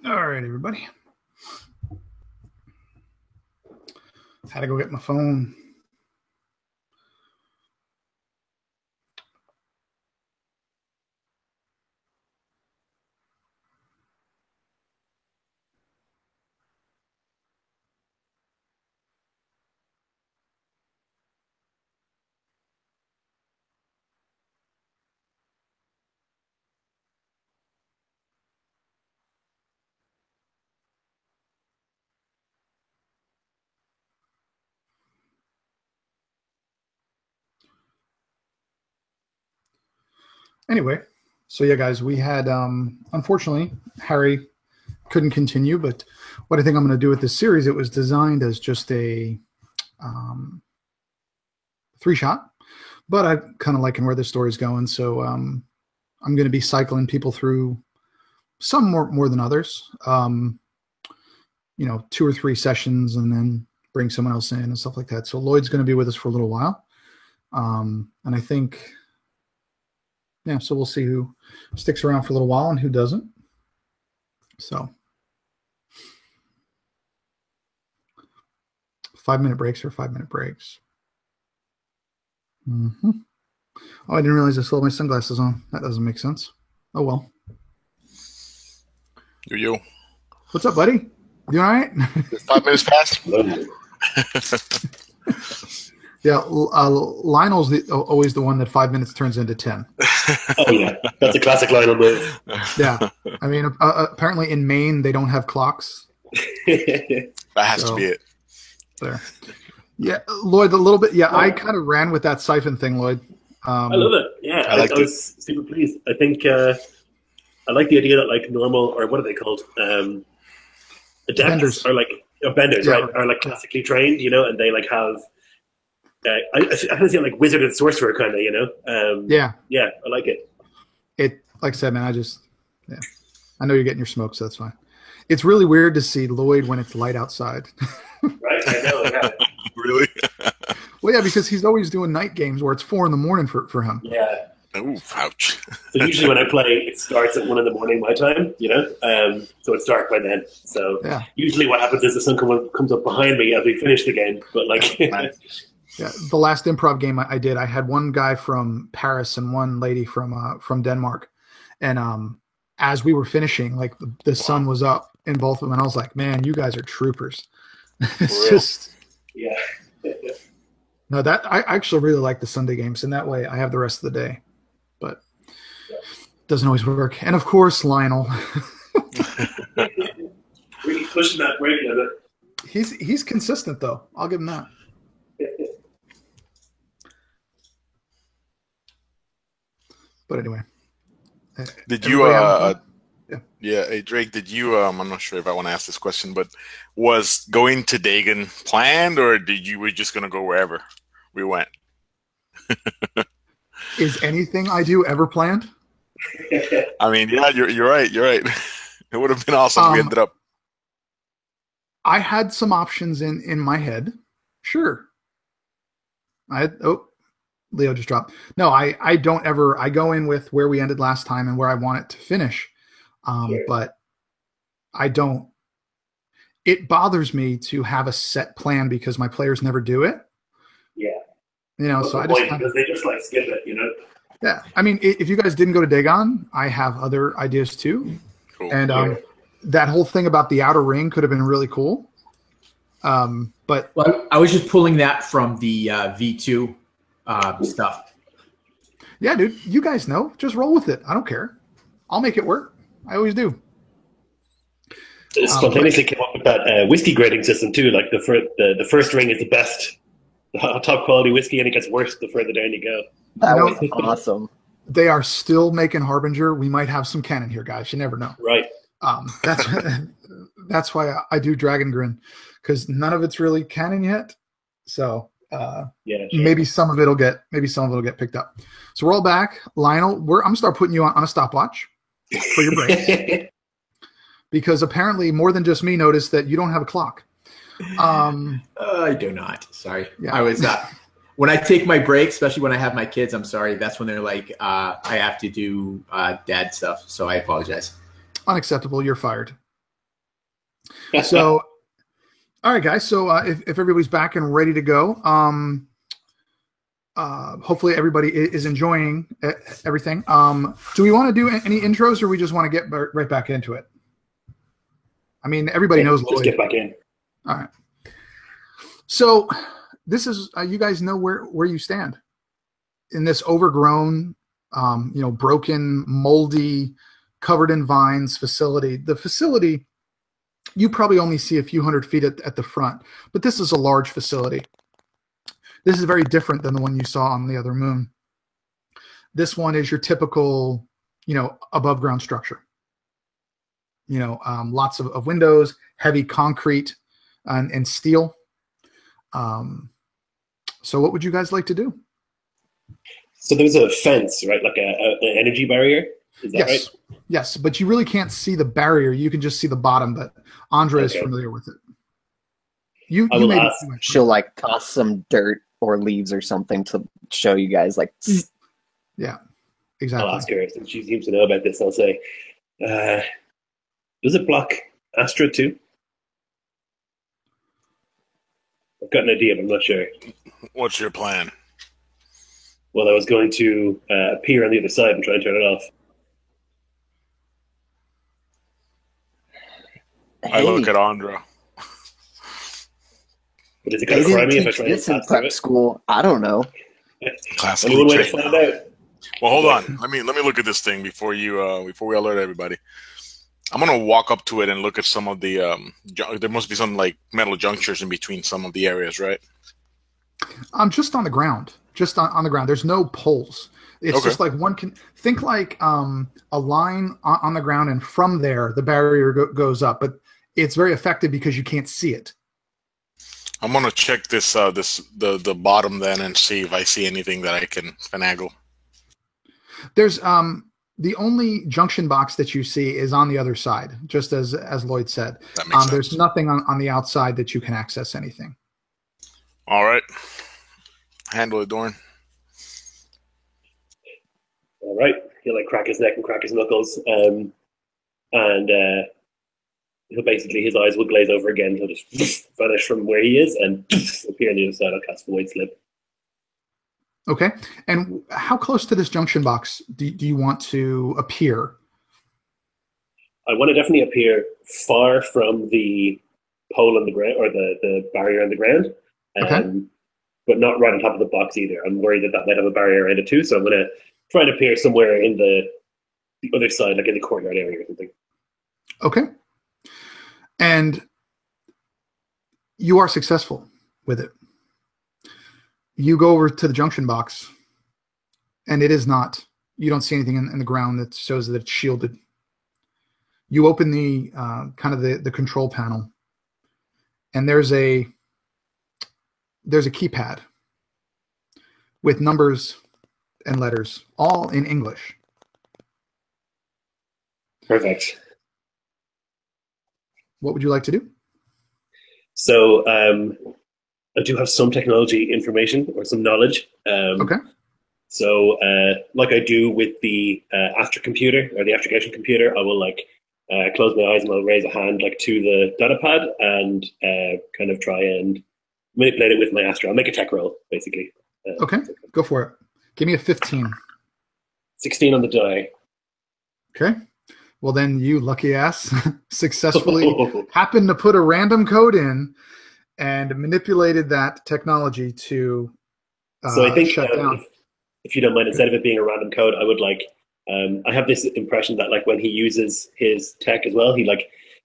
All right, everybody. Had to go get my phone. Anyway, so yeah, guys, we had unfortunately Harry couldn't continue, but what I think I'm going to do with this series, it was designed as just a 3-shot, but I kind of liking where the story's going, so I'm going to be cycling people through some more than others. 2 or 3 sessions, and then bring someone else in and stuff like that. So Lloyd's going to be with us for a little while, and I think. Yeah, so we'll see who sticks around for a little while and who doesn't. So 5-minute breaks or 5-minute breaks. Mm-hmm. Oh, I didn't realize I still had my sunglasses on. That doesn't make sense. Oh, well. Yo. What's up, buddy? You all right? 5 minutes past. Yeah, Lionel's always the one that 5 minutes turns into 10. Oh, yeah. That's a classic Lionel move. Yeah. I mean, apparently in Maine, they don't have clocks. That has to be it. There. Yeah, Lloyd, a little bit. Yeah, I kind of ran with that siphon thing, Lloyd. I love it. Yeah, I was super pleased. I think I like the idea that, like, normal, or what are they called? Adepts Benders. are like, benders, right? Are like classically trained, and they like have. I kind of see it like wizard and sorcerer, kind of, Yeah, I like it. Like I said, man, I know you're getting your smoke, so that's fine. It's really weird to see Lloyd when it's light outside. Right, I know. Yeah. Really? Well, yeah, because he's always doing night games where it's 4 a.m. for him. Yeah. Ooh, ouch. So usually when I play, it starts at 1 a.m. my time, so it's dark by then. So usually what happens is the sun comes up behind me as we finish the game. But like, yeah, the last improv game I did, I had one guy from Paris and one lady from Denmark, and as we were finishing, like the sun was up in both of them, and I was like, man, you guys are troopers. It's just no, that I actually really like the Sunday games, and that way I have the rest of the day. But it doesn't always work. And of course, Lionel. Really pushing that break limit. He's consistent though. I'll give him that. But anyway. Did you hey Drake, did you I'm not sure if I want to ask this question, but was going to Dagon planned, or were you just gonna go wherever we went? Is anything I do ever planned? I mean, yeah, you're right. It would have been awesome if we ended up. I had some options in my head. Sure. Leo just dropped. No, I don't ever. I go in with where we ended last time and where I want it to finish. But I don't. It bothers me to have a set plan because my players never do it. Yeah. So I just because they just like skip it. Yeah, I mean, if you guys didn't go to Dagon, I have other ideas too. Cool. And that whole thing about the outer ring could have been really cool. But I was just pulling that from the V2 stuff. Yeah, dude, you guys know. Just roll with it. I don't care. I'll make it work. I always do. Spontaneously came up with that whiskey grading system too. Like the first ring is the best, top quality whiskey, and it gets worse the further down you go. That was awesome. They are still making Harbinger. We might have some canon here, guys. You never know. Right. That's why I do Dragon Grin, because none of it's really canon yet. So sure. maybe some of it'll get picked up. So we're all back. Lionel, I'm gonna start putting you on a stopwatch for your breaks. Because apparently more than just me noticed that you don't have a clock. I do not. Sorry. Yeah. I was when I take my breaks, especially when I have my kids, I'm sorry. That's when they're like, I have to do dad stuff. So I apologize. Unacceptable. You're fired. So All right, guys. So if everybody's back and ready to go, hopefully everybody is enjoying everything. Do we want to do any intros, or we just want to get right back into it? I mean, everybody knows Lloyd. Just get back in. All right. So this is you guys know where you stand in this overgrown, broken, moldy, covered in vines facility. The facility, you probably only see a few hundred feet at the front, but this is a large facility. This is very different than the one you saw on the other moon. This one is your typical, above ground structure. Lots of windows, heavy concrete and steel. So what would you guys like to do? So there's a fence, right? Like an energy barrier? Is that right? Yes, but you really can't see the barrier. You can just see the bottom, but Andra is familiar with it. You may ask. She'll toss some dirt or leaves or something to show you guys Yeah, exactly. I'll ask her, since she seems to know about this. I'll say, does it block Astra too? I've got an idea, but I'm not sure. What's your plan? Well, I was going to appear on the other side and try and turn it off. I look at Andra. But is it going to cry me if I try and this in pass through prep it? school? I don't know. Classical Only one way to find out. Well, hold on. Let me look at this thing before we alert everybody. I'm gonna walk up to it and look at some of the. There must be some metal junctures in between some of the areas, right? Just on the ground. Just on the ground. There's no poles. It's just one can think a line on the ground, and from there the barrier goes up. But it's very effective because you can't see it. I'm gonna check the bottom then and see if I see anything that I can finagle. There's the only junction box that you see is on the other side, just as Lloyd said. That makes sense. There's nothing on the outside that you can access anything. All right. Handle it, Dorn. All right. He'll crack his neck and crack his knuckles. And he'll basically, his eyes will glaze over again. He'll just vanish from where he is and appear on the other side. I'll cast Void Slip. Okay. And how close to this junction box do you want to appear? I want to definitely appear far from the pole on the ground, or the barrier on the ground. But not right on top of the box either. I'm worried that might have a barrier around it too. So I'm going to try and appear somewhere in the other side, like in the courtyard area or something. Okay. And you are successful with it. You go over to the junction box, and it is not. You don't see anything in the ground that shows that it's shielded. You open the the control panel, and there's a keypad with numbers and letters, all in English. Perfect. What would you like to do? So I do have some technology information or some knowledge. Okay. So like I do with the Astra computer or the Astrogation computer, I will close my eyes and I'll raise a hand to the data pad and kind of try and manipulate it with my Astra. I'll make a tech roll, basically. Okay, go for it. Give me a 15. 16 on the die. Okay. Well, then you lucky ass successfully happened to put a random code in and manipulated that technology to so I think, shut down. If you don't mind, instead of it being a random code, I would I have this impression that when he uses his tech as well, he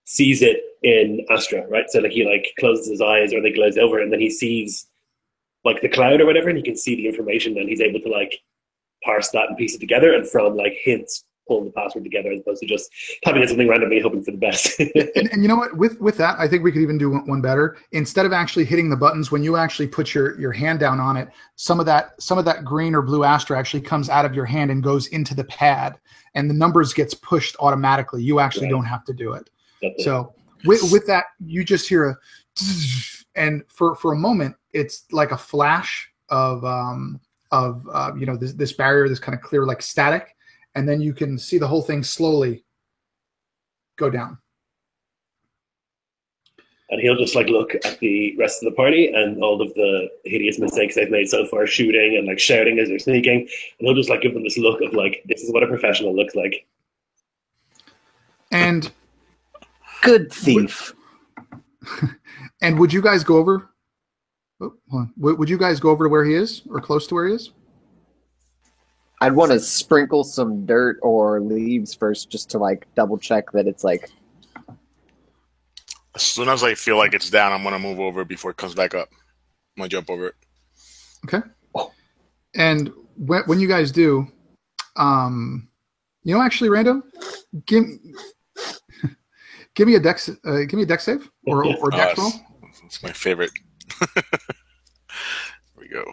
sees it in Astra, right? So he closes his eyes or they glaze over and then he sees the cloud or whatever, and he can see the information and he's able to parse that and piece it together, and from hints pull the password together as opposed to just typing in something randomly hoping for the best. and you know what, with that, I think we could even do one better. Instead of actually hitting the buttons, when you actually put your hand down on it, some of that green or blue Astra actually comes out of your hand and goes into the pad, and the numbers gets pushed automatically. You actually don't have to do it. So with that, you just hear a and for a moment it's like a flash of this barrier, this kind of clear static, and then you can see the whole thing slowly go down. And he'll just like look at the rest of the party and all of the hideous mistakes they've made so far, shooting and like shouting as they're sneaking. And he'll just like give them this look of like, this is what a professional looks like. And Good thief. and would you guys go over? Oh, hold on. Would you guys go over to where he is, or close to where he is? I'd want to sprinkle some dirt or leaves first, just to like double check that it's like. As soon as I feel like it's down, I'm gonna move over before it comes back up. I'm gonna jump over it. Okay. And when you guys do, actually, Rando, give me a dex save or dex roll. It's my favorite. Here we go.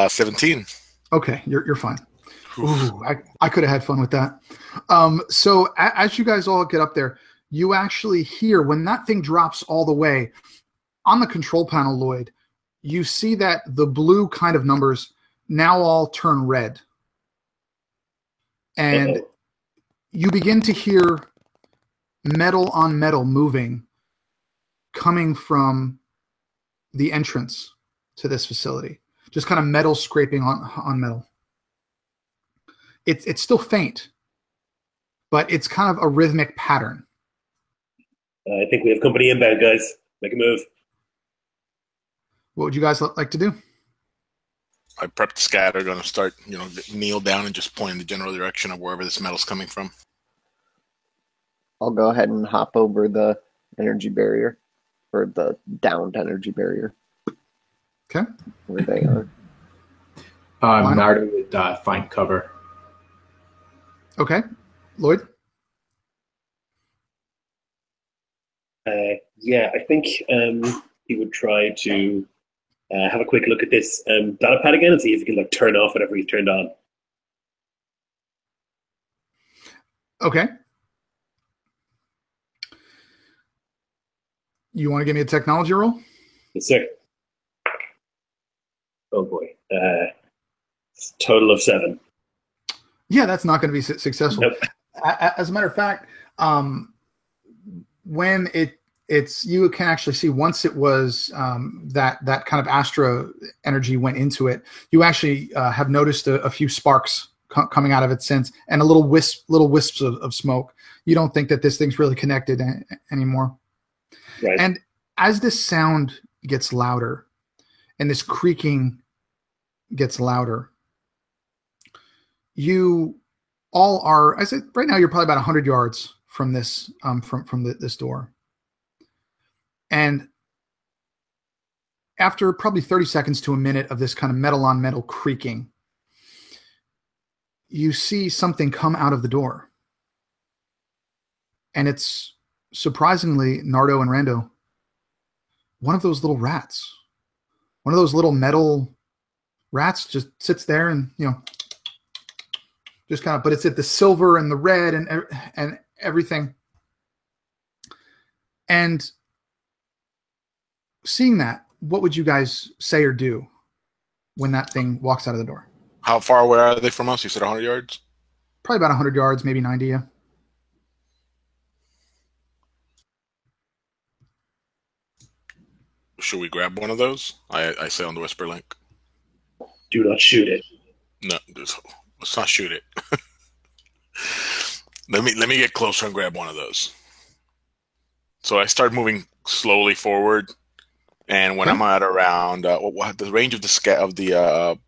17. Okay, you're fine. Ooh, I could have had fun with that. So as you guys all get up there, you actually hear when that thing drops all the way on the control panel, Lloyd, you see that the blue kind of numbers now all turn red. And you begin to hear metal on metal moving coming from the entrance to this facility. Just kind of metal scraping on metal. It's still faint, but it's kind of a rhythmic pattern. I think we have company inbound, guys. Make a move. What would you guys like to do? I prepped the scatter, gonna start, kneel down and just point in the general direction of wherever this metal's coming from. I'll go ahead and hop over the energy barrier, or the downed energy barrier. Okay. Where they are. Nardo would find cover. Okay. Lloyd? I think he would try to have a quick look at this data pad again and see if he can like turn off whatever he's turned on. Okay. You want to give me a technology roll? Yes, sir. Oh boy. Total of 7. Yeah, that's not going to be successful. Nope. As a matter of fact, when it's you can actually see once it was that kind of Astra energy went into it, you actually have noticed a few sparks coming out of it since, and little wisps of smoke. You don't think that this thing's really connected anymore. Right. And as this sound gets louder, and this creaking gets louder, you all are, I said, right now you're probably about 100 yards from this this door. And after probably 30 seconds to a minute of this kind of metal on metal creaking, you see something come out of the door. And it's surprisingly, Nardo and Rando, one of those little rats. One of those little metal rats just sits there and, just kind of, but it's at the silver and the red and everything. And seeing that, what would you guys say or do when that thing walks out of the door? How far away are they from us? You said 100 yards? Probably about 100 yards, maybe 90, yeah. Should we grab one of those? I say on the whisper link. Do not shoot it. No, let's not shoot it. Let me get closer and grab one of those. So I start moving slowly forward, and when I'm at around the range of the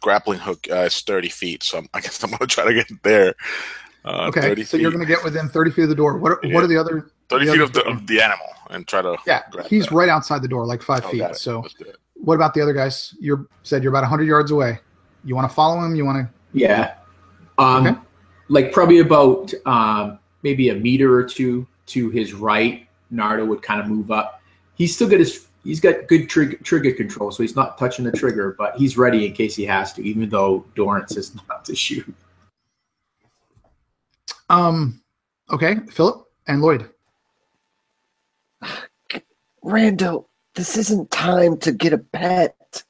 grappling hook is 30 feet. So I guess I'm gonna try to get there. Okay, 30 so feet. You're gonna get within 30 feet of the door. What are the other? 30 feet of the animal, and try to. Yeah, he's that. right outside the door, like 5 feet. So, what about the other guys? You said you're about 100 yards away. You want to follow him? You want to? Yeah. Okay. Like probably about maybe a meter or two to his right, Nardo would kind of move up. He's got good trigger control, so he's not touching the trigger, but he's ready in case he has to, even though Dorrance says not to shoot. Okay, Philip and Lloyd. Rando, this isn't time to get a pet.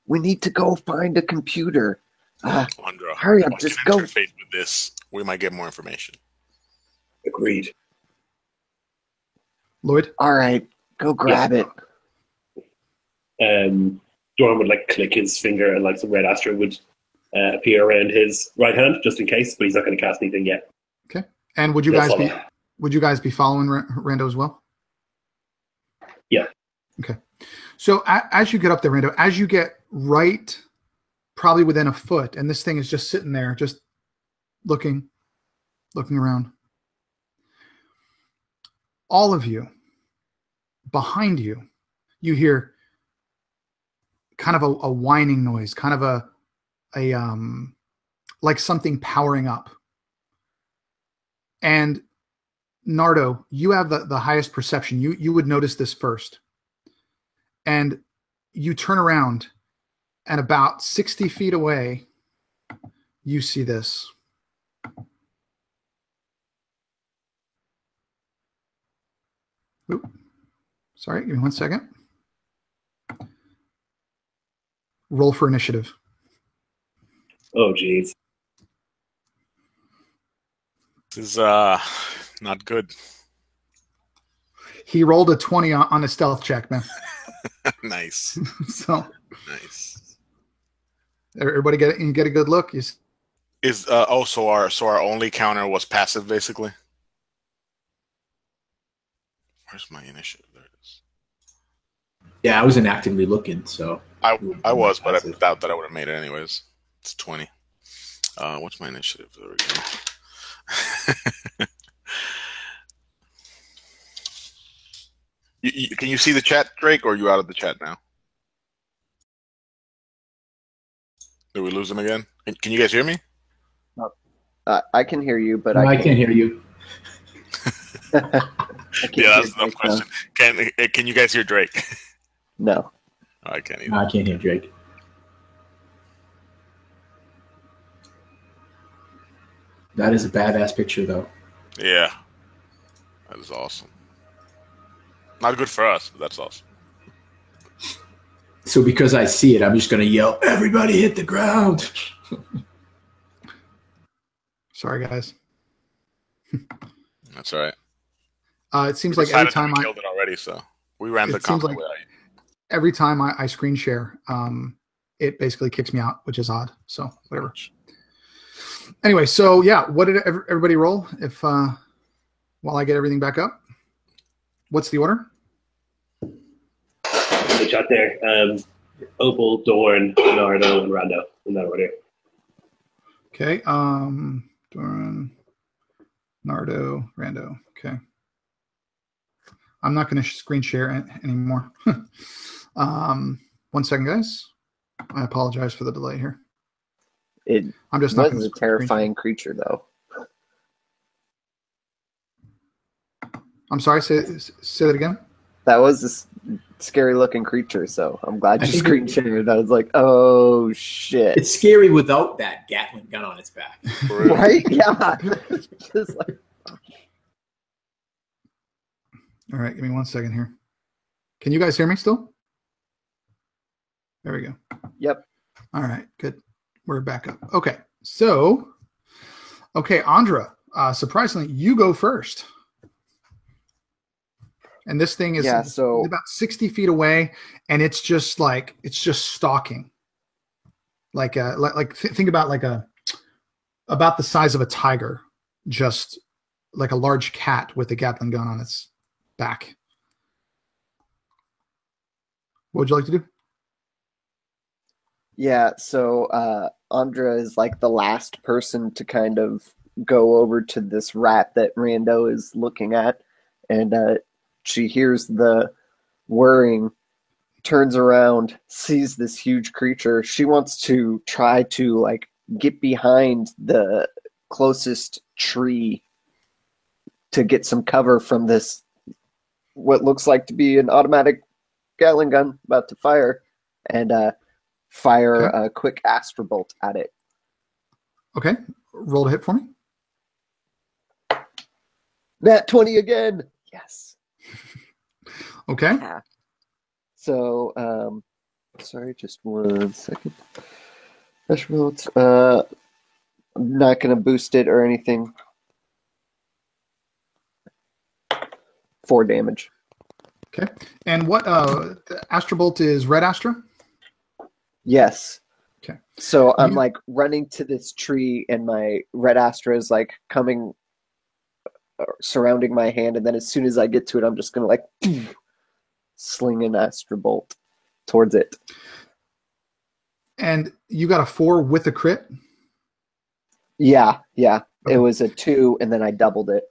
We need to go find a computer. Hurry up, just go. Interface with this, we might get more information. Agreed. Lloyd? All right, go grab it. Doran would like click his finger, and like some red astro would appear around his right hand, just in case. But he's not going to cast anything yet. Okay. And would you He'll guys follow. would you guys be following Rando as well? Yeah. Okay. So as you get up there, Rando, as you get right, probably within a foot, and this thing is just sitting there, just looking around. All of you, behind you, you hear kind of a whining noise, kind of a like something powering up. And Nardo, you have the highest perception. You would notice this first. And you turn around, and about 60 feet away, you see this. Oop. Sorry, give me 1 second. Roll for initiative. Oh, jeez. This is not good. He rolled a 20 on a stealth check, man. Nice. So Nice. everybody get a good look. Is so our only counter was passive, basically. Where's my initiative? There it is. Yeah, I wasn't actively looking, so I was, but I doubt that I would have made it anyways. It's 20. What's my initiative? There we go. Can you see the chat, Drake, or are you out of the chat now? Did we lose him again? Can you guys hear me? I can hear you, but I can't hear you. I can't Yeah, that's hear enough Drake now. question. Can you guys hear Drake? No. I can't either. No, I can't hear Drake. That is a badass picture, though. Yeah. That is awesome. Not good for us, but that's awesome. So because I see it, I'm just going to yell, "Everybody hit the ground!" Sorry, guys. That's all right. It seems We like every decided that time we killed it already, so we ran the It seems combo like- without you. every time I screen share, it basically kicks me out, which is odd. So whatever. Anyway, so yeah, what did everybody roll? If while I get everything back up, what's the order? The chat there. Opal, Dorn, Nardo, and Rando in that order. Okay. Doran, Nardo, Rando. Okay. I'm not going to screen share anymore. 1 second, guys. I apologize for the delay here. It I'm just not was going a terrifying creature, though. I'm sorry. Say that again. That was a scary-looking creature, so I'm glad I you think screen shared. I was like, oh, shit. It's scary without that Gatling gun on its back. For real. Right? Yeah. Just like, All right, give me 1 second here. Can you guys hear me still? There we go. yep. All right, good. We're back up. Okay, so, Andra, surprisingly, you go first. And this thing is Yeah, so- about 60 feet away, and it's just stalking. Think about about the size of a tiger, just like a large cat with a Gatling gun on its back. What would you like to do? Yeah, so Andra is like the last person to kind of go over to this rat that Rando is looking at, and she hears the whirring, turns around, sees this huge creature. She wants to try to like get behind the closest tree to get some cover from this, what looks like to be an automatic Gatling gun about to fire, and fire Okay. a quick Astro Bolt at it. Okay, roll to hit for me. Nat 20 again. Yes. Okay. So, sorry, just 1 second. Astro Bolt. I'm not going to boost it or anything. 4 damage. Okay. And what Astrobolt is Red Astra? Yes. Okay. So I'm like running to this tree, and my Red Astra is like coming, surrounding my hand, and then as soon as I get to it, I'm just gonna like sling an Astrobolt towards it. And you got a 4 with a crit? Yeah. Okay. It was a 2, and then I doubled it.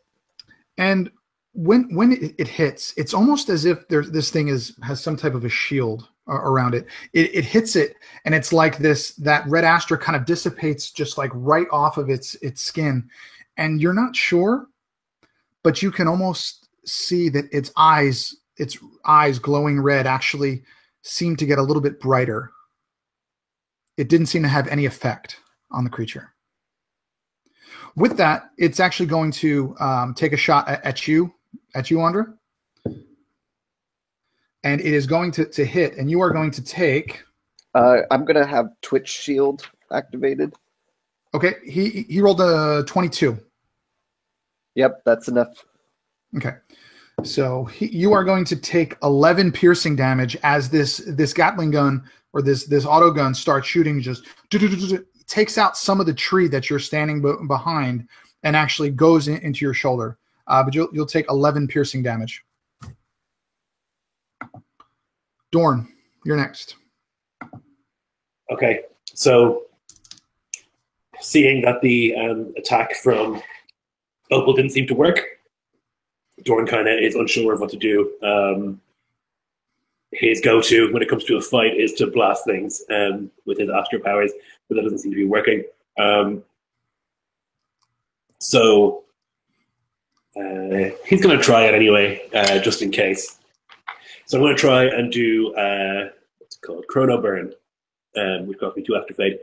And when it hits, it's almost as if this thing has some type of a shield around it. It hits it, and it's like that Red Astra kind of dissipates just like right off of its skin, and you're not sure, but you can almost see that its eyes glowing red actually seem to get a little bit brighter. It didn't seem to have any effect on the creature. With that, it's actually going to take a shot at you, Andra. And it is going to hit, and you are going to take... I'm going to have Twitch Shield activated. Okay, he rolled a 22. Yep, that's enough. Okay. So you are going to take 11 piercing damage as this Gatling gun or this auto gun starts shooting, just takes out some of the tree that you're standing behind and actually goes into your shoulder. But you'll take 11 piercing damage. Dorn, you're next. Okay, so seeing that the attack from Opal didn't seem to work, Dorn kind of is unsure of what to do. His go-to when it comes to a fight is to blast things with his astro powers, but that doesn't seem to be working. So he's going to try it anyway, just in case. So I'm going to try and do what's it called? Chrono Burn, which cost me 2 after fate.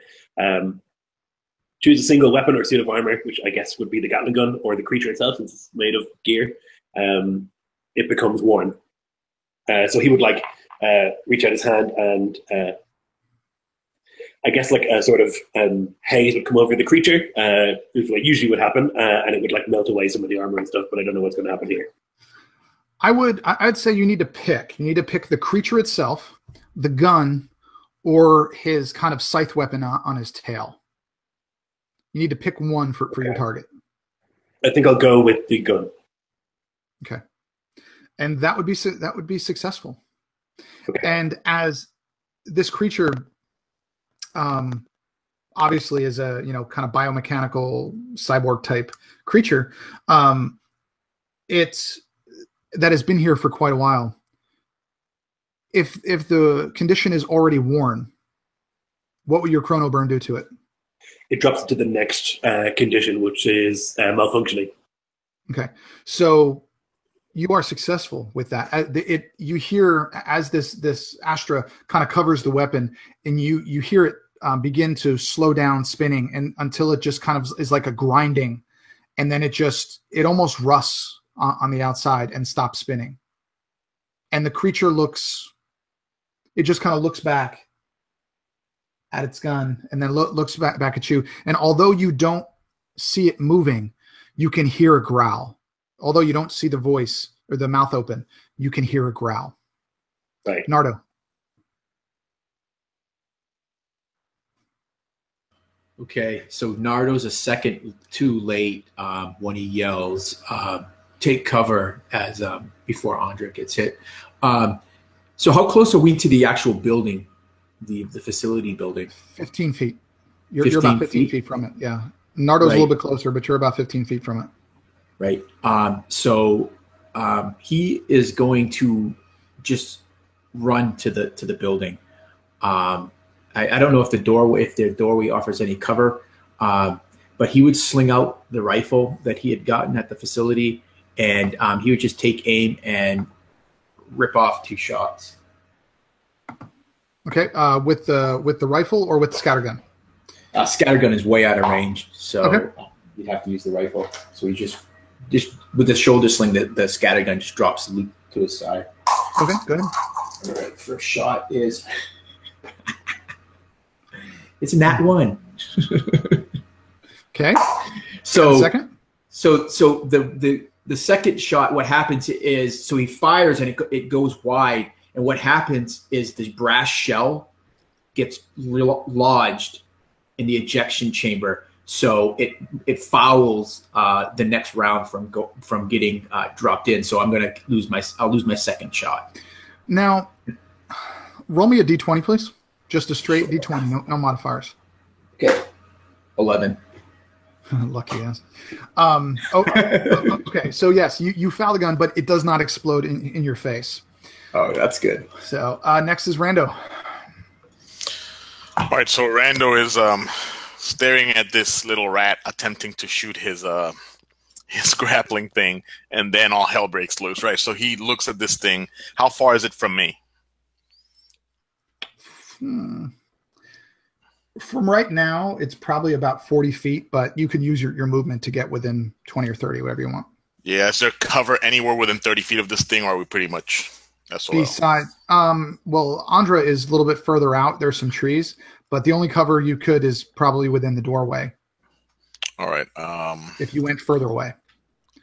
Choose a single weapon or suit of armor, which I guess would be the Gatling gun or the creature itself, since it's made of gear. It becomes worn. So he would like reach out his hand, and I guess like a sort of haze would come over the creature, which like usually would happen, and it would like melt away some of the armor and stuff. But I don't know what's going to happen here. I'd say you need to pick. You need to pick the creature itself, the gun, or his kind of scythe weapon on his tail. You need to pick one for your target. I think I'll go with the gun. Okay, and that would be successful. Okay. And as this creature, obviously is a kind of biomechanical cyborg type creature, that has been here for quite a while. If the condition is already worn, what would your Chrono Burn do to it? It drops into the next condition, which is malfunctioning. Okay, so you are successful with that. You hear as this Astra kind of covers the weapon, and you hear it begin to slow down spinning, and until it just kind of is like a grinding, and then it almost rusts on the outside and stops spinning. And the creature just kind of looks back at its gun, and then looks back at you. And although you don't see it moving, you can hear a growl. Although you don't see the voice or the mouth open, you can hear a growl. Right. Nardo. Okay, so Nardo's a second too late when he yells, take cover as before Andra gets hit. So how close are we to the actual building, the facility building? 15 feet. You're about 15 feet from it, yeah. Nardo's a little bit closer, but you're about 15 feet from it. Right. So he is going to just run to the building. I don't know if the doorway offers any cover, but he would sling out the rifle that he had gotten at the facility, and he would just take aim and rip off 2 shots. Okay, with the rifle or with the scattergun? Scattergun is way out of range, so okay. You'd have to use the rifle. So he just with the shoulder sling, the scattergun just drops the loop to his side. Okay, go ahead. All right, first shot is it's a nat 1. Okay. So second. So the the second shot, what happens is, so he fires and it goes wide, and what happens is the brass shell gets lodged in the ejection chamber, so it fouls the next round from getting dropped in. So I'll lose my second shot. Now, roll me a d20, please. Just a straight d20, no modifiers. Okay, 11. Lucky ass. Okay, so yes, you foul the gun, but it does not explode in your face. Oh, that's good. So next is Rando. All right, so Rando is staring at this little rat attempting to shoot his grappling thing, and then all hell breaks loose, right? So he looks at this thing. How far is it from me? From right now, it's probably about 40 feet, but you can use your movement to get within 20 or 30, whatever you want. Yeah, is there cover anywhere within 30 feet of this thing, or are we pretty much SOL? Besides, well, Andra is a little bit further out. There's some trees, but the only cover you could is probably within the doorway. All right. If you went further away.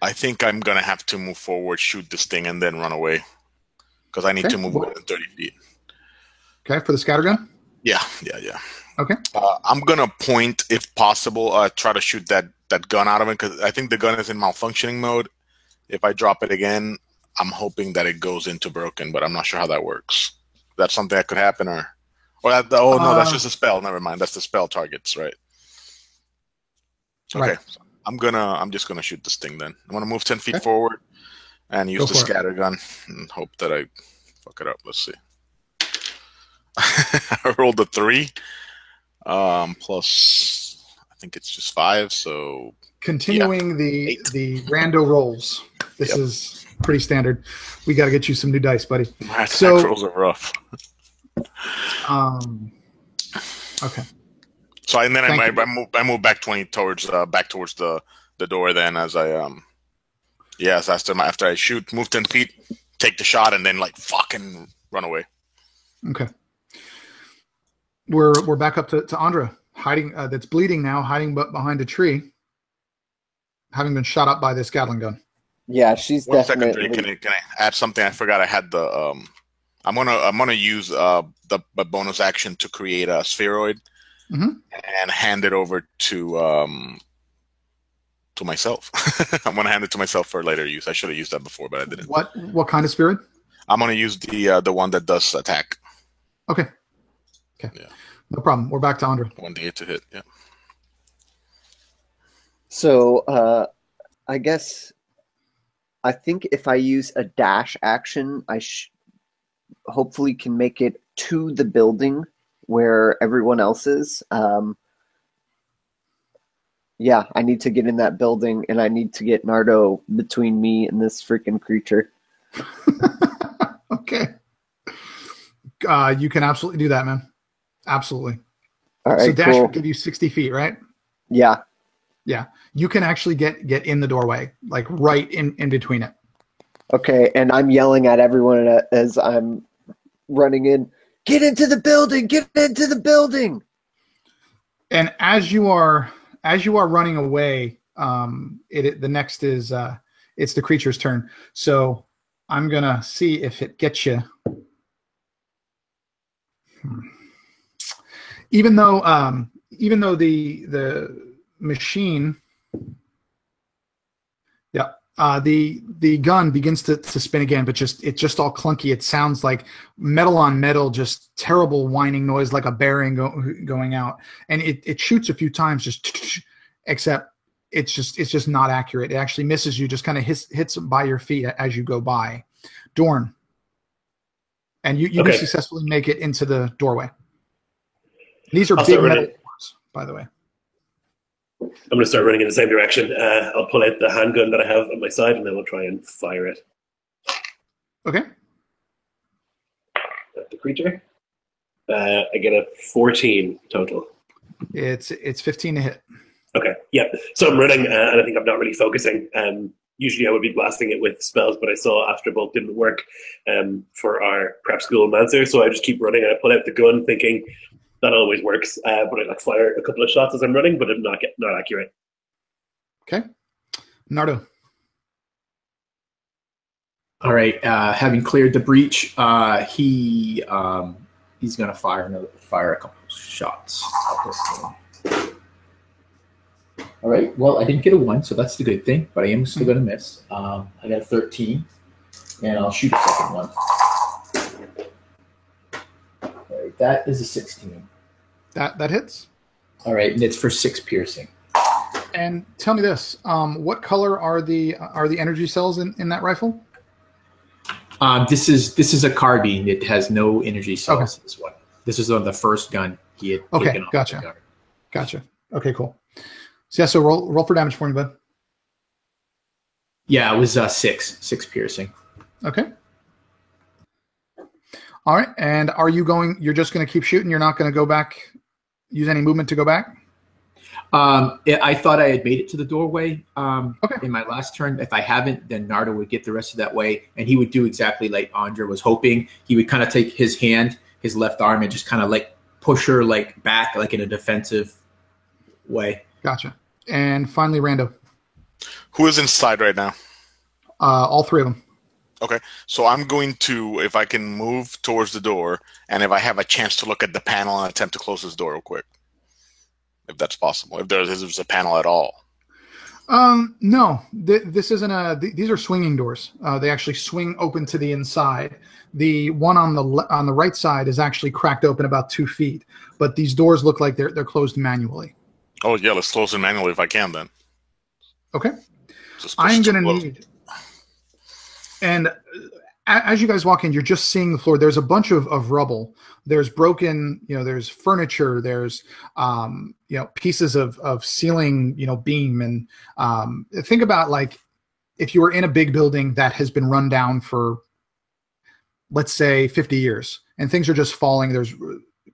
I think I'm going to have to move forward, shoot this thing, and then run away, because I need to move within 30 feet. Okay, for the scattergun? Yeah. Okay. I'm going to point, if possible, try to shoot that gun out of it, because I think the gun is in malfunctioning mode. If I drop it again, I'm hoping that it goes into broken, but I'm not sure how that works. That's something that could happen, no, that's just a spell. Never mind. That's the spell targets, right? Okay. Right. So I'm just gonna shoot this thing then. I'm gonna move 10 feet forward and use the scatter gun and hope that I fuck it up. Let's see. I rolled a 3. Plus I think it's just 5, so continuing the rando rolls. This is pretty standard. We got to get you some new dice, buddy. My attack rolls are rough. Okay. So and then I move back 20 towards the door. Then as I after I shoot, move 10 feet, take the shot, and then like fucking run away. Okay. We're back up to Andra, hiding. That's bleeding now, hiding behind a tree, having been shot up by this Gatling gun. Yeah, she's One definitely. Second, can I add something? I forgot I had the. I'm gonna use the bonus action to create a spheroid and hand it over to myself. I'm gonna hand it to myself for later use. I should have used that before, but I didn't. What kind of spheroid? I'm gonna use the one that does attack. Okay. Yeah. No problem. We're back to Andra. 1d8 to hit. Yeah. So I guess I think if I use a dash action, I hopefully can make it to the building where everyone else is. Yeah, I need to get in that building, and I need to get Nardo between me and this freaking creature. Okay. You can absolutely do that, man. Absolutely. All right, so dash cool. will give you 60 feet, right? Yeah. Yeah. You can actually get in the doorway, like right in between it. Okay, and I'm yelling at everyone as I'm running in. Get into the building! Get into the building! And as you are running away, the next is it's the creature's turn. So I'm gonna see if it gets you. Even though the machine, the gun begins to spin again, but it's just all clunky. It sounds like metal on metal, just terrible whining noise, like a bearing going out. And it shoots a few times, except it's just not accurate. It actually misses you, just kind of hits by your feet as you go by. Dorn, and you do successfully make it into the doorway. These are big metal doors, by the way. I'm going to start running in the same direction. I'll pull out the handgun that I have at my side, and then we'll try and fire it Okay. at the creature. I get a 14 total. It's 15 to hit. Okay, yeah. So I'm running, and I think I'm not really focusing. Usually I would be blasting it with spells, but I saw Astral Bolt didn't work for our prep school Mancer, so I just keep running, and I pull out the gun thinking that always works, but I fire a couple of shots as I'm running, but I'm not accurate. Okay. Nardo. All right. Having cleared the breach, he's gonna fire a couple shots. All right. Well, I didn't get a 1, so that's the good thing. But I am still gonna miss. I got a 13, and I'll shoot a second one. All right. That is a 16. That hits. All right, and it's for 6 piercing. And tell me this: what color are the energy cells in that rifle? This is a carbine. It has no energy cells. Okay. This one. This is on the first gun he had Okay, taken off. gotcha. Gotcha. Okay, cool. So yeah, so roll for damage for me, bud. Yeah, it was 6 piercing. Okay. All right, and you're just going to keep shooting? You're not going to go back, use any movement to go back? I thought I had made it to the doorway Okay. in my last turn. If I haven't, then Nardo would get the rest of that way, and he would do exactly like Andra was hoping. He would kind of take his hand, his left arm, and just kind of like push her like back, like in a defensive way. Gotcha. And finally, Rando. Who is inside right now? All 3 of them. Okay, so I'm going to, if I can move towards the door, and if I have a chance to look at the panel and attempt to close this door real quick, if that's possible, if there's a panel at all. No, this isn't these are swinging doors. They actually swing open to the inside. The one on the right side is actually cracked open about 2 feet, but these doors look like they're closed manually. Oh yeah, let's close them manually if I can then. Okay. Just push I'm it going to close. need, and as you guys walk in, you're just seeing the floor. There's a bunch of rubble. There's broken, there's furniture. There's, pieces of ceiling, beam. And think about like if you were in a big building that has been run down for, let's say, 50 years, and things are just falling. There's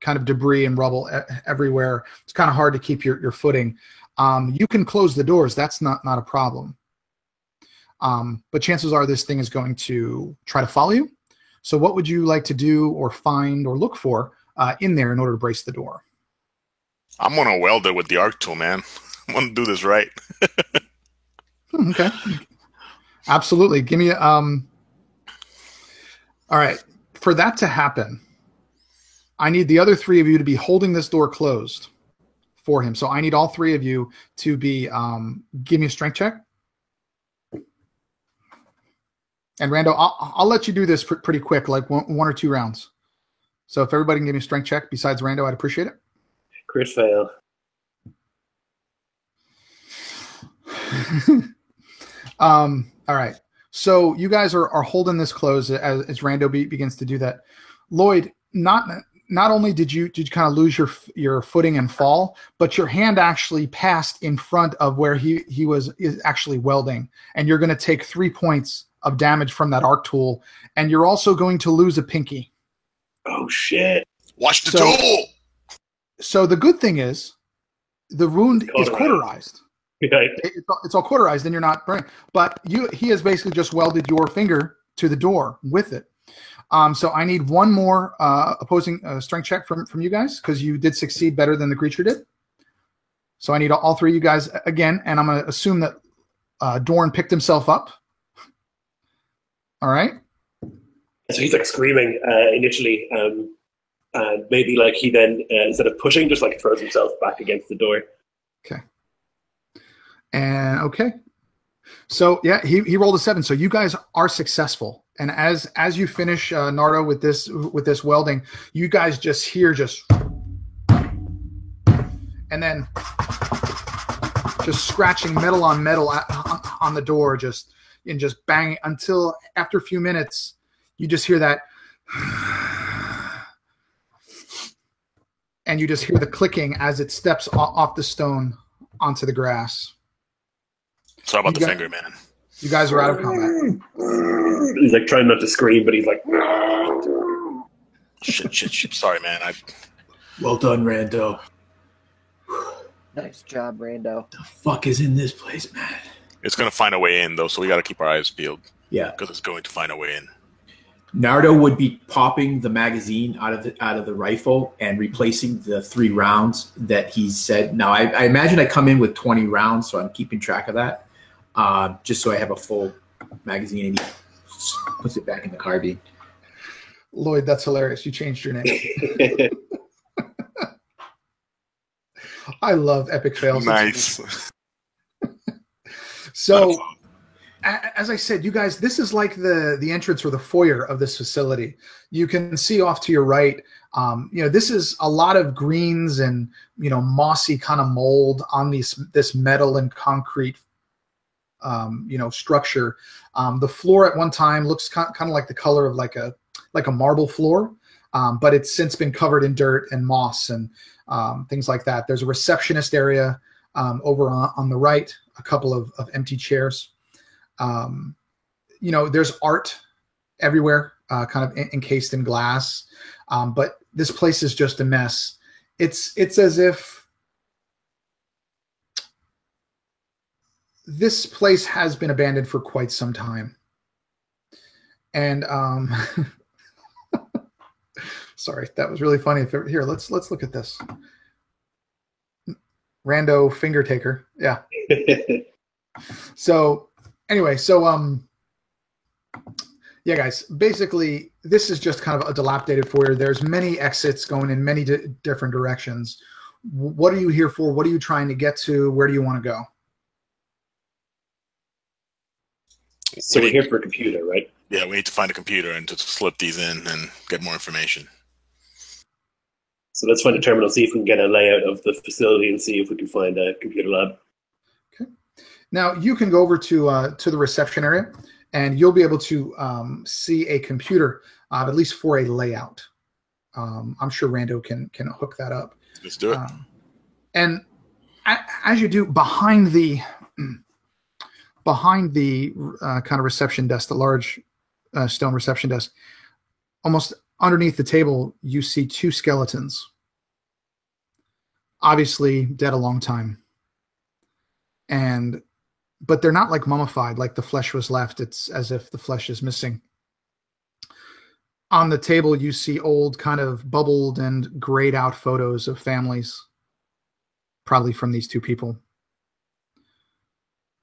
kind of debris and rubble everywhere. It's kind of hard to keep your footing. You can close the doors. That's not a problem. But chances are this thing is going to try to follow you. So what would you like to do or find or look for in there in order to brace the door? I'm going to weld it with the arc tool, man. I'm going to do this right. Okay. Absolutely. Give me all right. For that to happen, I need the other 3 of you to be holding this door closed for him. So I need all 3 of you to be give me a strength check. And Rando, I'll let you do this pretty quick, like one or 2 rounds. So if everybody can give me a strength check besides Rando, I'd appreciate it. Crit fail. All right. So you guys are holding this closed as Rando begins to do that. Lloyd, not only did you kind of lose your footing and fall, but your hand actually passed in front of where he is actually welding, and you're going to take 3 points of damage from that arc tool, and you're also going to lose a pinky. Oh shit! Watch the tool. So the good thing is, the wound is cauterized. Right. It's all cauterized, and you're not burning. But he has basically just welded your finger to the door with it. So I need one more opposing strength check from you guys, because you did succeed better than the creature did. So I need all 3 of you guys again, and I'm going to assume that Dorn picked himself up. All right. So he's like screaming initially, and maybe like he then instead of pushing, just like throws himself back against the door. Okay. And okay. So yeah, he rolled a 7. So you guys are successful. And as you finish Nardo with this welding, you guys just hear and then just scratching metal on metal on the door, just bang until after a few minutes, you just hear that, and you just hear the clicking as it steps off the stone onto the grass. Sorry about the finger, man. You guys are out of combat. He's like trying not to scream, but he's like, shit. Sorry, man. Well done, Rando. Nice job, Rando. The fuck is in this place, man? It's going to find a way in, though, so we got to keep our eyes peeled. Yeah. Because it's going to find a way in. Nardo would be popping the magazine out of the rifle and replacing the 3 rounds that he said. Now, I imagine I come in with 20 rounds, so I'm keeping track of that, just so I have a full magazine. And he puts it back in the carbine. Lloyd, that's hilarious. You changed your name. I love epic fails. Nice. So, as I said, you guys, this is like the entrance or the foyer of this facility. You can see off to your right. This is a lot of greens and mossy kind of mold on this metal and concrete structure. The floor at one time looks kind of like the color of like a marble floor, but it's since been covered in dirt and moss and things like that. There's a receptionist area over on the right, a couple of empty chairs. There's art everywhere, kind of encased in glass, but this place is just a mess. It's as if this place has been abandoned for quite some time. And sorry, that was really funny. Here, let's look at this. Rando finger taker. Yeah. So anyway, yeah, guys, basically this is just kind of a dilapidated foyer. There's many exits going in many different directions. What are you here for? What are you trying to get to? Where do you want to go? So we're here for a computer, right? Yeah, we need to find a computer and just slip these in and get more information. So let's find a terminal, see if we can get a layout of the facility and see if we can find a computer lab. Okay. Now you can go over to the reception area, and you'll be able to see a computer, at least for a layout. I'm sure Rando can hook that up. Let's do it. And as you do, behind the kind of reception desk, the large stone reception desk, almost underneath the table, you see two skeletons. Obviously dead a long time. But they're not like mummified, like the flesh was left. It's as if the flesh is missing. On the table, you see old kind of bubbled and grayed out photos of families, probably from these two people.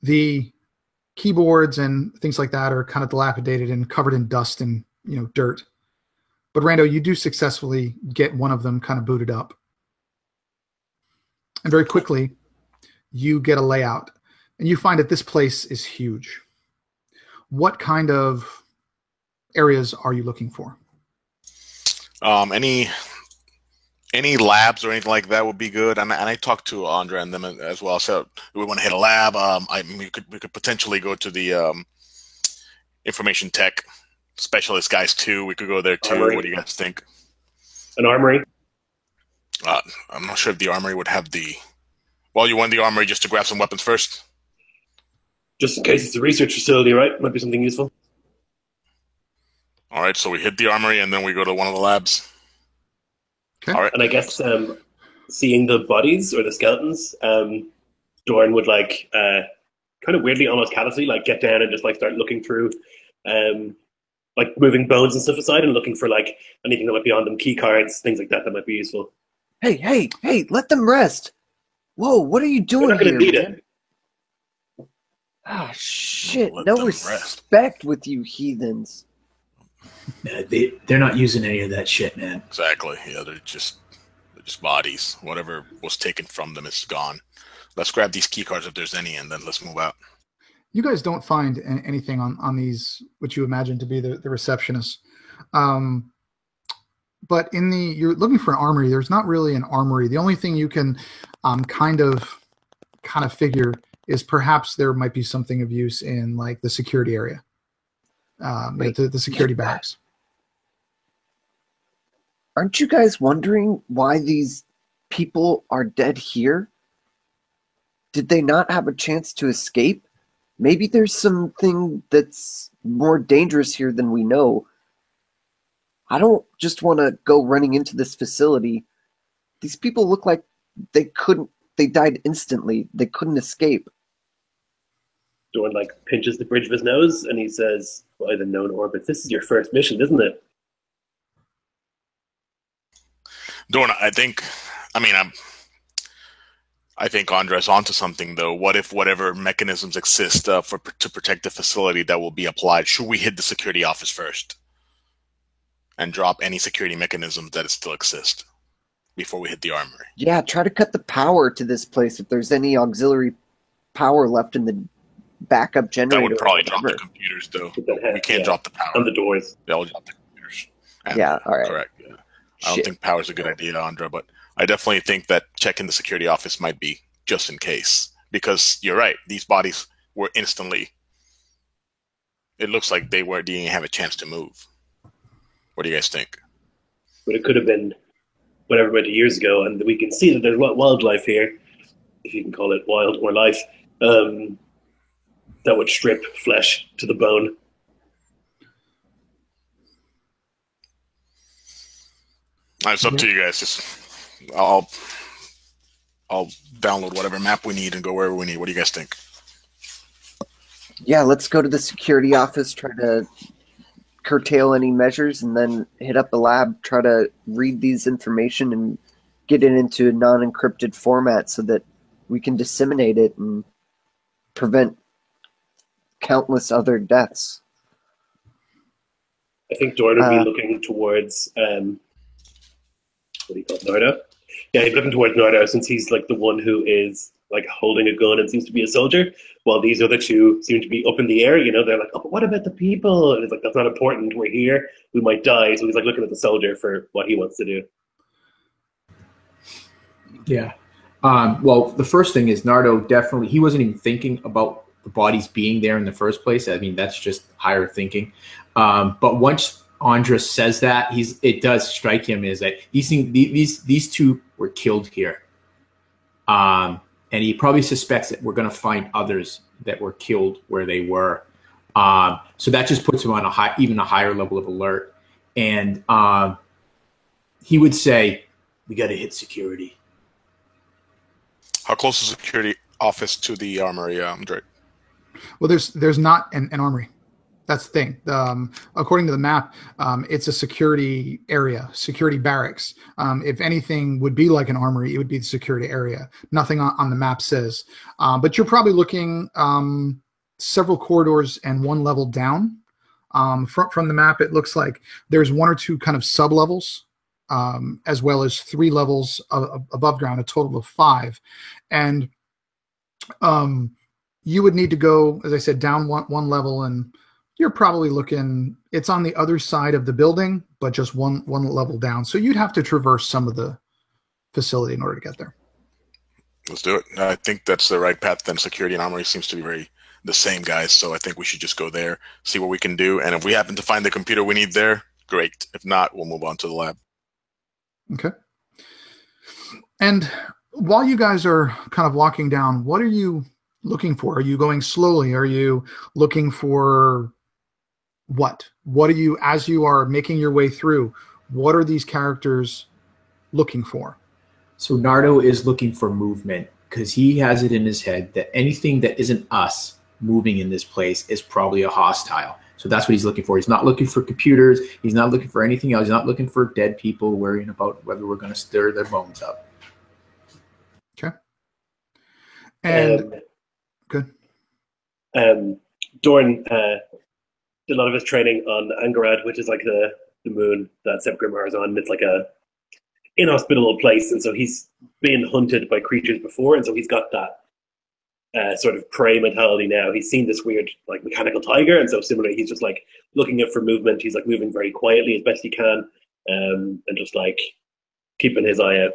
The keyboards and things like that are kind of dilapidated and covered in dust and dirt. But Rando, you do successfully get one of them kind of booted up. And very quickly, you get a layout. And you find that this place is huge. What kind of areas are you looking for? Any labs or anything like that would be good. And I talked to Andrea and them as well. So we want to hit a lab. We could potentially go to the information tech specialist guys too. We could go there too. Armory. What do you guys think? An armory? I'm not sure if the armory would have the. Well, you want the armory just to grab some weapons first? Just in case it's a research facility, right? Might be something useful. All right, so we hit the armory and then we go to one of the labs. Okay. All right. And I guess seeing the bodies or the skeletons, Doran would kind of weirdly, almost callously, get down and just start looking through, moving bones and stuff aside and looking for anything that might be on them, key cards, things like that might be useful. Hey! Let them rest. Whoa! What are you doing They're not going to need man? it. Ah, shit! Let No them respect with you heathens. They're not using any of that shit, man. Exactly. Yeah, they're just bodies. Whatever was taken from them is gone. Let's grab these key cards if there's any, and then let's move out. You guys don't find anything on these, what you imagine to be the receptionists. But you're looking for an armory. There's not really an armory. The only thing you can kind of figure is perhaps there might be something of use in the security area, the security barracks. Aren't you guys wondering why these people are dead here? Did they not have a chance to escape? Maybe there's something that's more dangerous here than we know. I don't just want to go running into this facility. These people look like they died instantly. They couldn't escape. Doran pinches the bridge of his nose and he says, by the known orbits, this is your first mission, isn't it? Doran, I I think Andre's onto something, though. What if whatever mechanisms exist to protect the facility that will be applied, should we hit the security office first and drop any security mechanisms that still exist before we hit the armory? Yeah, try to cut the power to this place if there's any auxiliary power left in the backup generator. That would probably drop the computers, though. We can't drop the power. On the doors. They'll drop the computers. Yeah, all right. Correct. Yeah. I don't think power's a good idea, Andra, but I definitely think that checking the security office might be just in case. Because you're right, these bodies were instantly... It looks like they didn't have a chance to move. What do you guys think? But it could have been whatever went years ago, and we can see that there's wildlife here, if you can call it wild or life, that would strip flesh to the bone. It's up to you guys. Just I'll download whatever map we need and go wherever we need. What do you guys think? Yeah, let's go to the security office, try to curtail any measures, and then hit up the lab, try to read these information and get it into a non-encrypted format so that we can disseminate it and prevent countless other deaths. I think Dorn would be looking towards what do you call it, Nardo? Yeah, he's looking towards Nardo since he's like the one who is like holding a gun and seems to be a soldier, while these other two seem to be up in the air. You know, they're like, oh, but what about the people? And it's like, that's not important. We're here. We might die. So he's like looking at the soldier for what he wants to do. Yeah. Well, the first thing is Nardo definitely, he wasn't even thinking about the bodies being there in the first place. I mean, that's just higher thinking. But once Andres says that, it does strike him as that these two were killed here. And he probably suspects that we're going to find others that were killed where they were. So that just puts him on even a higher level of alert. And he would say, we got to hit security. How close is the security office to the armory, Drake? Well, there's not an armory. That's the thing. According to the map, it's a security area, security barracks. If anything would be like an armory, it would be the security area. Nothing on the map says. But you're probably looking several corridors and one level down. From the map, it looks like there's one or two kind of sub-levels, as well as 3 levels above ground, a total of 5. And you would need to go, as I said, down one level, and you're probably looking, it's on the other side of the building, but just one level down. So you'd have to traverse some of the facility in order to get there. Let's do it. I think that's the right path. Then security and armory seems to be very the same, guys. So I think we should just go there, see what we can do. And if we happen to find the computer we need there, great. If not, we'll move on to the lab. Okay. And while you guys are kind of walking down, what are you looking for? Are you going slowly? Are you looking for what? What are you, as you are making your way through, what are these characters looking for? So Nardo is looking for movement because he has it in his head that anything that isn't us moving in this place is probably a hostile. So that's what he's looking for. He's not looking for computers. He's not looking for anything else. He's not looking for dead people worrying about whether we're going to stir their bones up. Okay. And good. Dorn did a lot of his training on Angarad, which is like the moon that Seb Grimhar is on. It's like a inhospitable place, and so he's been hunted by creatures before, and so he's got that sort of prey mentality now. He's seen this weird like mechanical tiger, and so similarly he's just like looking out for movement. He's like moving very quietly as best he can, and just like keeping his eye out.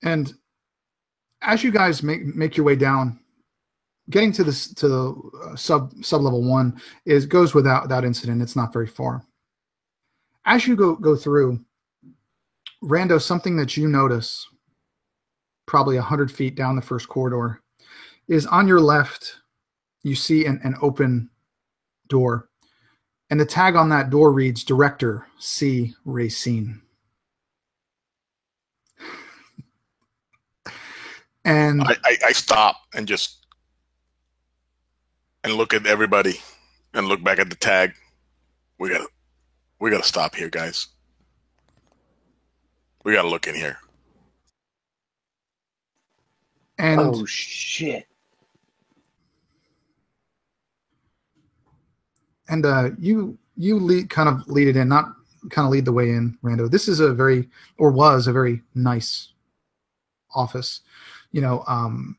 And as you guys make your way down, getting to the sub level 1 goes without incident. It's not very far. As you go through, Rando, something that you notice probably 100 feet down the first corridor is on your left, you see an open door, and the tag on that door reads Director C. Racine. And I stop and just look at everybody and look back at the tag. We gotta stop here, guys. We gotta look in here. And Oh shit! And you kind of lead it in, not kind of lead the way in, Rando. This is was a very nice office, kind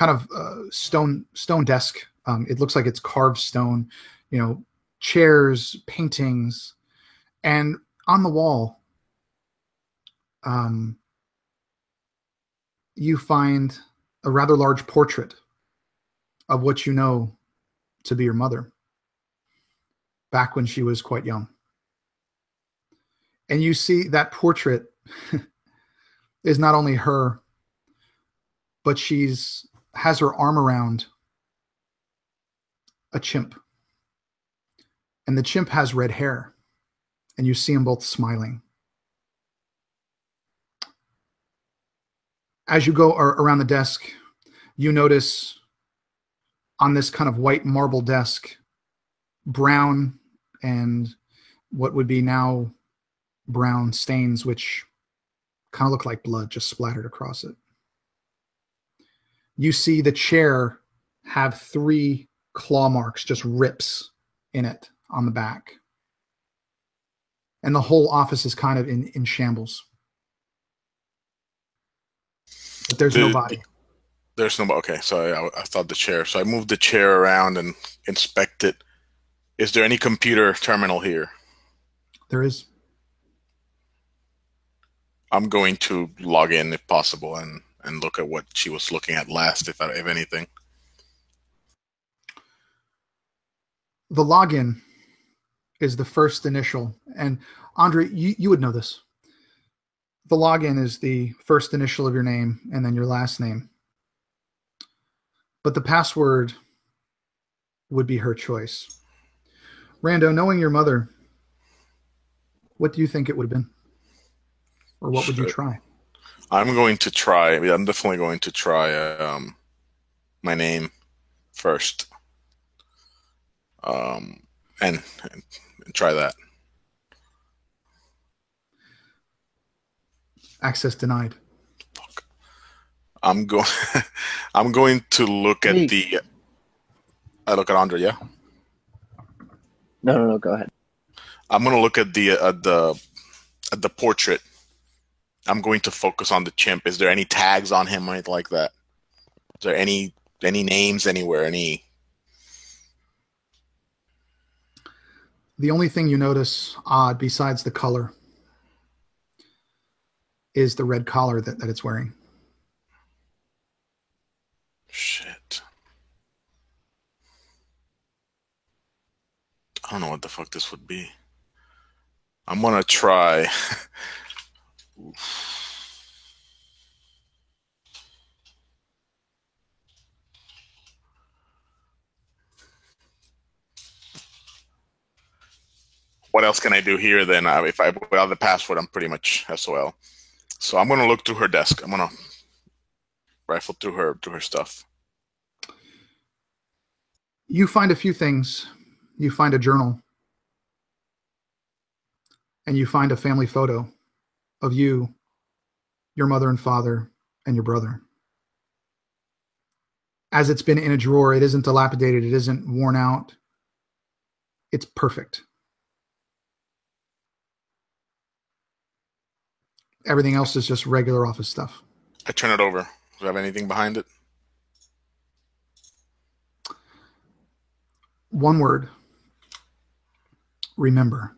of stone desk. It looks like it's carved stone, chairs, paintings, and on the wall, you find a rather large portrait of what you know to be your mother back when she was quite young. And you see that portrait is not only her, but has her arm around a chimp. And the chimp has red hair. And you see them both smiling. As you go around the desk, you notice on this kind of white marble desk, brown and what would be now brown stains, which kind of look like blood just splattered across it. You see the chair have 3 claw marks, just rips in it on the back. And the whole office is kind of in shambles. But there's no body. There's no body. Okay, so I thought the chair. So I moved the chair around and inspect it. Is there any computer terminal here? There is. I'm going to log in if possible and look at what she was looking at last, if anything. The login is the first initial. And Andre, you would know this. The login is the first initial of your name and then your last name. But the password would be her choice. Rando, knowing your mother, what do you think it would have been? Or what would you try? I'm going to try. I'm definitely going to try my name first. And try that. Access denied. Fuck. I'm going to look at the. I look at Andre. Yeah. No. Go ahead. I'm going to look at the portrait. I'm going to focus on the chimp. Is there any tags on him or anything like that? Is there any names anywhere? The only thing you notice odd besides the color is the red collar that it's wearing. Shit. I don't know what the fuck this would be. I'm going to try. What else can I do here then? Without the password, I'm pretty much SOL. So I'm going to look through her desk. I'm going to rifle through her stuff. You find a few things. You find a journal. And you find a family photo of you, your mother and father, and your brother. As it's been in a drawer, it isn't dilapidated, it isn't worn out. It's perfect. Everything else is just regular office stuff. I turn it over. Do you have anything behind it? One word. Remember.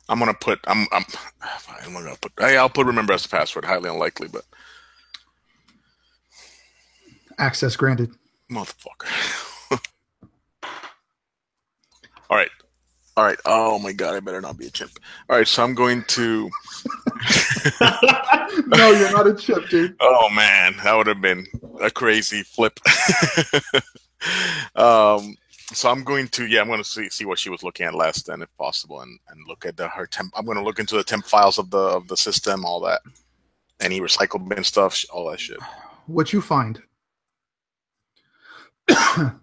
I'm gonna put. I'll put remember as the password. Highly unlikely, but access granted. Motherfucker. All right. Oh my god, I better not be a chimp. All right, so I'm going to. No, you're not a chimp, dude. Oh man, that would have been a crazy flip. So I'm going to, I'm going to see what she was looking at last, then, if possible, and look at her temp. I'm going to look into the temp files of the system, all that, any recycle bin stuff, all that shit. What you find, the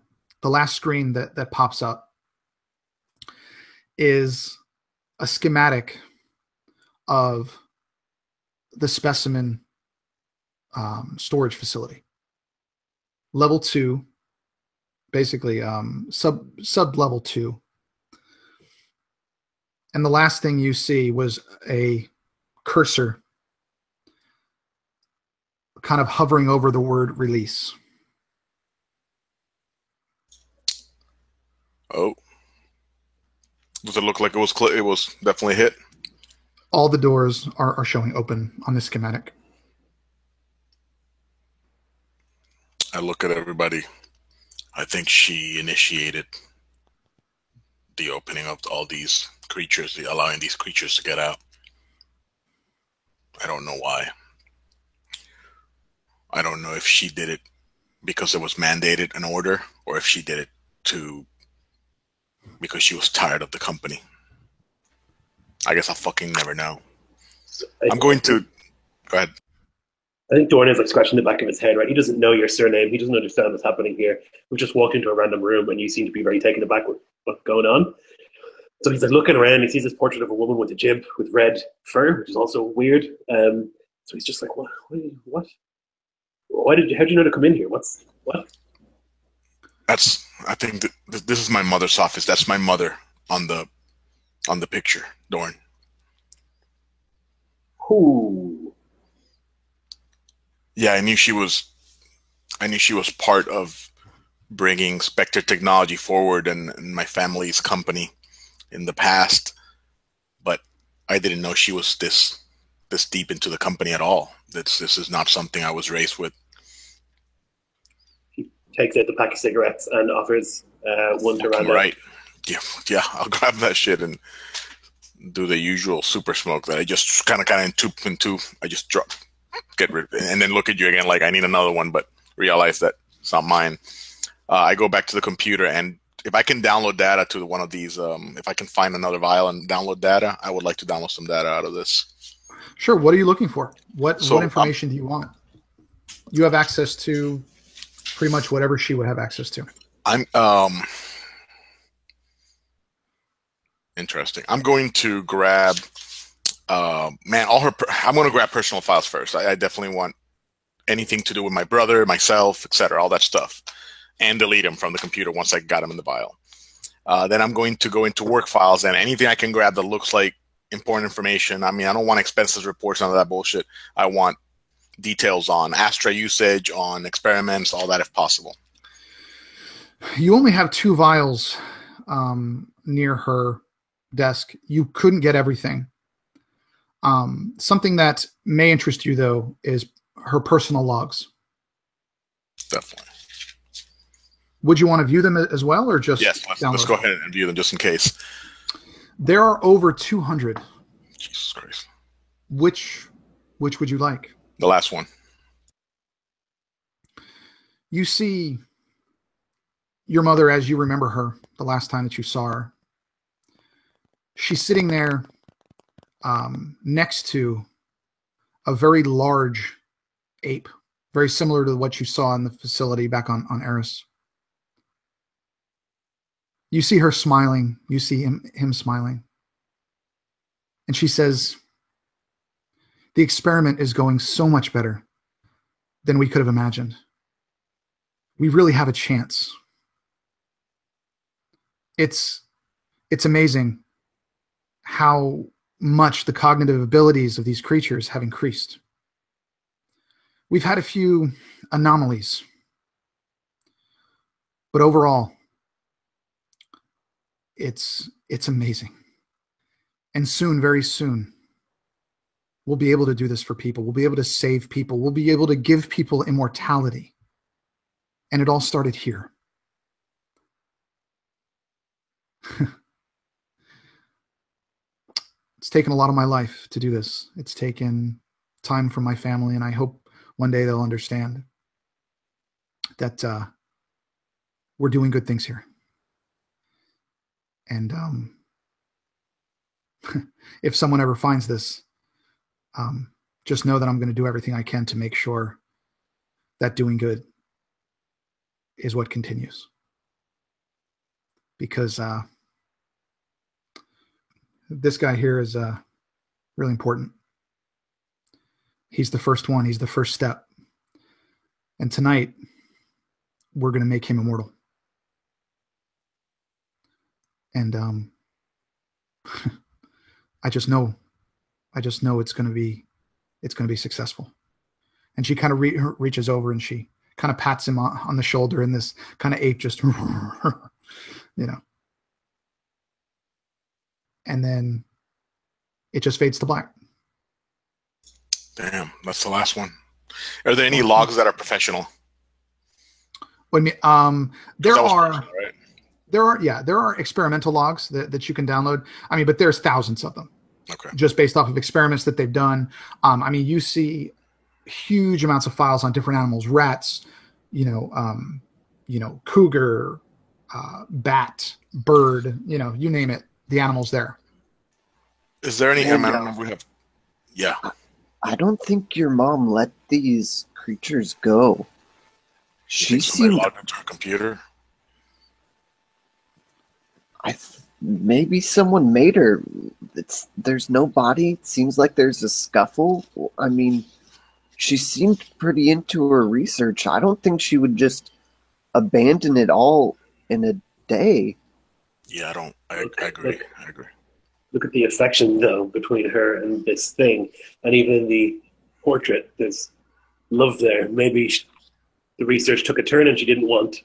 last screen that pops up, is a schematic of the specimen storage facility. Level 2, basically sub level 2. And the last thing you see was a cursor kind of hovering over the word release. Oh. Does it look like it was definitely hit? All the doors are showing open on this schematic. I look at everybody. I think she initiated the opening of all these creatures, allowing these creatures to get out. I don't know why. I don't know if she did it because it was mandated an order, or if she did it because she was tired of the company. I guess I'll fucking never know. I'm going to go ahead. I think Dorn is like scratching the back of his head, right? He doesn't know your surname. He doesn't understand what's happening here. We've just walked into a random room and you seem to be very taken aback with what's going on. So he's like looking around. He sees this portrait of a woman with a jib with red fur, which is also weird. So he's just like, what? How'd you know to come in here? What? I think this is my mother's office. That's my mother on the picture, Dorn. Who? Yeah, I knew she was part of bringing Spectre technology forward and my family's company in the past, but I didn't know she was this deep into the company at all. This is not something I was raised with. He takes out the pack of cigarettes and offers one to Randall. Right. Yeah, I'll grab that shit and do the usual super smoke that I just kind of into. I just drop, get rid of it, and then look at you again like I need another one, but realize that it's not mine. I go back to the computer, and if I can download data to one of these, if I can find another vial and download data, I would like to download some data out of this. Sure. What are you looking for? What information do you want? You have access to pretty much whatever she would have access to. I'm interesting. I'm going to grab I'm going to grab personal files first. I definitely want anything to do with my brother, myself, etc., all that stuff, and delete them from the computer once I got them in the vial. Then I'm going to go into work files, and anything I can grab that looks like important information. I mean, I don't want expenses reports, none of that bullshit. I want details on Astra usage, on experiments, all that if possible. You only have 2 vials near her desk. You couldn't get everything. Something that may interest you, though, is her personal logs. Definitely. Would you want to view them as well, or just yes? Let's go ahead and view them just in case. There are over 200. Jesus Christ. Which would you like? The last one. You see your mother as you remember her the last time that you saw her. She's sitting there next to a very large ape, very similar to what you saw in the facility back on Eris. You see her smiling. You see him smiling. And she says, "The experiment is going so much better than we could have imagined. We really have a chance. It's amazing how much the cognitive abilities of these creatures have increased. We've had a few anomalies, but overall, it's amazing. And soon, very soon, we'll be able to do this for people. We'll be able to save people. We'll be able to give people immortality. And it all started here." It's taken a lot of my life to do this. It's taken time from my family, and I hope one day they'll understand that we're doing good things here. And if someone ever finds this, just know that I'm going to do everything I can to make sure that doing good is what continues. Because this guy here is really important. He's the first one. He's the first step And tonight, we're going to make him immortal. And I just know it's going to be successful. And she kind of reaches over and she kind of pats him on the shoulder, and this kind of ape just, and then it just fades to black. Damn, that's the last one. Are there any logs that are professional? There are experimental logs that you can download. I mean, but there's thousands of them. Okay. Just based off of experiments that they've done. I mean, you see huge amounts of files on different animals, rats, cougar, bat, bird, you name it, the animal's there. Is there any amount we have? Yeah. I don't think your mom let these creatures go. She seemed logged into her computer. Maybe someone made her. There's no body. It seems like there's a scuffle. I mean, she seemed pretty into her research. I don't think she would just abandon it all in a day. Yeah, I agree. I agree. Look at the affection, though, between her and this thing. And even the portrait, there's love there. Maybe the research took a turn and she didn't want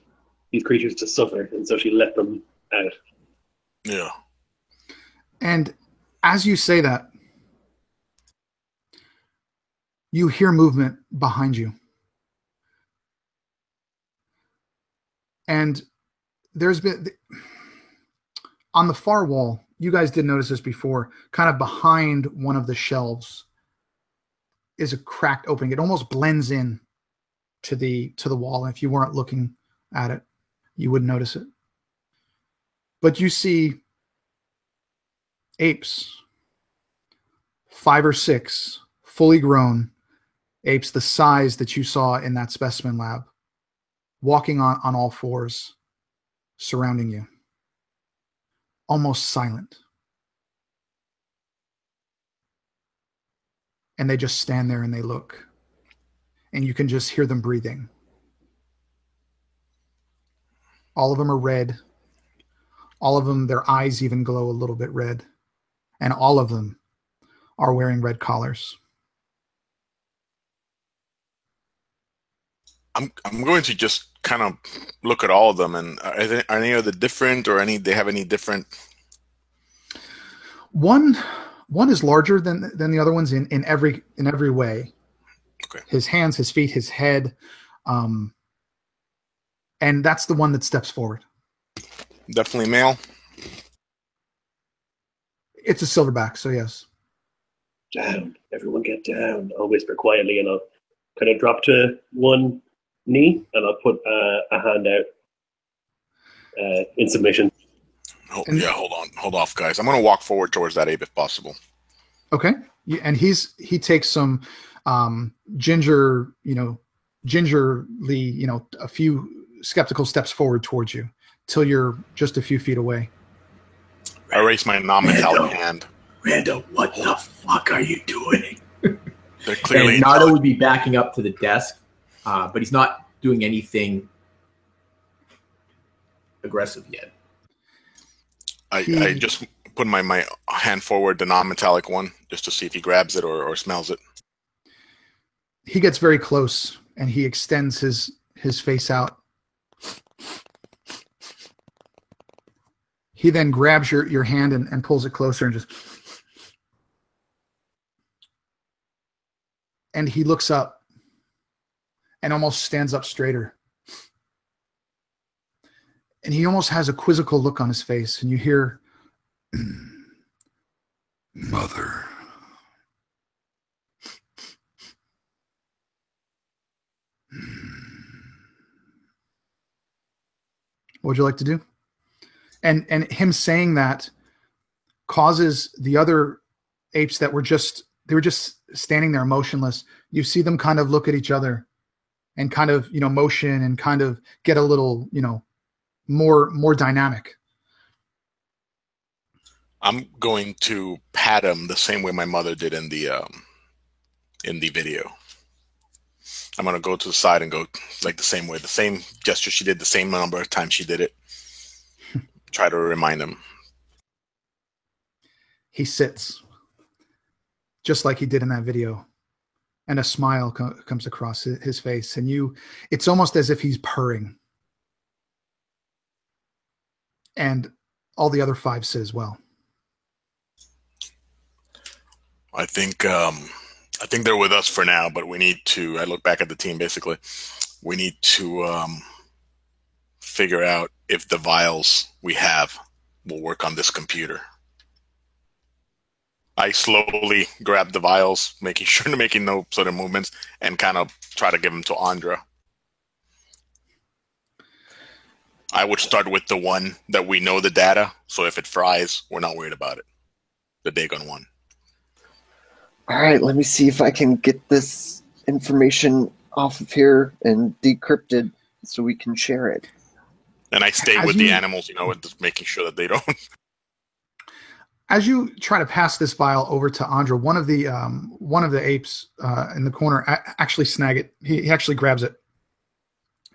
these creatures to suffer, and so she let them out. Yeah. And as you say that, you hear movement behind you. And there's been, on the far wall, you guys did notice this before, kind of behind one of the shelves is a cracked opening. It almost blends in to the wall. And if you weren't looking at it, you wouldn't notice it. But you see apes, 5 or 6, fully grown apes the size that you saw in that specimen lab, walking on all fours, surrounding you, almost silent. And they just stand there and they look. And you can just hear them breathing. All of them are red. All of them, their eyes even glow a little bit red. And all of them are wearing red collars. I'm going to just kind of look at all of them, and are any of the different, or they have any different? One is larger than the other ones in every way. Okay. His hands, his feet, his head, and that's the one that steps forward. Definitely male. It's a silverback, so yes. Down, everyone get down. I'll whisper quietly, and I'll kind of drop to one knee, and I'll put a hand out in submission. Hold off, guys. I'm going to walk forward towards that ape if possible. Okay, and he takes some gingerly, a few skeptical steps forward towards you till you're just a few feet away. I raise my non-metallic hand. Rando, what the fuck are you doing? They're clearly. And Nardo would be backing up to the desk, but he's not doing anything aggressive yet. I just put my hand forward, the non-metallic one, just to see if he grabs it or smells it. He gets very close and he extends his face out. He then grabs your hand and pulls it closer and just... And he looks up and almost stands up straighter. And he almost has a quizzical look on his face. And you hear, Mother. What would you like to do? And him saying that causes the other apes that were just standing there motionless. You see them kind of look at each other and kind of, motion and kind of get a little, more dynamic. I'm going to pat him the same way my mother did in the video. I'm gonna go to the side and go like the same way, the same gesture she did, the same number of times she did it. Try to remind him. He sits, just like he did in that video, and a smile comes across his face, and it's almost as if he's purring. And all the other 5 sit as well. I think they're with us for now, but we need to. I look back at the team. Basically, we need to figure out if the vials we have will work on this computer. I slowly grab the vials, making sure to making no sort of movements, and kind of try to give them to Andra. I would start with the one that we know the data, so if it fries, we're not worried about it. The Dagon one. All right, let me see if I can get this information off of here and decrypted so we can share it. And I stay with the animals, and just making sure that they don't. As you try to pass this vial over to Andra, one of the apes in the corner actually snag it. He actually grabs it.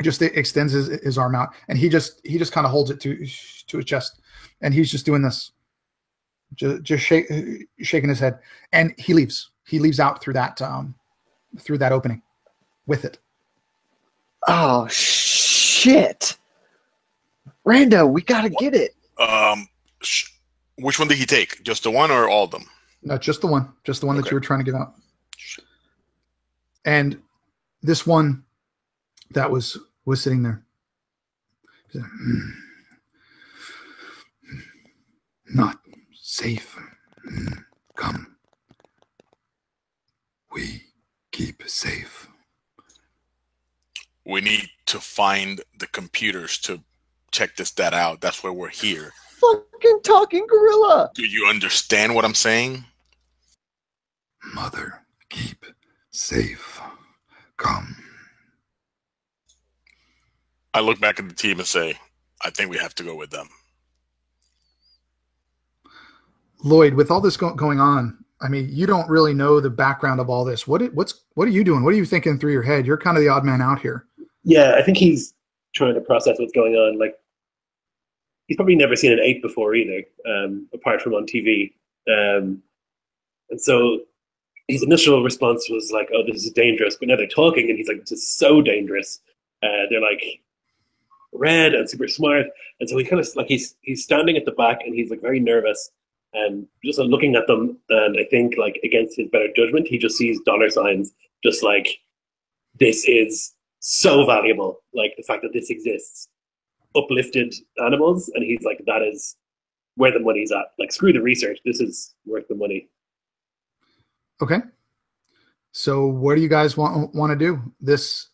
Just extends his arm out, and he just kind of holds it to his chest, and he's just doing this, just shaking his head, and he leaves. He leaves out through that opening with it. Oh shit, Rando, we gotta get it. Which one did he take? Just the one or all of them? No, just the one that you were trying to give out. And this one that was sitting there. Not safe. Come. We keep safe. We need to find the computers to check this data out. That's why we're here. Fucking talking gorilla. Do you understand what I'm saying? Mother, keep safe. Come. I look back at the team and say, I think we have to go with them. Lloyd, with all this going on, I mean, you don't really know the background of all this. What are you doing? What are you thinking through your head? You're kind of the odd man out here. Yeah, I think he's trying to process what's going on. Like, he's probably never seen an ape before either, apart from on TV. And so his initial response was like, oh, this is dangerous. But now they're talking, and he's like, this is so dangerous. They're like red and super smart. And so he kind of like he's standing at the back, and he's like very nervous. And just looking at them, and I think like against his better judgment, he just sees dollar signs, just like, this is so valuable. Like the fact that this exists. Uplifted animals, and he's like, that is where the money's at. Like, screw the research, this is worth the money. Okay, so what do you guys want to do? This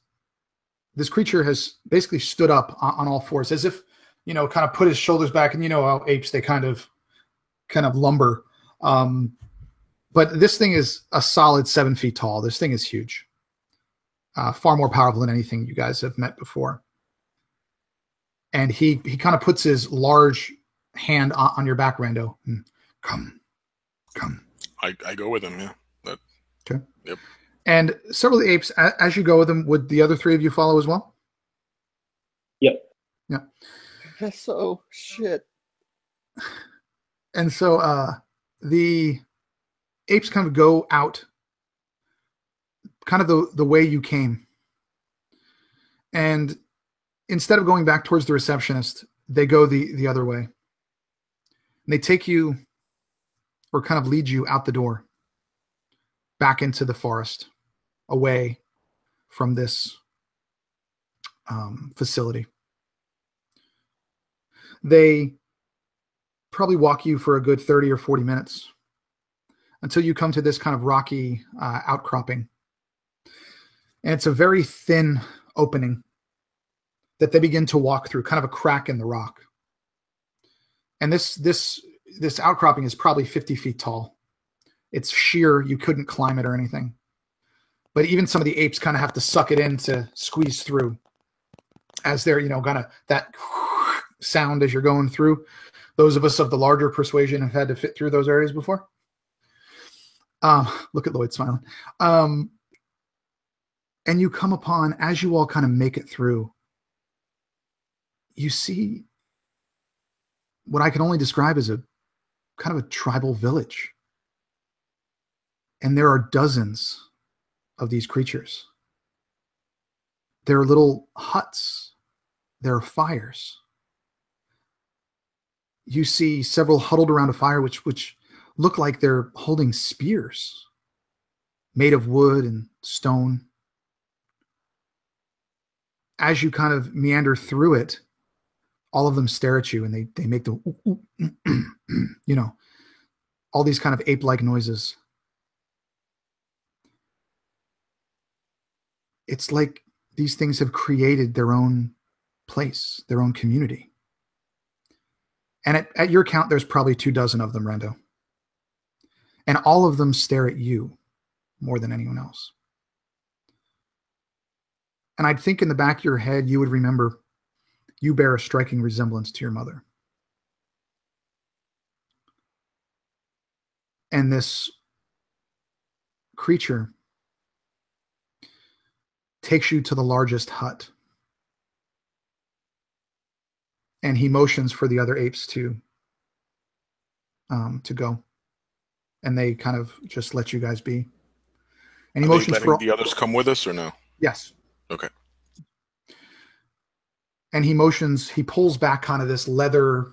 creature has basically stood up on all fours, as if kind of put his shoulders back, and how apes, they kind of lumber, but this thing is a solid 7 feet tall. This thing is huge, far more powerful than anything you guys have met before. And he kind of puts his large hand on your back, Rando. Come. I go with him, yeah. Okay. Yep. And several of the apes, as you go with them, would the other 3 of you follow as well? Yep. Yeah. So shit. And so the apes kind of go out kind of the way you came. And instead of going back towards the receptionist, they go the other way. And they take you, or kind of lead you out the door, back into the forest, away from this facility. They probably walk you for a good 30 or 40 minutes until you come to this kind of rocky outcropping. And it's a very thin opening that they begin to walk through, kind of a crack in the rock. And this outcropping is probably 50 feet tall. It's sheer. You couldn't climb it or anything. But even some of the apes kind of have to suck it in to squeeze through, as they're, kind of that sound as you're going through. Those of us of the larger persuasion have had to fit through those areas before. Look at Lloyd smiling. And you come upon, as you all kind of make it through, you see what I can only describe as a kind of a tribal village. And there are dozens of these creatures. There are little huts. There are fires. You see several huddled around a fire, which look like they're holding spears made of wood and stone. As you kind of meander through it, all of them stare at you, and they make the, you know, all these kind of ape-like noises. It's like these things have created their own place, their own community. And at your count, there's probably 24 of them, Rando. And all of them stare at you more than anyone else. And I'd think in the back of your head, you would remember you bear a striking resemblance to your mother. And this creature takes you to the largest hut. And he motions for the other apes to go. And they kind of just let you guys be. And he motions for the others come with us or no? Yes. Okay. And he pulls back kind of this leather,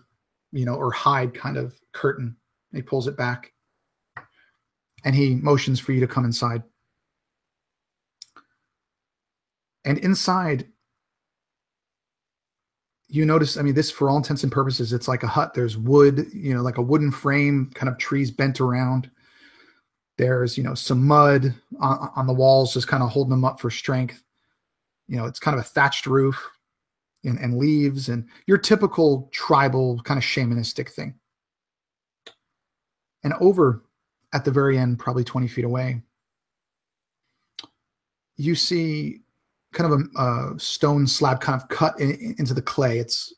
or hide kind of curtain. He pulls it back. And he motions for you to come inside. And inside, you notice, this, for all intents and purposes, it's like a hut. There's wood, like a wooden frame, kind of trees bent around. There's, some mud on the walls, just kind of holding them up for strength. It's kind of a thatched roof and leaves and your typical tribal kind of shamanistic thing. And over at the very end, probably 20 feet away, you see kind of a stone slab kind of cut into the clay. It's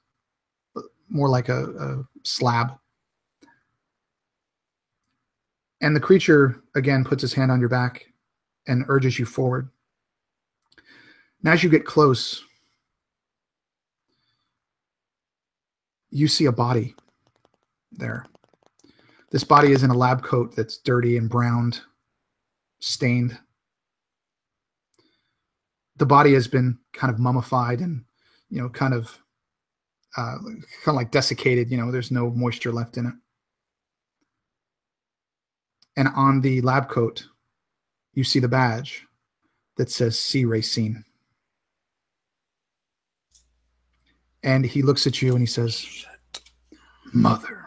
more like a slab. And the creature, again, puts his hand on your back and urges you forward. And as you get close, you see a body there. This body is in a lab coat that's dirty and browned, stained. The body has been kind of mummified and, kind of like desiccated. There's no moisture left in it. And on the lab coat, you see the badge that says C. Racine. And he looks at you and he says, "Mother."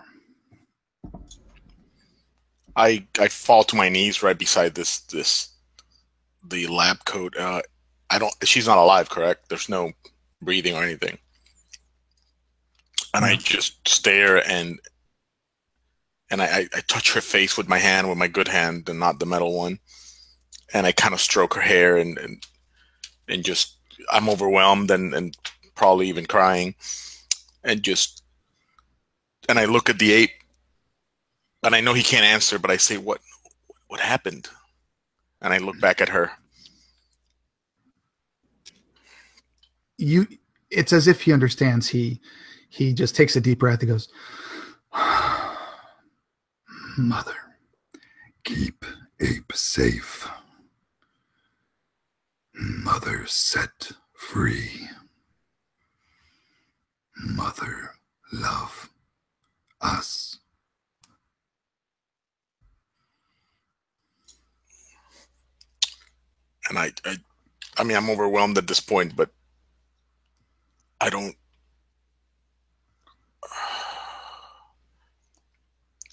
I fall to my knees right beside the lab coat. She's not alive, correct? There's no breathing or anything. And I just stare and I touch her face with my hand, with my good hand and not the metal one. And I kind of stroke her hair and just, I'm overwhelmed and probably even crying. And I look at the ape and I know he can't answer, but I say, what happened? And I look back at her. It's as if he understands. He just takes a deep breath. He goes, "Mother, keep ape safe. Mother, set free. Mother, love us." And I'm overwhelmed at this point, but I don't.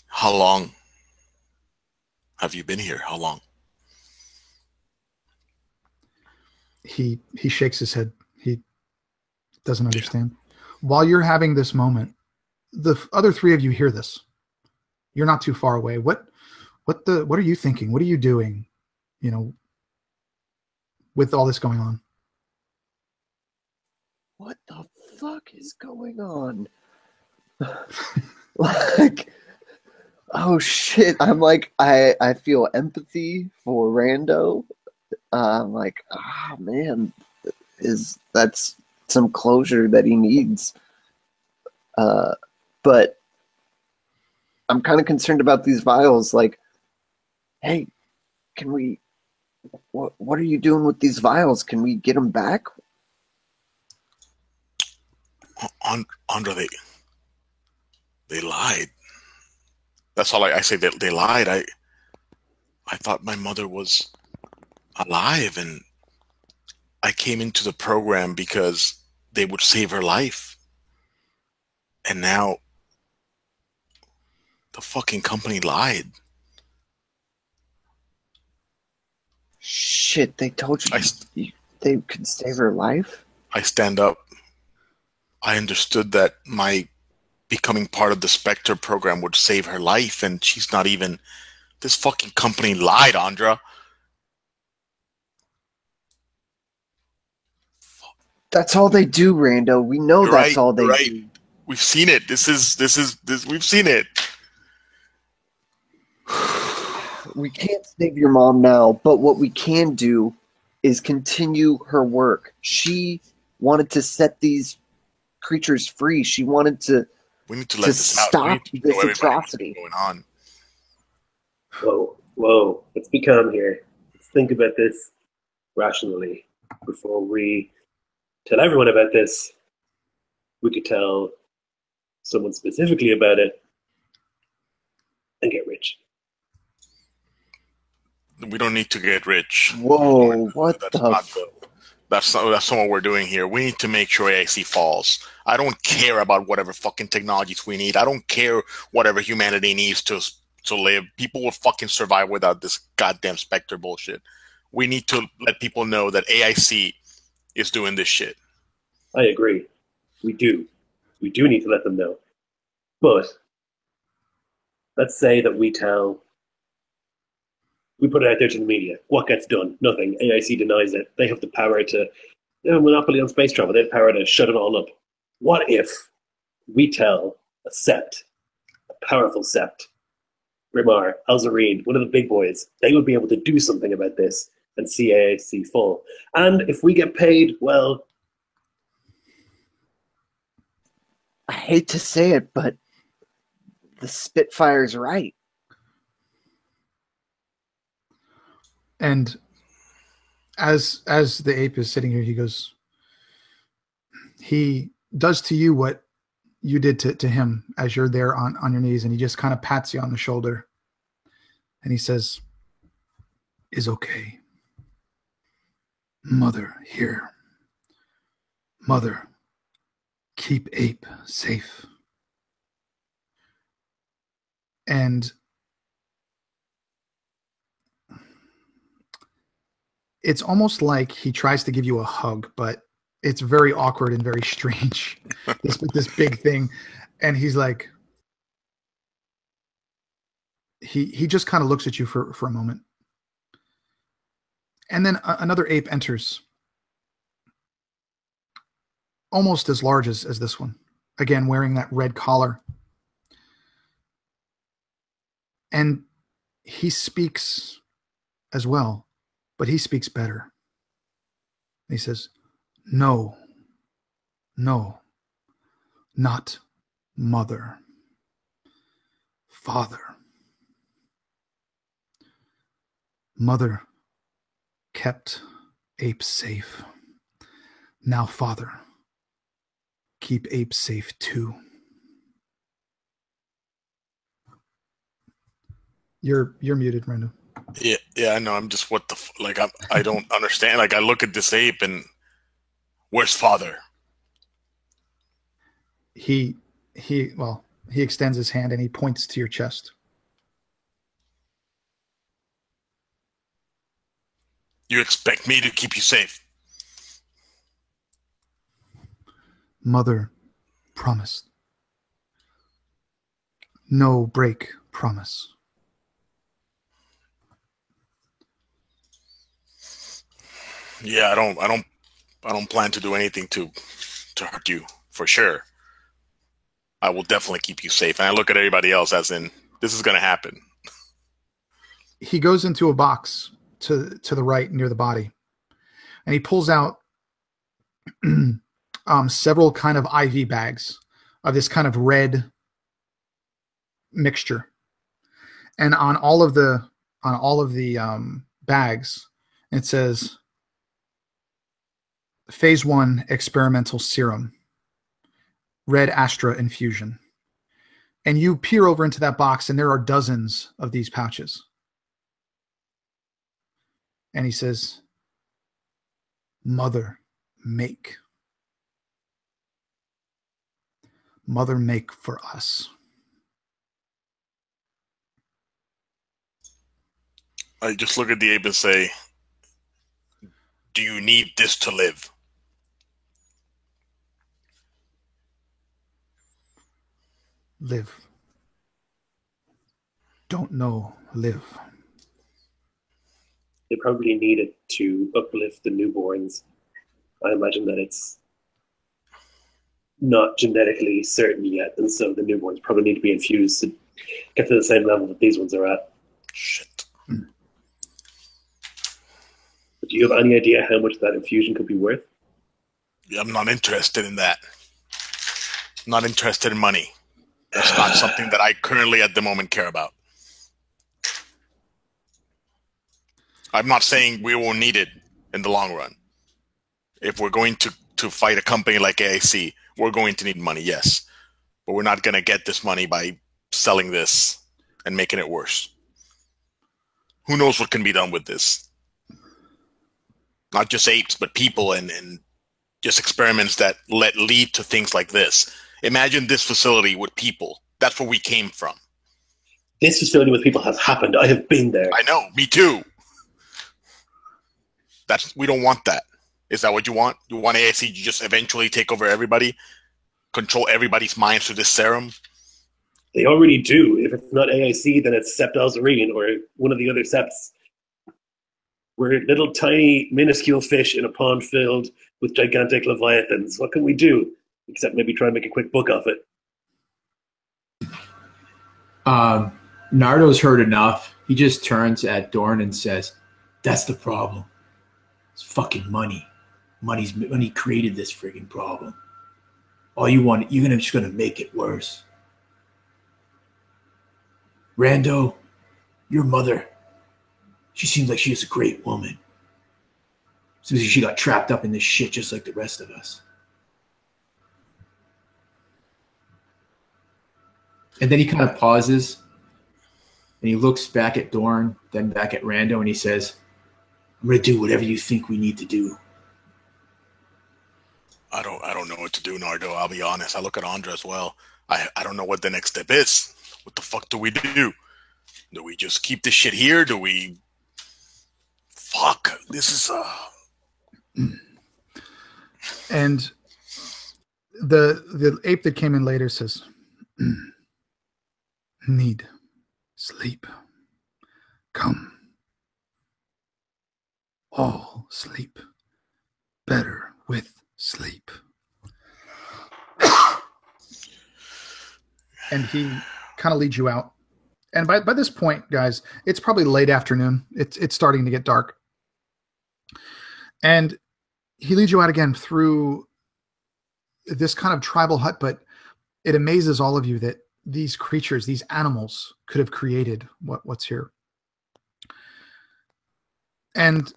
How long have you been here? How long? He shakes his head. He doesn't understand. While you're having this moment, the other three of you hear this. You're not too far away. What are you thinking? What are you doing? With all this going on. What the fuck is going on? Like, oh shit. I'm like, I feel empathy for Rando. I'm like, man, that's some closure that he needs. But I'm kind of concerned about these vials. Like, hey, can we? What are you doing with these vials? Can we get them back? Andre, they lied. That's all I say. They lied. I thought my mother was alive, and I came into the program because they would save her life. And now the fucking company lied. Shit, they told you they could save her life? I stand up. I understood that my becoming part of the Spectre program would save her life, and she's not even... This fucking company lied, Andra. That's all they do, Rando. We know You're that's right, all they right. do. We've seen it. This. We've seen it. We can't save your mom now, but what we can do is continue her work. She wanted to set these creatures free. She wanted to We need to let this out. stop We need to this show everybody atrocity. what's going on. Whoa. Let's be calm here. Let's think about this rationally before we tell everyone about this. We could tell someone specifically about it and get rich. We don't need to get rich. Whoa, what That's the not that's not what we're doing here. We need to make sure AIC falls. I don't care about whatever fucking technologies we need. I don't care whatever humanity needs to live. People will fucking survive without this goddamn Spectre bullshit. We need to let people know that AIC is doing this shit. I agree. We do. We do need to let them know. But let's say that we put it out there to the media. What gets done? Nothing. AIC denies it. They have the power to, they have a monopoly on space travel. They have the power to shut it all up. What if we tell a sept, a powerful sept, Rimar, Alzarine, one of the big boys, they would be able to do something about this and see AIC fall. And if we get paid, well, I hate to say it, but the Spitfire's right. And as the ape is sitting here, he does to you what you did to him as you're there on your knees, and he just kind of pats you on the shoulder. And he says, "Is okay. Mother, here. Mother, keep ape safe." And it's almost like he tries to give you a hug, but it's very awkward and very strange. this big thing. And he's like, he just kind of looks at you for a moment. And then another ape enters, almost as large as this one, again wearing that red collar. And he speaks as well, but he speaks better. And he says, no, not mother, father. Mother kept ape safe. Now, father, keep ape safe too. You're muted, Rando. Yeah, I know. I'm just I don't understand. Like, I look at this ape and where's father? He extends his hand and he points to your chest. You expect me to keep you safe? Mother promised. No break promise. Yeah, I don't plan to do anything to hurt you, for sure. I will definitely keep you safe. And I look at everybody else as in, this is going to happen. He goes into a box to the right near the body, and he pulls out several kind of IV bags of this kind of red mixture, and on all of the bags it says phase 1 experimental serum, red Astra infusion. And you peer over into that box, and there are dozens of these pouches. And he says, Mother, make. Mother, make for us. I just look at the ape and say, do you need this to live? Live. Don't know, live. They probably need it to uplift the newborns. I imagine that it's not genetically certain yet, and so the newborns probably need to be infused to get to the same level that these ones are at. Shit. But do you have any idea how much that infusion could be worth? I'm not interested in that. I'm not interested in money. That's not something that I currently at the moment care about. I'm not saying we won't need it in the long run. If we're going to fight a company like AIC, we're going to need money, yes. But we're not going to get this money by selling this and making it worse. Who knows what can be done with this? Not just apes, but people and just experiments that lead to things like this. Imagine this facility with people. That's where we came from. This facility with people has happened. I have been there. I know, me too. We don't want that. Is that what you want? You want AIC to just eventually take over everybody? Control everybody's minds through this serum? They already do. If it's not AIC, then it's Sept Alzarine or one of the other Septs. We're little tiny minuscule fish in a pond filled with gigantic leviathans. What can we do? Except maybe try and make a quick buck off it. Nardo's heard enough. He just turns at Dorn and says, that's the problem. It's fucking money. Money created this friggin' problem. All you want, you're just gonna make it worse. Rando, your mother, she seems like she is a great woman. Seems like she got trapped up in this shit just like the rest of us. And then he kind of pauses and he looks back at Dorn, then back at Rando, and he says, I'm going to do whatever you think we need to do. I don't know what to do, Nardo. I'll be honest. I look at Andra as well. I don't know what the next step is. What the fuck do we do? Do we just keep this shit here? Do we... Fuck. This is... And the ape that came in later says... Need sleep. Come. All sleep. Better with sleep. And he kind of leads you out. And by this point, guys, it's probably late afternoon. It's starting to get dark. And he leads you out again through this kind of tribal hut, but it amazes all of you that these creatures, these animals, could have created what's here. And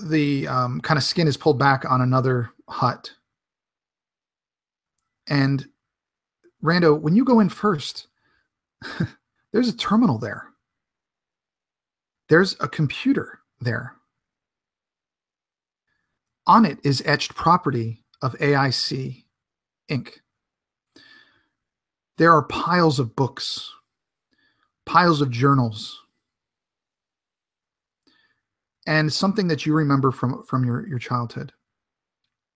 the kind of skin is pulled back on another hut. And Rando, when you go in first, there's a terminal there. There's a computer there. On it is etched property of AIC Inc. There are piles of books, piles of journals, and something that you remember from your childhood.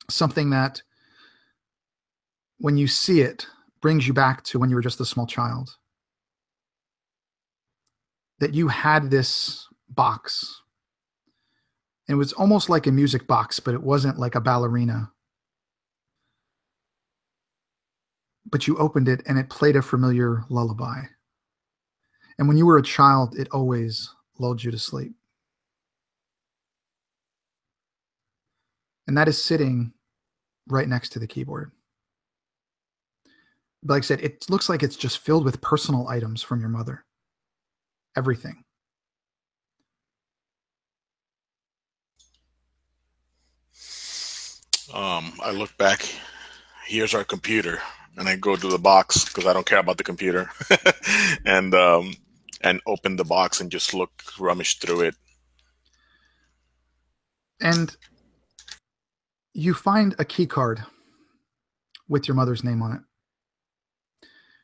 Something that, when you see it, brings you back to when you were just a small child. That you had this box. And it was almost like a music box, but it wasn't like a ballerina. But you opened it and it played a familiar lullaby. And when you were a child, it always lulled you to sleep. And that is sitting right next to the keyboard. But like I said, it looks like it's just filled with personal items from your mother. Everything. I look back. Here's our computer, and I go to the box because I don't care about the computer, and open the box and just rummage through it. And you find a key card with your mother's name on it.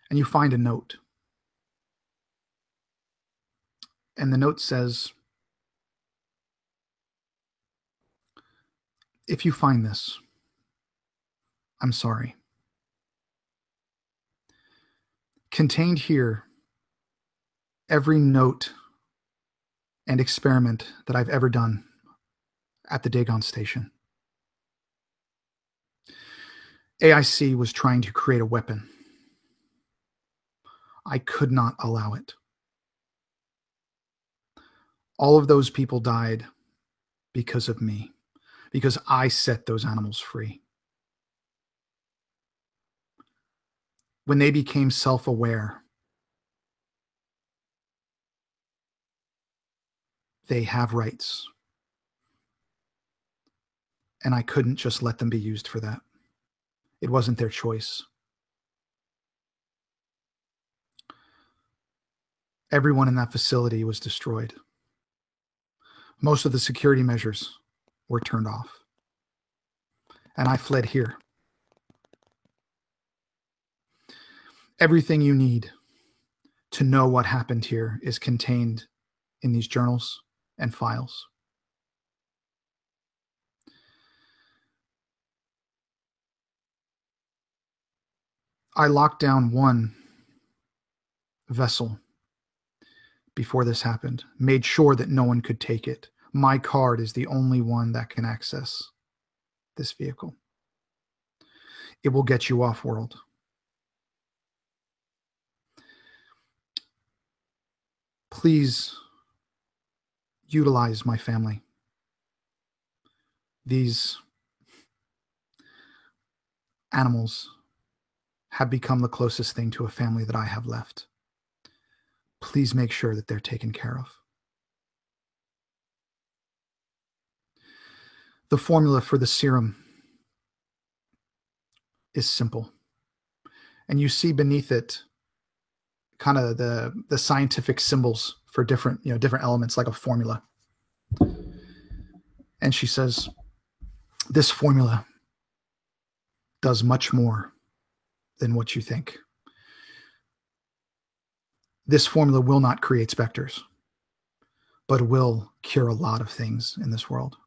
And you find a note. And the note says, if you find this, I'm sorry. Contained here, every note and experiment that I've ever done at the Dagon station. AIC was trying to create a weapon. I could not allow it. All of those people died because of me, because I set those animals free. When they became self-aware, they have rights. And I couldn't just let them be used for that. It wasn't their choice. Everyone in that facility was destroyed. Most of the security measures were turned off. And I fled here. Everything you need to know what happened here is contained in these journals and files. I locked down one vessel before this happened, made sure that no one could take it. My card is the only one that can access this vehicle. It will get you off-world. Please utilize my family. These animals have become the closest thing to a family that I have left. Please make sure that they're taken care of. The formula for the serum is simple. And you see beneath it kind of the scientific symbols for different elements, like a formula. And she says, this formula does much more than what you think. This formula will not create specters, but will cure a lot of things in this world.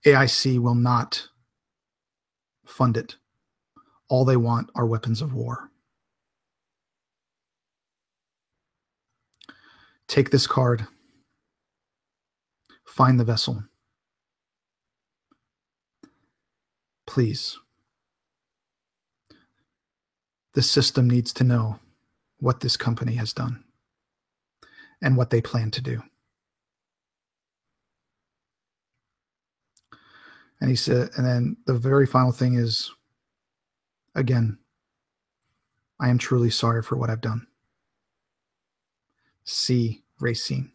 AIC will not fund it. All they want are weapons of war. Take this card. Find the vessel. Please. The system needs to know what this company has done and what they plan to do. And he said, and then the very final thing is, again, I am truly sorry for what I've done. C. Racine.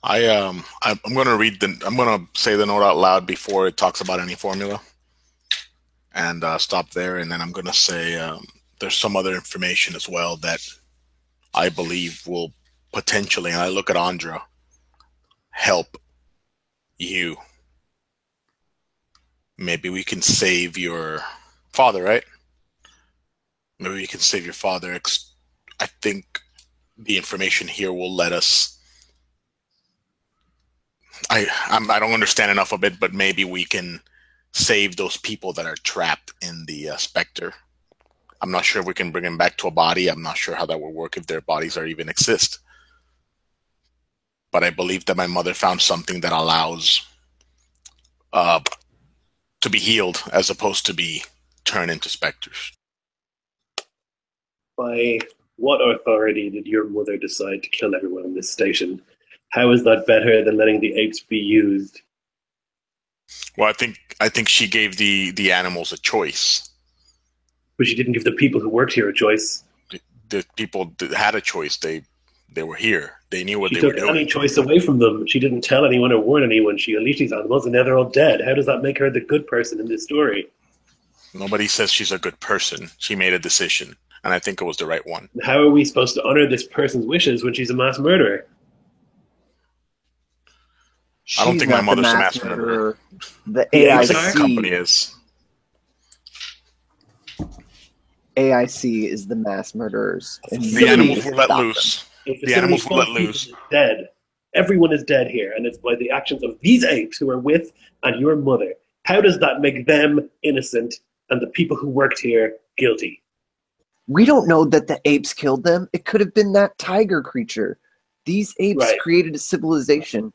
I'm going to I'm going to say the note out loud before it talks about any formula, and stop there. And then I'm going to say there's some other information as well that I believe will potentially, and I look at Andra, help you. Maybe we can save your father, right? Maybe we can save your father. I think the information here will let us. I don't understand enough of it, but maybe we can save those people that are trapped in the Spectre. I'm not sure if we can bring them back to a body. I'm not sure how that will work, if their bodies are even exist. But I believe that my mother found something that allows to be healed as opposed to be turned into specters. By what authority did your mother decide to kill everyone in this station? How is that better than letting the apes be used? Well, I think she gave the animals a choice. But she didn't give the people who worked here a choice. The people had a choice. They were here. They knew what She they were took doing. any choice away from them. She didn't tell anyone or warn anyone. She unleashed these animals, and now they're all dead. How does that make her the good person in this story? Nobody says she's a good person. She made a decision, and I think it was the right one. How are we supposed to honor this person's wishes when she's a mass murderer? I don't She's think my not the mother's a mass murderer. The Yeah, The AIC. company is. AIC is the mass murderers. And The we animals need to were let stop them. loose. If The animals were let 75 people loose. is dead. Everyone is dead here, and it's by the actions of these apes who are with and your mother. How does that make them innocent and the people who worked here guilty? We don't know that the apes killed them. It could have been that tiger creature. These apes Right. created a civilization.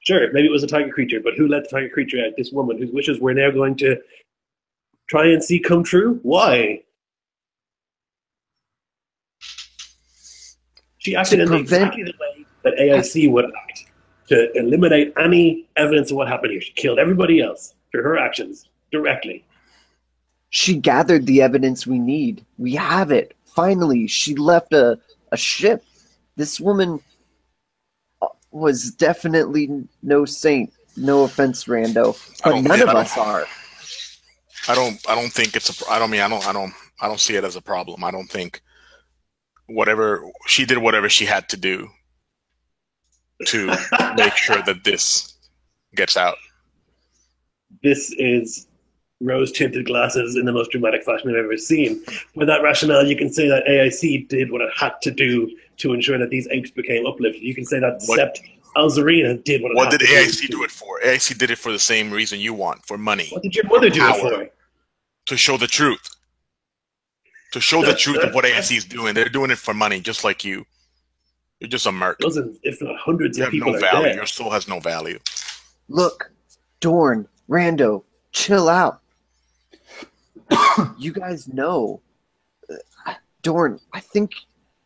Sure, maybe it was a tiger creature, but who let the tiger creature out? This woman whose wishes we're now going to try and see come true? Why? She acted in exactly the way that AIC would act to eliminate any evidence of what happened here. She killed everybody else through her actions directly. She gathered the evidence we need. We have it. Finally, she left a ship. This woman was definitely no saint. No offense, Rando, but none of us are. I don't think it's a. I don't see it as a problem. I don't think whatever she did, whatever she had to do to make sure that this gets out. This is rose-tinted glasses in the most dramatic fashion I've ever seen. With that rationale, you can say that AIC did what it had to do to ensure that these apes became uplifted. You can say that Sept Al-Zarina did what it What had did to AIC do. do it for? AIC did it for the same reason you want, for money. What did your mother do it Power. for? To show the truth. To show the truth of what AIC is doing. They're doing it for money, just like you. You're just a merc. Dozens, if not hundreds You of have people no are value. dead. Your soul has no value. Look, Dorn, Rando, chill out. You guys know. Dorn, I think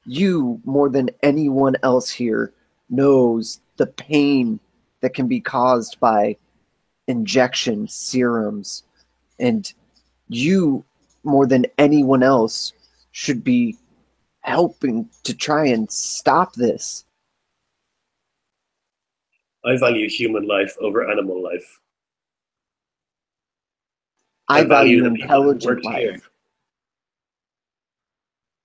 you, more than anyone else here, knows the pain that can be caused by injection serums. And you, more than anyone else, should be helping to try and stop this. I value human life over animal life. I value the people who intelligent worked here. life.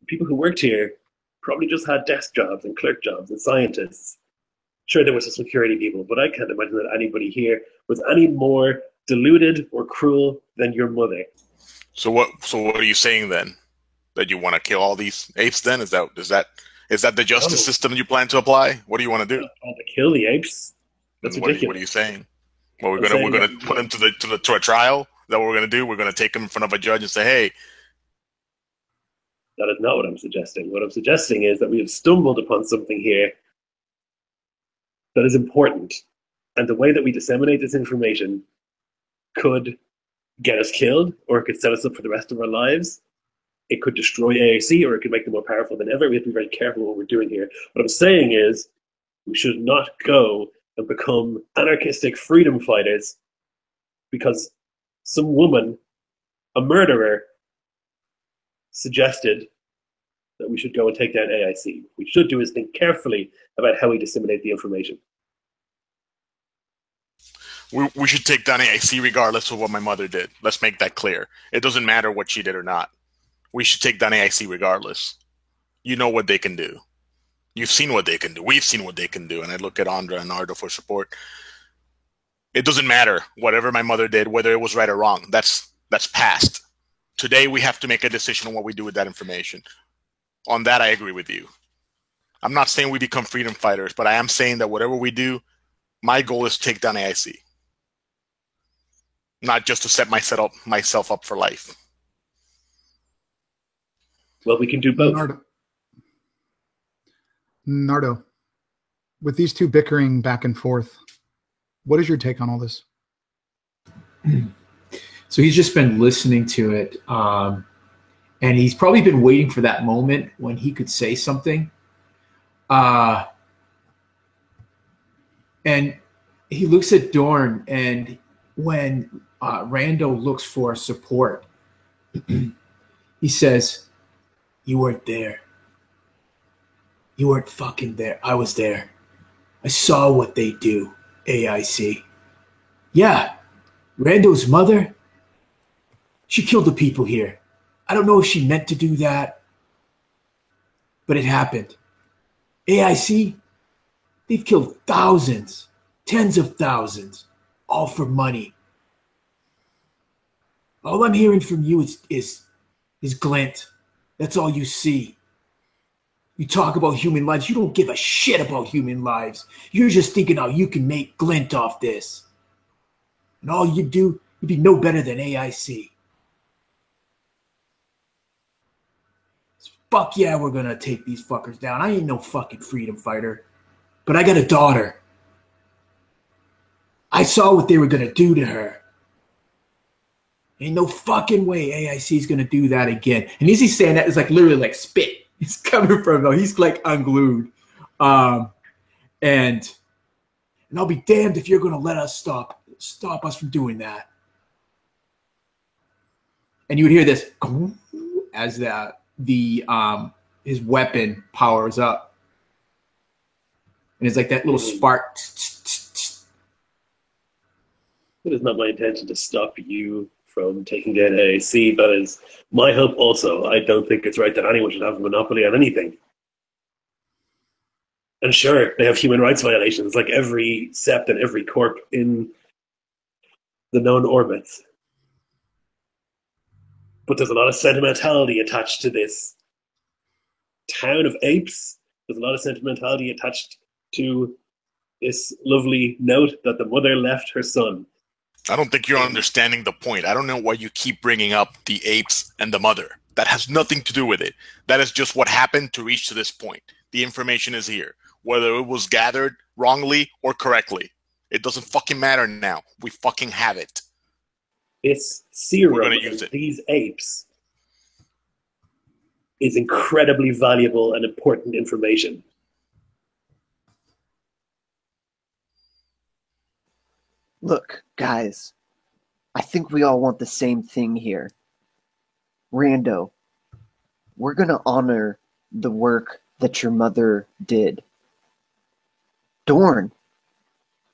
People who worked here probably just had desk jobs and clerk jobs and scientists. Sure, there were some security people, but I can't imagine that anybody here was any more deluded or cruel than your mother. So what are you saying then? That you want to kill all these apes then? Is that the justice No. system you plan to apply? What do you want to do? All to kill the apes? That's What ridiculous. are you saying? Well, we're I'm gonna saying we're gonna that- put him to a trial. Is that what we're gonna do? We're gonna take him in front of a judge and say, "Hey, That is not what I'm suggesting. What I'm suggesting is that we have stumbled upon something here that is important. And the way that we disseminate this information could get us killed, or it could set us up for the rest of our lives. It could destroy AAC, or it could make them more powerful than ever. We have to be very careful what we're doing here. What I'm saying is we should not go and become anarchistic freedom fighters because some woman, a murderer, suggested that we should go and take down AIC. What we should do is think carefully about how we disseminate the information. we should take down AIC regardless of what my mother did." Let's make that clear. It doesn't matter what she did or not. We should take down AIC regardless. You know what they can do. You've seen what they can do. We've seen what they can do. And I look at Andra and Nardo for support. It doesn't matter whatever my mother did, whether it was right or wrong. That's past. Today we have to make a decision on what we do with that information. On that, I agree with you. I'm not saying we become freedom fighters, but I am saying that whatever we do, my goal is to take down AIC. Not just to set myself up for life. Well, we can do both. Nardo, with these two bickering back and forth, what is your take on all this? So he's just been listening to it, And he's probably been waiting for that moment when he could say something. And he looks at Dorn, and when Rando looks for support, he says, "You weren't there. You weren't fucking there. I was there. I saw what they do, AIC. Yeah, Rando's mother, she killed the people here. I don't know if she meant to do that, but it happened. AIC, they've killed thousands, tens of thousands, all for money. All I'm hearing from you is glint. That's all you see. You talk about human lives. You don't give a shit about human lives. You're just thinking how you can make glint off this. And all you do, you'd be no better than AIC. Fuck yeah, we're gonna take these fuckers down. I ain't no fucking freedom fighter, but I got a daughter. I saw what they were gonna do to her. Ain't no fucking way AIC is gonna do that again." And as he's saying that, it's like literally like spit. It's coming from him. He's like unglued. And I'll be damned if you're gonna let us stop us from doing that. And you would hear this as his weapon powers up. And it's like that little spark. It is not my intention to stop you from taking down AAC. That is my hope also. I don't think it's right that anyone should have a monopoly on anything. And sure, they have human rights violations like every sept and every corp in the known orbits. But there's a lot of sentimentality attached to this town of apes. There's a lot of sentimentality attached to this lovely note that the mother left her son. I don't think you're understanding the point. I don't know why you keep bringing up the apes and the mother. That has nothing to do with it. That is just what happened to reach to this point. The information is here. Whether it was gathered wrongly or correctly. It doesn't fucking matter now. We fucking have it. This serum of these apes is incredibly valuable and important information. Look, guys, I think we all want the same thing here. Rando, we're going to honor the work that your mother did. Dorn,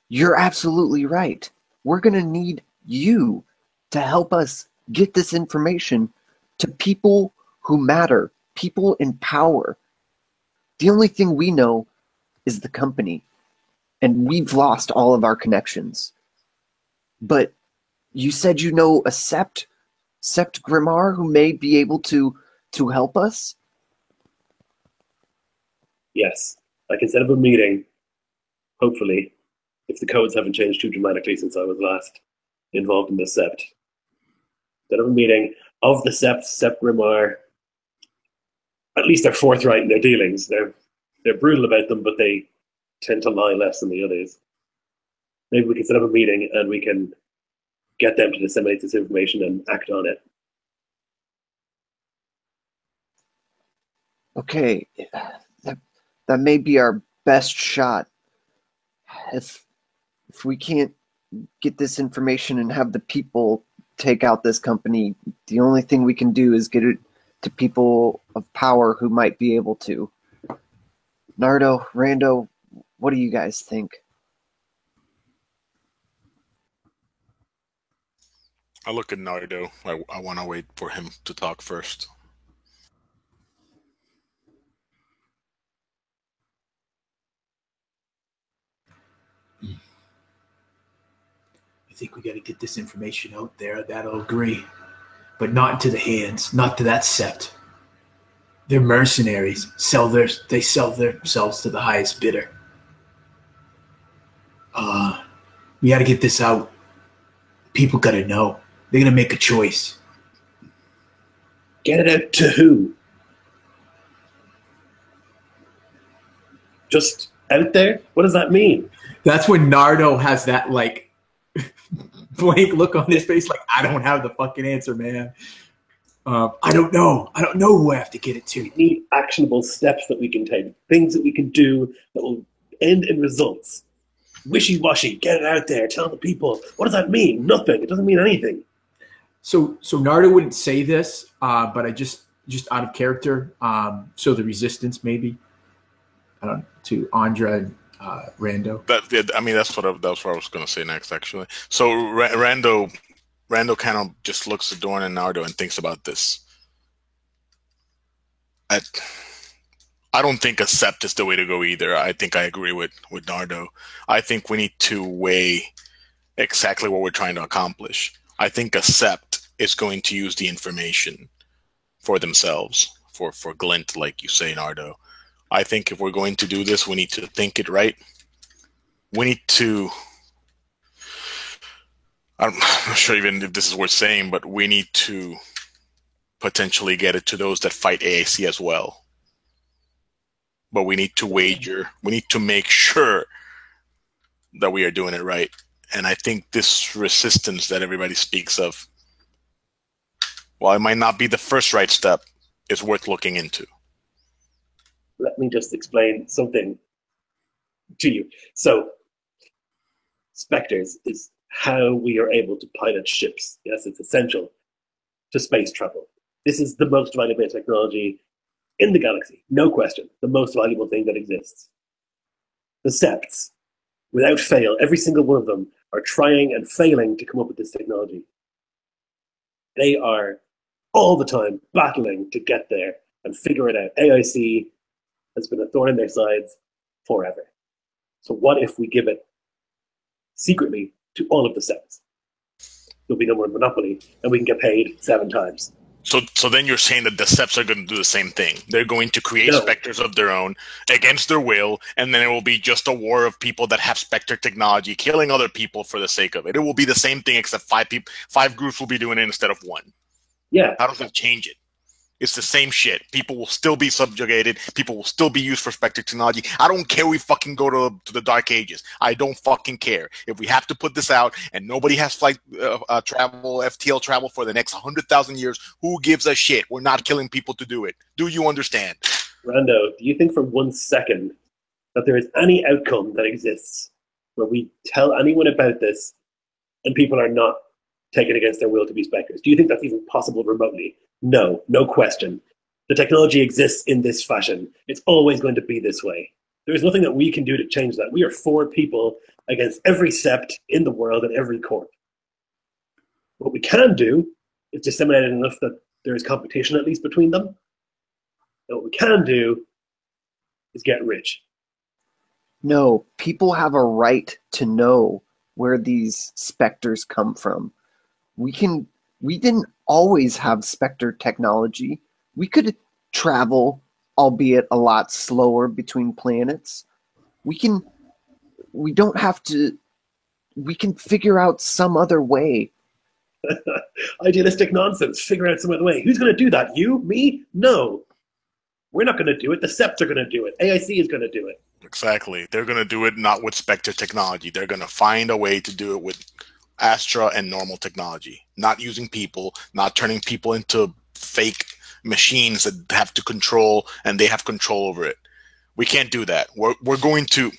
you're absolutely right. We're going to need you to help us get this information to people who matter, people in power. The only thing we know is the company, and we've lost all of our connections. But you said you know a Sept Grimmar who may be able to help us? Yes. I can set up a meeting, hopefully, if the codes haven't changed too dramatically since I was last involved in the Sept. Set up a meeting of the Sept Grimmar. At least they're forthright in their dealings. They're brutal about them, but they tend to lie less than the others. Maybe we can set up a meeting and we can get them to disseminate this information and act on it. Okay, that may be our best shot. If we can't get this information and have the people take out this company, the only thing we can do is get it to people of power who might be able to. Nardo, Rando, what do you guys think? I look at Nardo. I want to wait for him to talk first. I think we got to get this information out there. That'll agree. But not into the hands, not to that Sept. They're mercenaries. They sell themselves to the highest bidder. We got to get this out. People got to know. They're going to make a choice. Get it out to who? Just out there? What does that mean? That's when Nardo has that, blank look on his face, like, I don't have the fucking answer, man. I don't know. I don't know who I have to get it to. We need actionable steps that we can take, things that we can do that will end in results. Wishy-washy, get it out there, tell the people. What does that mean? Nothing. It doesn't mean anything. So Narda wouldn't say this, but I just out of character. So the resistance maybe. I don't know, to Andra and Rando. That's what I was going to say next, actually. So Rando kind of just looks at Dorn and Nardo and thinks about this. I don't think a sept is the way to go either. I think I agree with Nardo. I think we need to weigh exactly what we're trying to accomplish. I think a sept is going to use the information for themselves, for glint, like you say, Nardo. I think if we're going to do this, we need to think it right. We need to... I'm not sure even if this is worth saying, but we need to potentially get it to those that fight AIC as well. But we need to wager. We need to make sure that we are doing it right. And I think this resistance that everybody speaks of, while it might not be the first right step, is worth looking into. Let me just explain something to you. So, Spectres is how we are able to pilot ships. Yes, it's essential to space travel. This is the most valuable technology in the galaxy, no question, the most valuable thing that exists. The septs, without fail, every single one of them are trying and failing to come up with this technology. They are all the time battling to get there and figure it out. AIC has been a thorn in their sides forever. So what if we give it secretly to all of the septs? There'll be no more monopoly, and we can get paid 7 times. So then you're saying that the septs are going to do the same thing. They're going to create specters of their own against their will, and then it will be just a war of people that have specter technology, killing other people for the sake of it. It will be the same thing, except 5 groups will be doing it instead of 1. Yeah. How does that change it? It's the same shit. People will still be subjugated. People will still be used for specter technology. I don't care we fucking go to the Dark Ages. I don't fucking care. If we have to put this out and nobody has flight travel, FTL travel for the next 100,000 years, who gives a shit? We're not killing people to do it. Do you understand? Rando, do you think for 1 second that there is any outcome that exists where we tell anyone about this and people are not taken against their will to be specters? Do you think that's even possible remotely? No, no question. The technology exists in this fashion. It's always going to be this way. There is nothing that we can do to change that. We are 4 people against every sept in the world at every court. What we can do is disseminate it enough that there is competition at least between them. And what we can do is get rich. No, people have a right to know where these specters come from. We didn't always have specter technology. We could travel, albeit a lot slower, between planets. We can figure out some other way. Idealistic nonsense. Figure out some other way. Who's going to do that? You? Me? No. We're not going to do it. The septs are going to do it. AIC is going to do it. Exactly. They're going to do it not with specter technology. They're going to find a way to do it with Astra and normal technology, not using people, not turning people into fake machines that have to control, and they have control over it. We can't do that. We're going to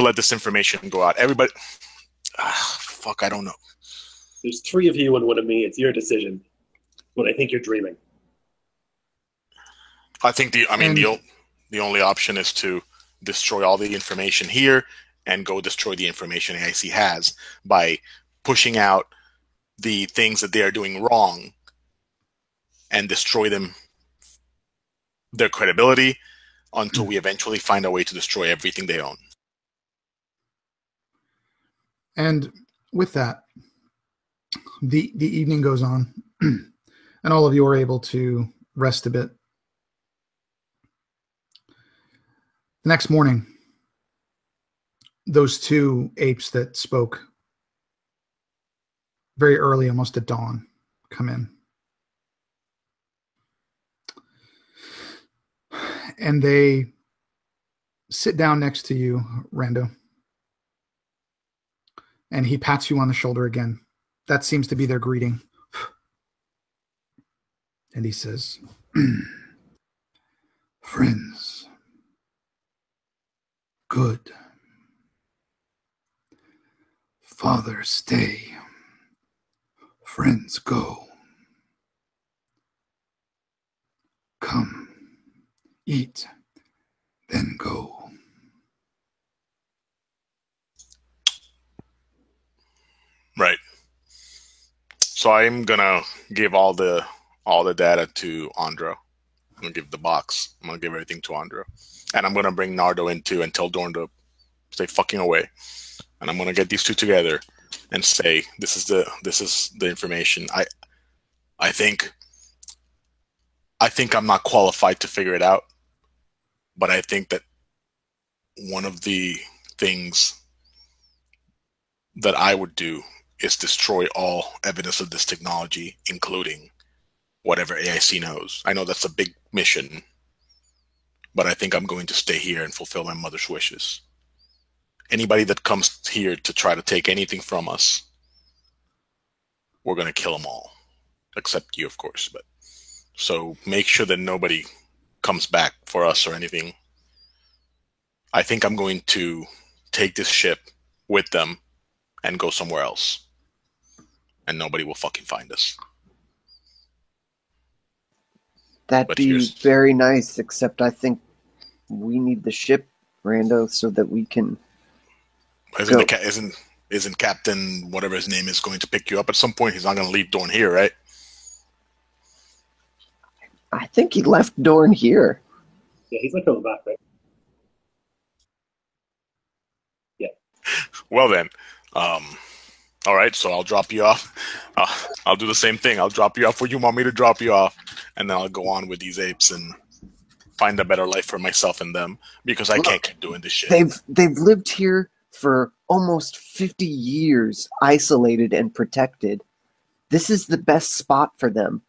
let this information go out. Everybody, I don't know. There's 3 of you and 1 of me. It's your decision. But I think you're dreaming. I think the only option is to destroy all the information here and go destroy the information AIC has by pushing out the things that they are doing wrong and destroy their credibility until we eventually find a way to destroy everything they own. And with that, the evening goes on, and all of you are able to rest a bit. The next morning, those 2 apes that spoke very early, almost at dawn, come in. And they sit down next to you, Rando. And he pats you on the shoulder again. That seems to be their greeting. And he says, friends, good. Father, stay. Friends, go. Come, eat, then go. Right. So I'm gonna give all the data to Andro. I'm gonna give the box. I'm gonna give everything to Andro, and I'm gonna bring Nardo in too and tell Dorn to stay fucking away. And I'm gonna get these two together and say, this is the information. I think I'm not qualified to figure it out, but I think that one of the things that I would do is destroy all evidence of this technology, including whatever AIC knows. I know that's a big mission, but I think I'm going to stay here and fulfill my mother's wishes. Anybody that comes here to try to take anything from us, we're going to kill them all. Except you, of course. But so make sure that nobody comes back for us or anything. I think I'm going to take this ship with them and go somewhere else. And nobody will fucking find us. That'd be very nice, except I think we need the ship, Rando, so that we can... Isn't Captain whatever his name is going to pick you up at some point? He's not going to leave Dorn here, right? I think he left Dorn here. Yeah, he's not coming back, right? Yeah. Well then, all right. So I'll drop you off. I'll do the same thing. I'll drop you off where you want me to drop you off, and then I'll go on with these apes and find a better life for myself and them because I can't keep doing this shit. They've lived here for almost 50 years, isolated and protected. This is the best spot for them.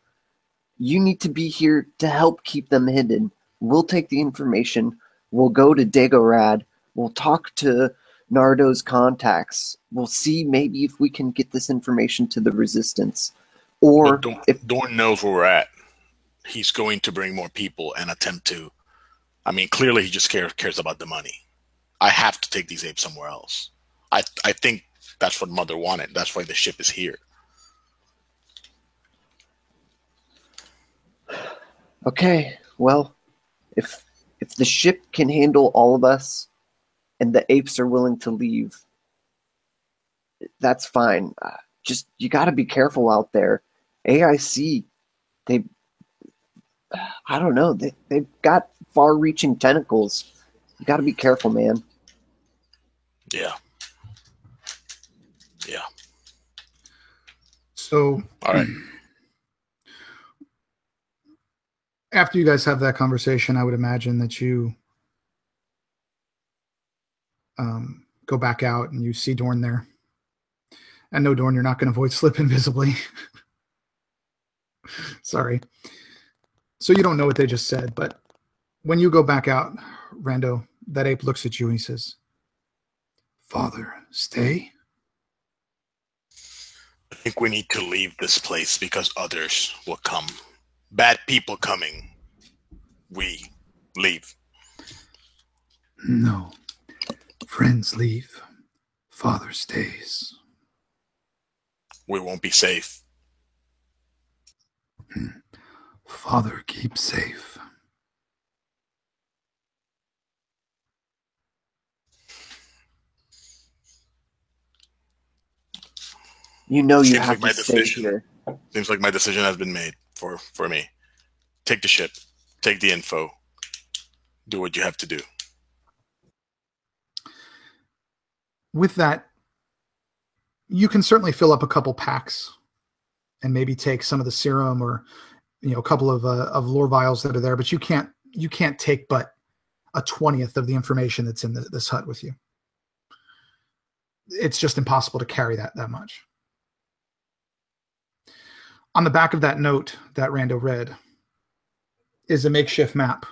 You need to be here to help keep them hidden. We'll take the information. We'll go to Dagorad. We'll talk to Nardo's contacts. We'll see maybe if we can get this information to the Resistance. Or if Dorn knows where we're at, he's going to bring more people and attempt to... I mean, clearly he just cares about the money. I have to take these apes somewhere else. I think that's what Mother wanted. That's why the ship is here. Okay, well, if the ship can handle all of us and the apes are willing to leave, that's fine. Just, you got to be careful out there. AIC, I don't know, they've got far-reaching tentacles. You got to be careful, man. Yeah. Yeah. So, all right. After you guys have that conversation, I would imagine that you go back out and you see Dorn there. And no, Dorn, you're not going to avoid slip invisibly. Sorry. So you don't know what they just said, but when you go back out, Rando, that ape looks at you and he says, Father, stay? I think we need to leave this place because others will come. Bad people coming. We leave. No. Friends leave. Father stays. We won't be safe. Father keeps safe. You know you have to stay here. Seems like my decision has been made for me. Take the ship. Take the info. Do what you have to do. With that, you can certainly fill up a couple packs and maybe take some of the serum or a couple of lore vials that are there, but you can't take but a 20th of the information that's in this hut with you. It's just impossible to carry that much. On the back of that note that Rando read is a makeshift map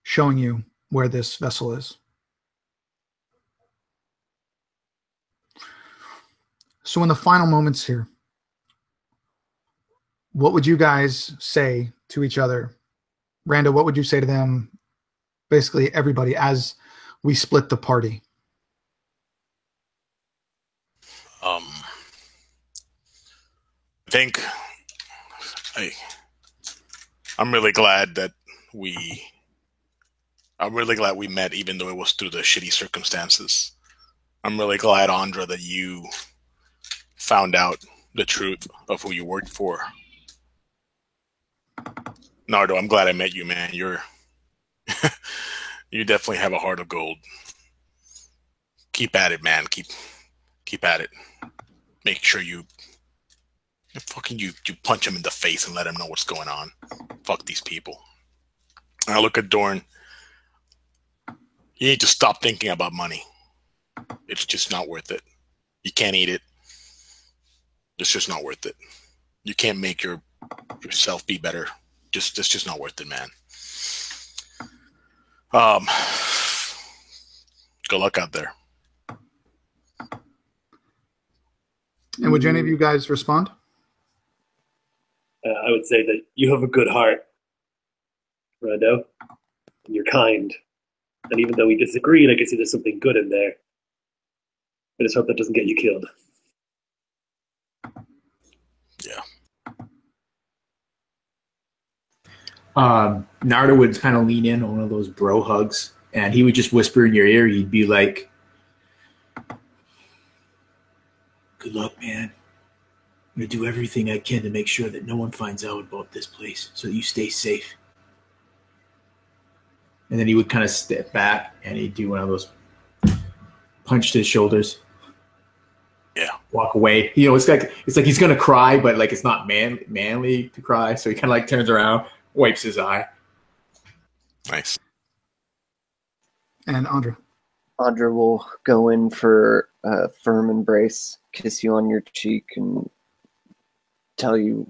showing you where this vessel is. So in the final moments here, what would you guys say to each other? Rando, what would you say to them? Basically, everybody as we split the party. I think I'm really glad that I'm really glad we met, even though it was through the shitty circumstances. I'm really glad, Andra, that you found out the truth of who you worked for. Nardo, I'm glad I met you, man. You definitely have a heart of gold. Keep at it, man. Keep at it. Make sure you punch him in the face and let him know what's going on. Fuck these people. And I look at Dorn. You need to stop thinking about money. It's just not worth it. You can't eat it. It's just not worth it. You can't make yourself be better. It's just not worth it, man. Good luck out there. And would any of you guys respond? I would say that you have a good heart, Rando, and you're kind. And even though we disagreed, I can see there's something good in there. I just hope that doesn't get you killed. Yeah. Nardo would kind of lean in on one of those bro hugs, and he would just whisper in your ear. He'd be like, "Good luck, man. I'm going to do everything I can to make sure that no one finds out about this place so that you stay safe." And then he would kind of step back and he'd do one of those punch to his shoulders. Yeah. Walk away. You know, it's like he's going to cry, but like it's not manly to cry. So he kind of like turns around, wipes his eye. Nice. And Andra. Andra will go in for a firm embrace, kiss you on your cheek, and tell you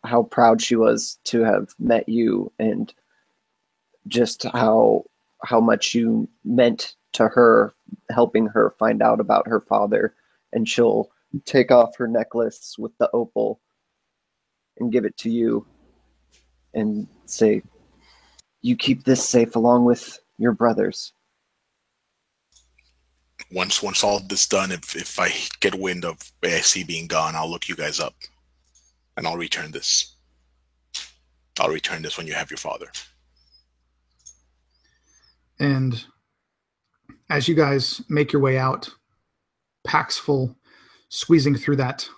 how proud she was to have met you, and just how much you meant to her, helping her find out about her father. And she'll take off her necklace with the opal and give it to you and say, "You keep this safe along with your brothers." Once all this done, if I get wind of AIC being gone, I'll look you guys up. And I'll return this. I'll return this when you have your father. And as you guys make your way out, packs full, squeezing through that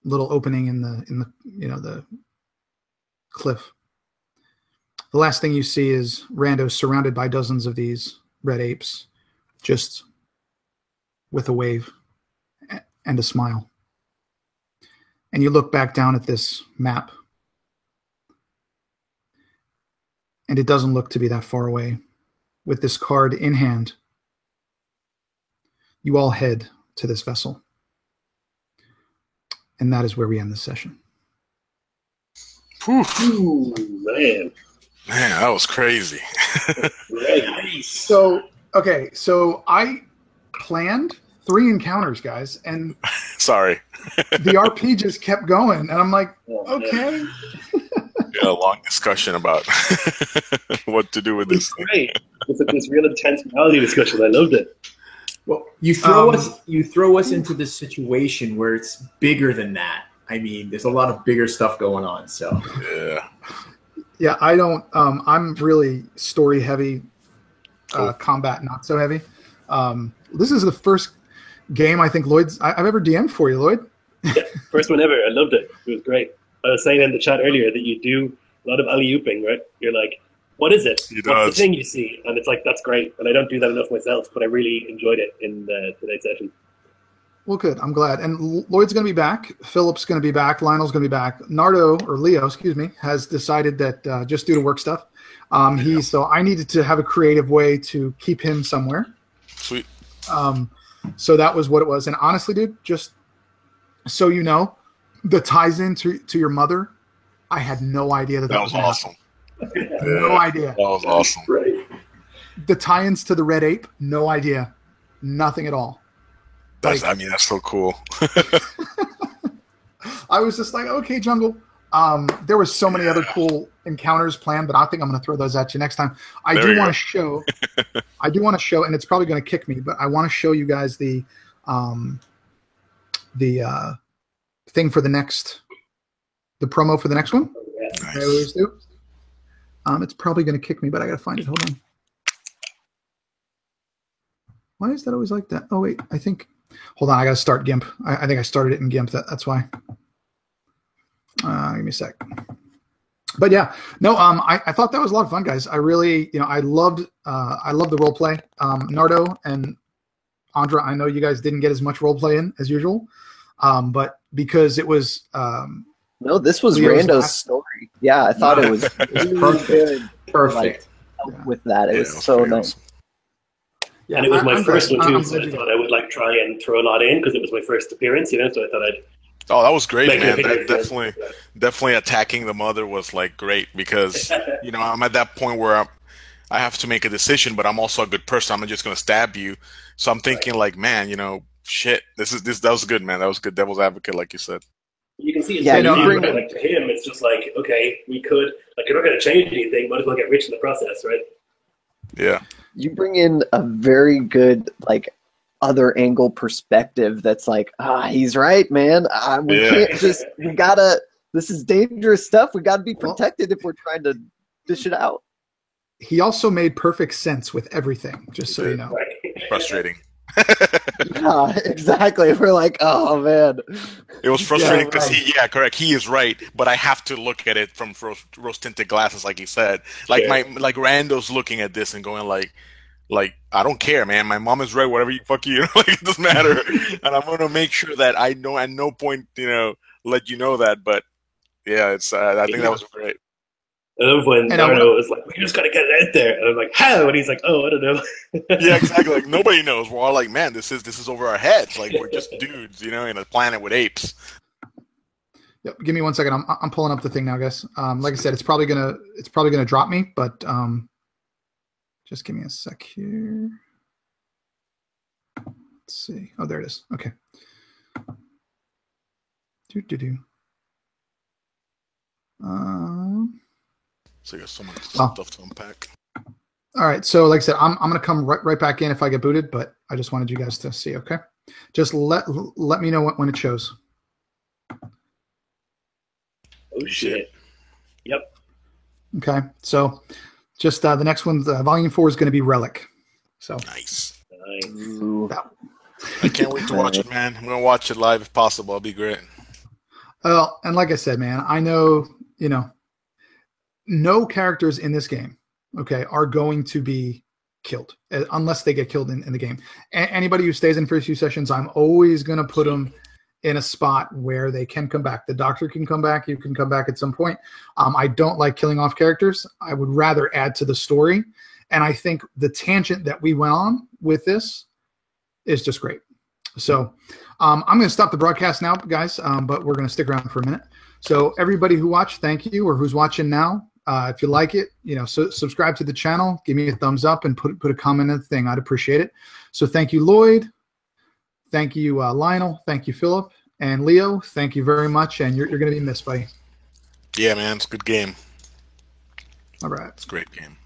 little opening in the cliff. The last thing you see is Rando surrounded by dozens of these red apes, just with a wave and a smile. And you look back down at this map, and it doesn't look to be that far away. With this card in hand, you all head to this vessel. And that is where we end this session. Ooh, man. Man, that was crazy. So I planned 3 encounters, guys, and sorry. The RP just kept going, and I'm like, okay. A long discussion about what to do with this. Great. It's like this real intense reality discussion. I loved it. Well, you throw us into this situation where it's bigger than that. I mean, there's a lot of bigger stuff going on. So yeah, I don't. I'm really story heavy, combat not so heavy. This is the first game I think I've ever DM'd for you, Lloyd. Yeah, first one ever. I loved it. It was great. I was saying in the chat earlier that you do a lot of alley-ooping, right? You're like, what is it? What's the thing you see? And it's like, that's great. And I don't do that enough myself, but I really enjoyed it in today's session. Well, good. I'm glad. And Lloyd's going to be back. Philip's going to be back. Lionel's going to be back. Leo, excuse me, has decided that just due to work stuff, so I needed to have a creative way to keep him somewhere. Sweet. So that was what it was. And honestly, dude, just so you know, the ties in to your mother, I had no idea that was awesome. No idea. That was awesome. Right. The tie-ins to the Red Ape, no idea. Nothing at all. That's so cool. I was just like, okay, Jungle. There were so many other cool encounters planned, but I think I'm going to throw those at you next time. I do want to show, and it's probably going to kick me, but I want to show you guys the thing for the promo for the next one. Nice. I always do. It's probably going to kick me, but I got to find it. Hold on. Why is that always like that? Oh wait, hold on. I got to start GIMP. I think I started it in GIMP. That's why. Give me a sec. But yeah, no. I thought that was a lot of fun, guys. I really, I loved the role play. Nardo and Andra, I know you guys didn't get as much role play in as usual, but because it was. No, this was Leo's Rando's story. Yeah, I thought it was really Perfect. Perfect. With that, it was so nice. Yeah, and it was my first one too, I'm so I thought I would try and throw a lot in because it was my first appearance, so I thought I'd. Oh, that was great, Make man. it That definitely attacking the mother was great because I'm at that point where I have to make a decision, but I'm also a good person. I'm not just gonna stab you. So I'm thinking man, shit. That was good, man. That was good. Devil's advocate, like you said. You can see it's to him, it's just okay, we could you're not going to change anything, might as well get rich in the process, right? Yeah. You bring in a very good other angle perspective. That's he's right, man. We gotta. This is dangerous stuff. We gotta be protected if we're trying to dish it out. He also made perfect sense with everything. Just so you know. Frustrating. Yeah, exactly. We're oh man. It was frustrating because correct. He is right, but I have to look at it from rose tinted glasses, like he said. Rando's looking at this and going I don't care, man. My mom is right. Whatever you it doesn't matter. And I'm gonna make sure that I know at no point, let you know that. But yeah, it's. I think that was great. I love when Nardo was we just gotta get it out there, and I'm how? And he's oh, I don't know. Yeah, exactly. Nobody knows. We're all man, this is over our heads. We're just dudes, in a planet with apes. Yep. Give me 1 second. I'm pulling up the thing now, guys. Like I said, it's probably gonna drop me, but just give me a sec here. Let's see. Oh, there it is. Okay. So you got so much stuff to unpack. All right. So like I said, I'm going to come right back in if I get booted, but I just wanted you guys to see. Okay. Just let me know when it shows. Oh shit. Yep. Okay. So just the next one, volume 4 is going to be Relic. So nice. I can't wait to watch it, man. I'm going to watch it live if possible. It'll be great. Well, and like I said, man, I know, no characters in this game, okay, are going to be killed unless they get killed in the game. Anybody who stays in for a few sessions, I'm always going to put them in a spot where they can come back. The doctor can come back. You can come back at some point. I don't like killing off characters. I would rather add to the story. And I think the tangent that we went on with this is just great. So I'm going to stop the broadcast now, guys, but we're going to stick around for a minute. So everybody who watched, thank you, or who's watching now. If you like it, subscribe to the channel, give me a thumbs up, and put a comment in the thing. I'd appreciate it. So thank you, Lloyd. Thank you, Lionel. Thank you, Philip. And Leo, thank you very much. And you're going to be missed, buddy. Yeah, man. It's a good game. All right. It's a great game.